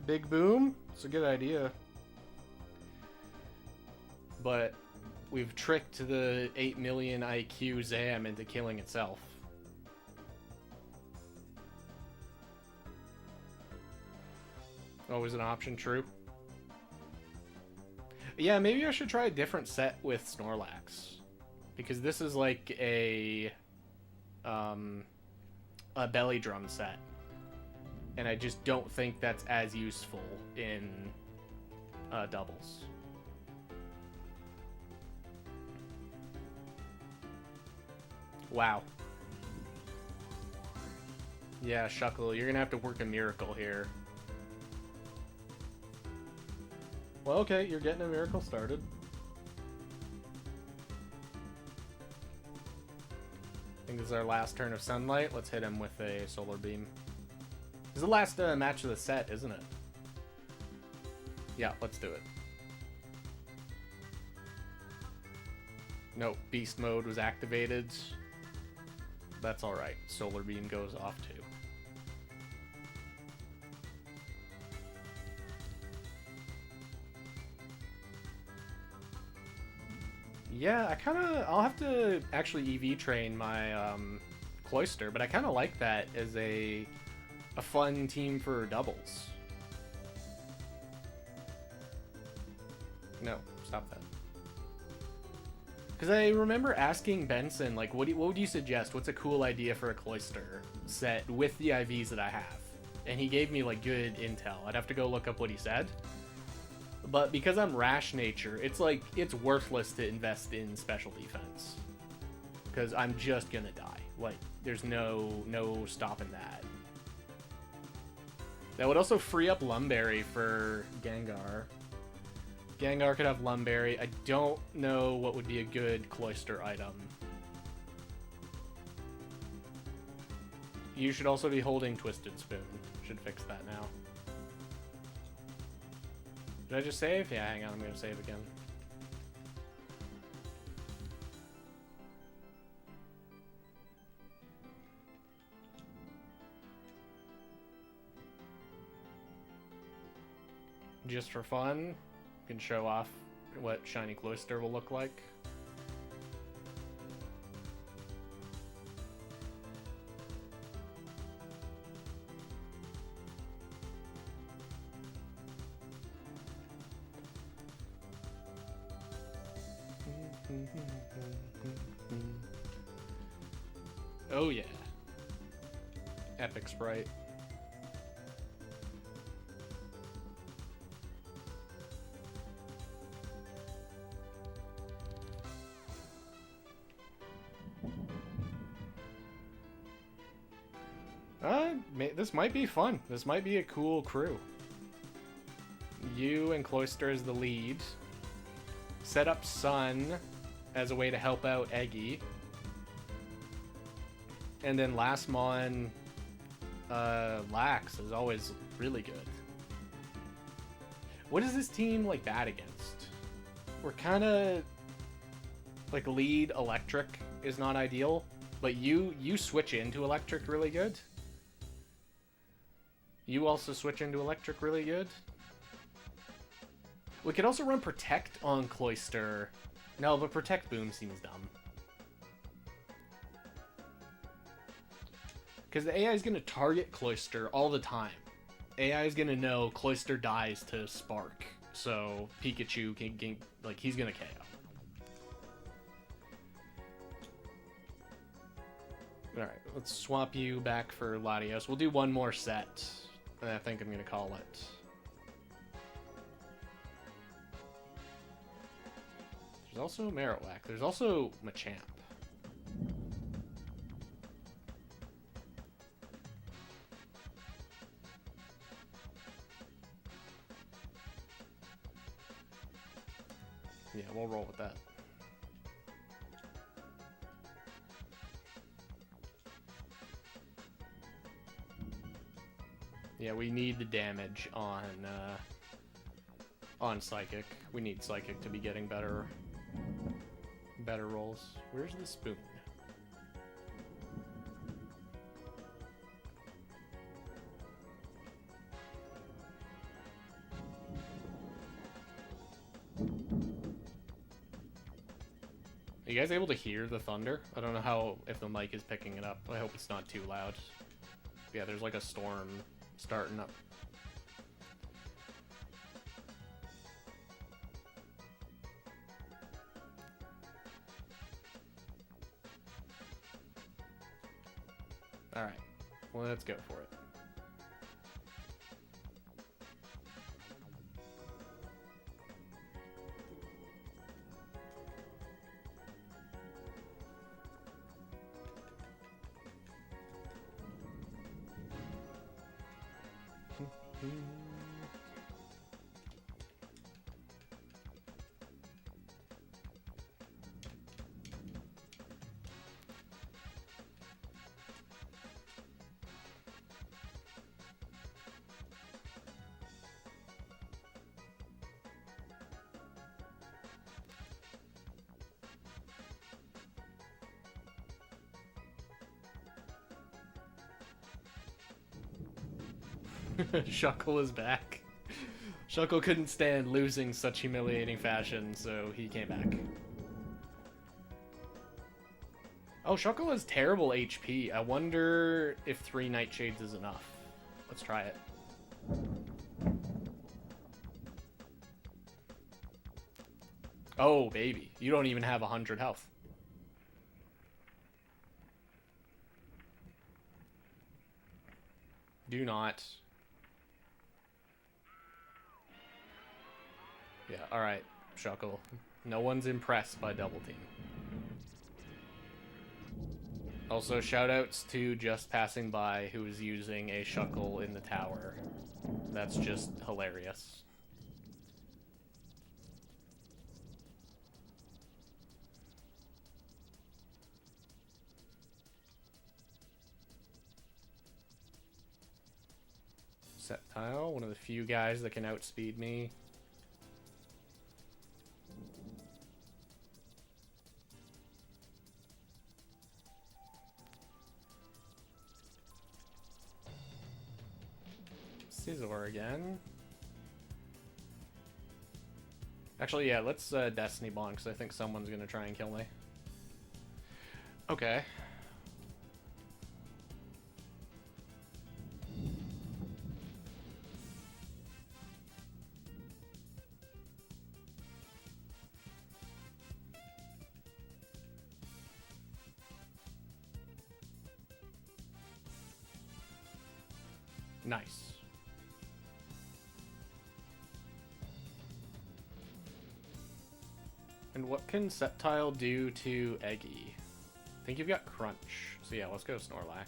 Big Boom? It's a good idea. But we've tricked the 8 million IQ Zam into killing itself. Oh, was an option true? Yeah, maybe I should try a different set with Snorlax. Because this is like a belly drum set. And I just don't think that's as useful in doubles. Wow. Yeah, Shuckle, you're gonna have to work a miracle here. Well, okay, you're getting a miracle started. I think this is our last turn of Sunlight. Let's hit him with a Solar Beam. This is the last match of the set, isn't it? Yeah, let's do it. No, Beast Mode was activated. That's alright. Solar Beam goes off too. Yeah, I'll have to actually EV train my Cloyster, but I kind of like that as a fun team for doubles. No, stop that. Because I remember asking Benson, like, what would you suggest? What's a cool idea for a Cloyster set with the IVs that I have? And he gave me, like, good intel. I'd have to go look up what he said. But because I'm Rash Nature, it's like, it's worthless to invest in special defense. Because I'm just gonna die. Like, there's no stopping that. That would also free up Lumberry for Gengar. Gengar could have Lumberry. I don't know what would be a good Cloyster item. You should also be holding Twisted Spoon. Should fix that now. Did I just save? Yeah, hang on, I'm gonna save again. Just for fun, you can show off what Shiny Cloyster will look like. Oh yeah. Epic Sprite. This might be fun. This might be a cool crew. You and Cloyster as the lead. Set up Sun as a way to help out Eggy. And then last Mon, Lax is always really good. What is this team like bad against? We're kind of like lead electric is not ideal, but you switch into electric really good. You also switch into electric really good. We could also run Protect on Cloyster. No, but Protect Boom seems dumb. Because the AI is going to target Cloyster all the time. AI is going to know Cloyster dies to Spark. So Pikachu can, like, he's going to KO. Alright, let's swap you back for Latios. We'll do one more set, and I think I'm going to call it. There's also Marowak. There's also Machamp. Yeah, we'll roll with that. Yeah, we need the damage on Psychic. We need Psychic to be getting better rolls. Where's the spoon? Are you guys able to hear the thunder? I don't know if the mic is picking it up. I hope it's not too loud. Yeah, there's like a storm starting up. Alright, well, let's go for it. Shuckle is back. Shuckle couldn't stand losing such humiliating fashion, so he came back. Oh, Shuckle has terrible HP. I wonder if 3 Nightshades is enough. Let's try it. Oh, baby. You don't even have 100 health. Do not. Yeah, alright, Shuckle. No one's impressed by Double Team. Also, shoutouts to Just Passing By, who is using a Shuckle in the tower. That's just hilarious. Sceptile, one of the few guys that can outspeed me. Scizor again. Actually, yeah, let's Destiny Bond, because I think someone's going to try and kill me. Okay. Nice. And what can Sceptile do to Eggy? I think you've got Crunch. So yeah, let's go Snorlax.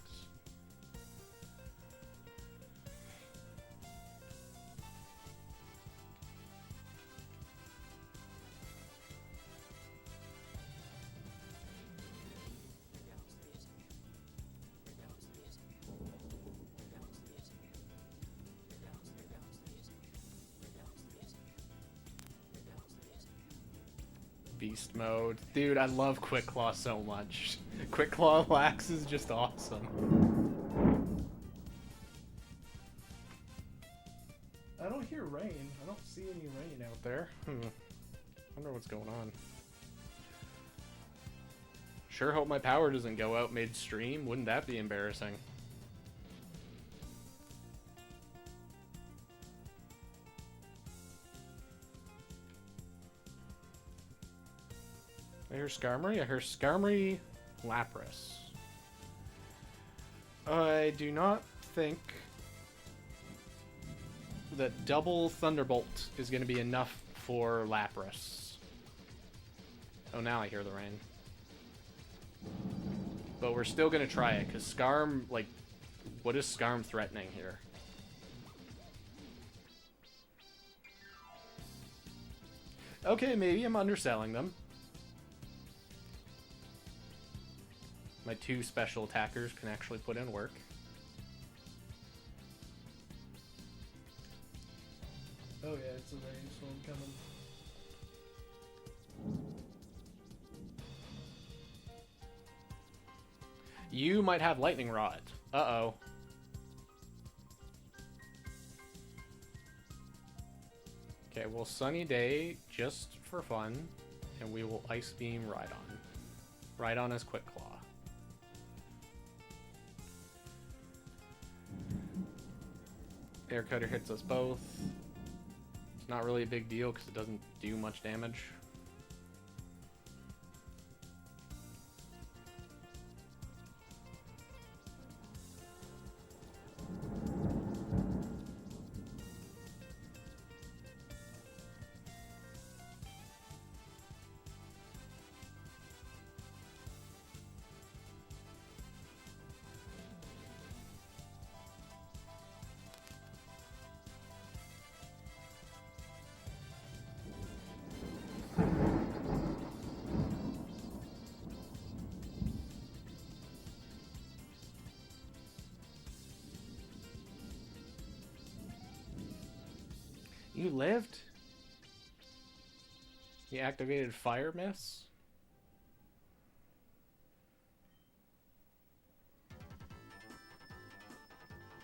Beast mode. Dude, I love Quick Claw so much. Quick Claw Lax is just awesome. rain out there. Wonder what's going on. Sure hope my power doesn't go out midstream. Wouldn't that be embarrassing? I hear Skarmory. I hear Skarmory Lapras. I do not think that double Thunderbolt is going to be enough for Lapras. Oh, now I hear the rain. But we're still going to try it, because Skarm, like, what is Skarm threatening here? Okay, maybe I'm underselling them. My 2 special attackers can actually put in work. Oh yeah, it's a rainstorm coming. You might have Lightning Rod. Uh-oh. Okay, well, Sunny Day just for fun, and we will Ice Beam Rhydon. Rhydon has Quick Claw. Air Cutter hits us both. It's not really a big deal because it doesn't do much damage. You lived? You activated Fire Miss?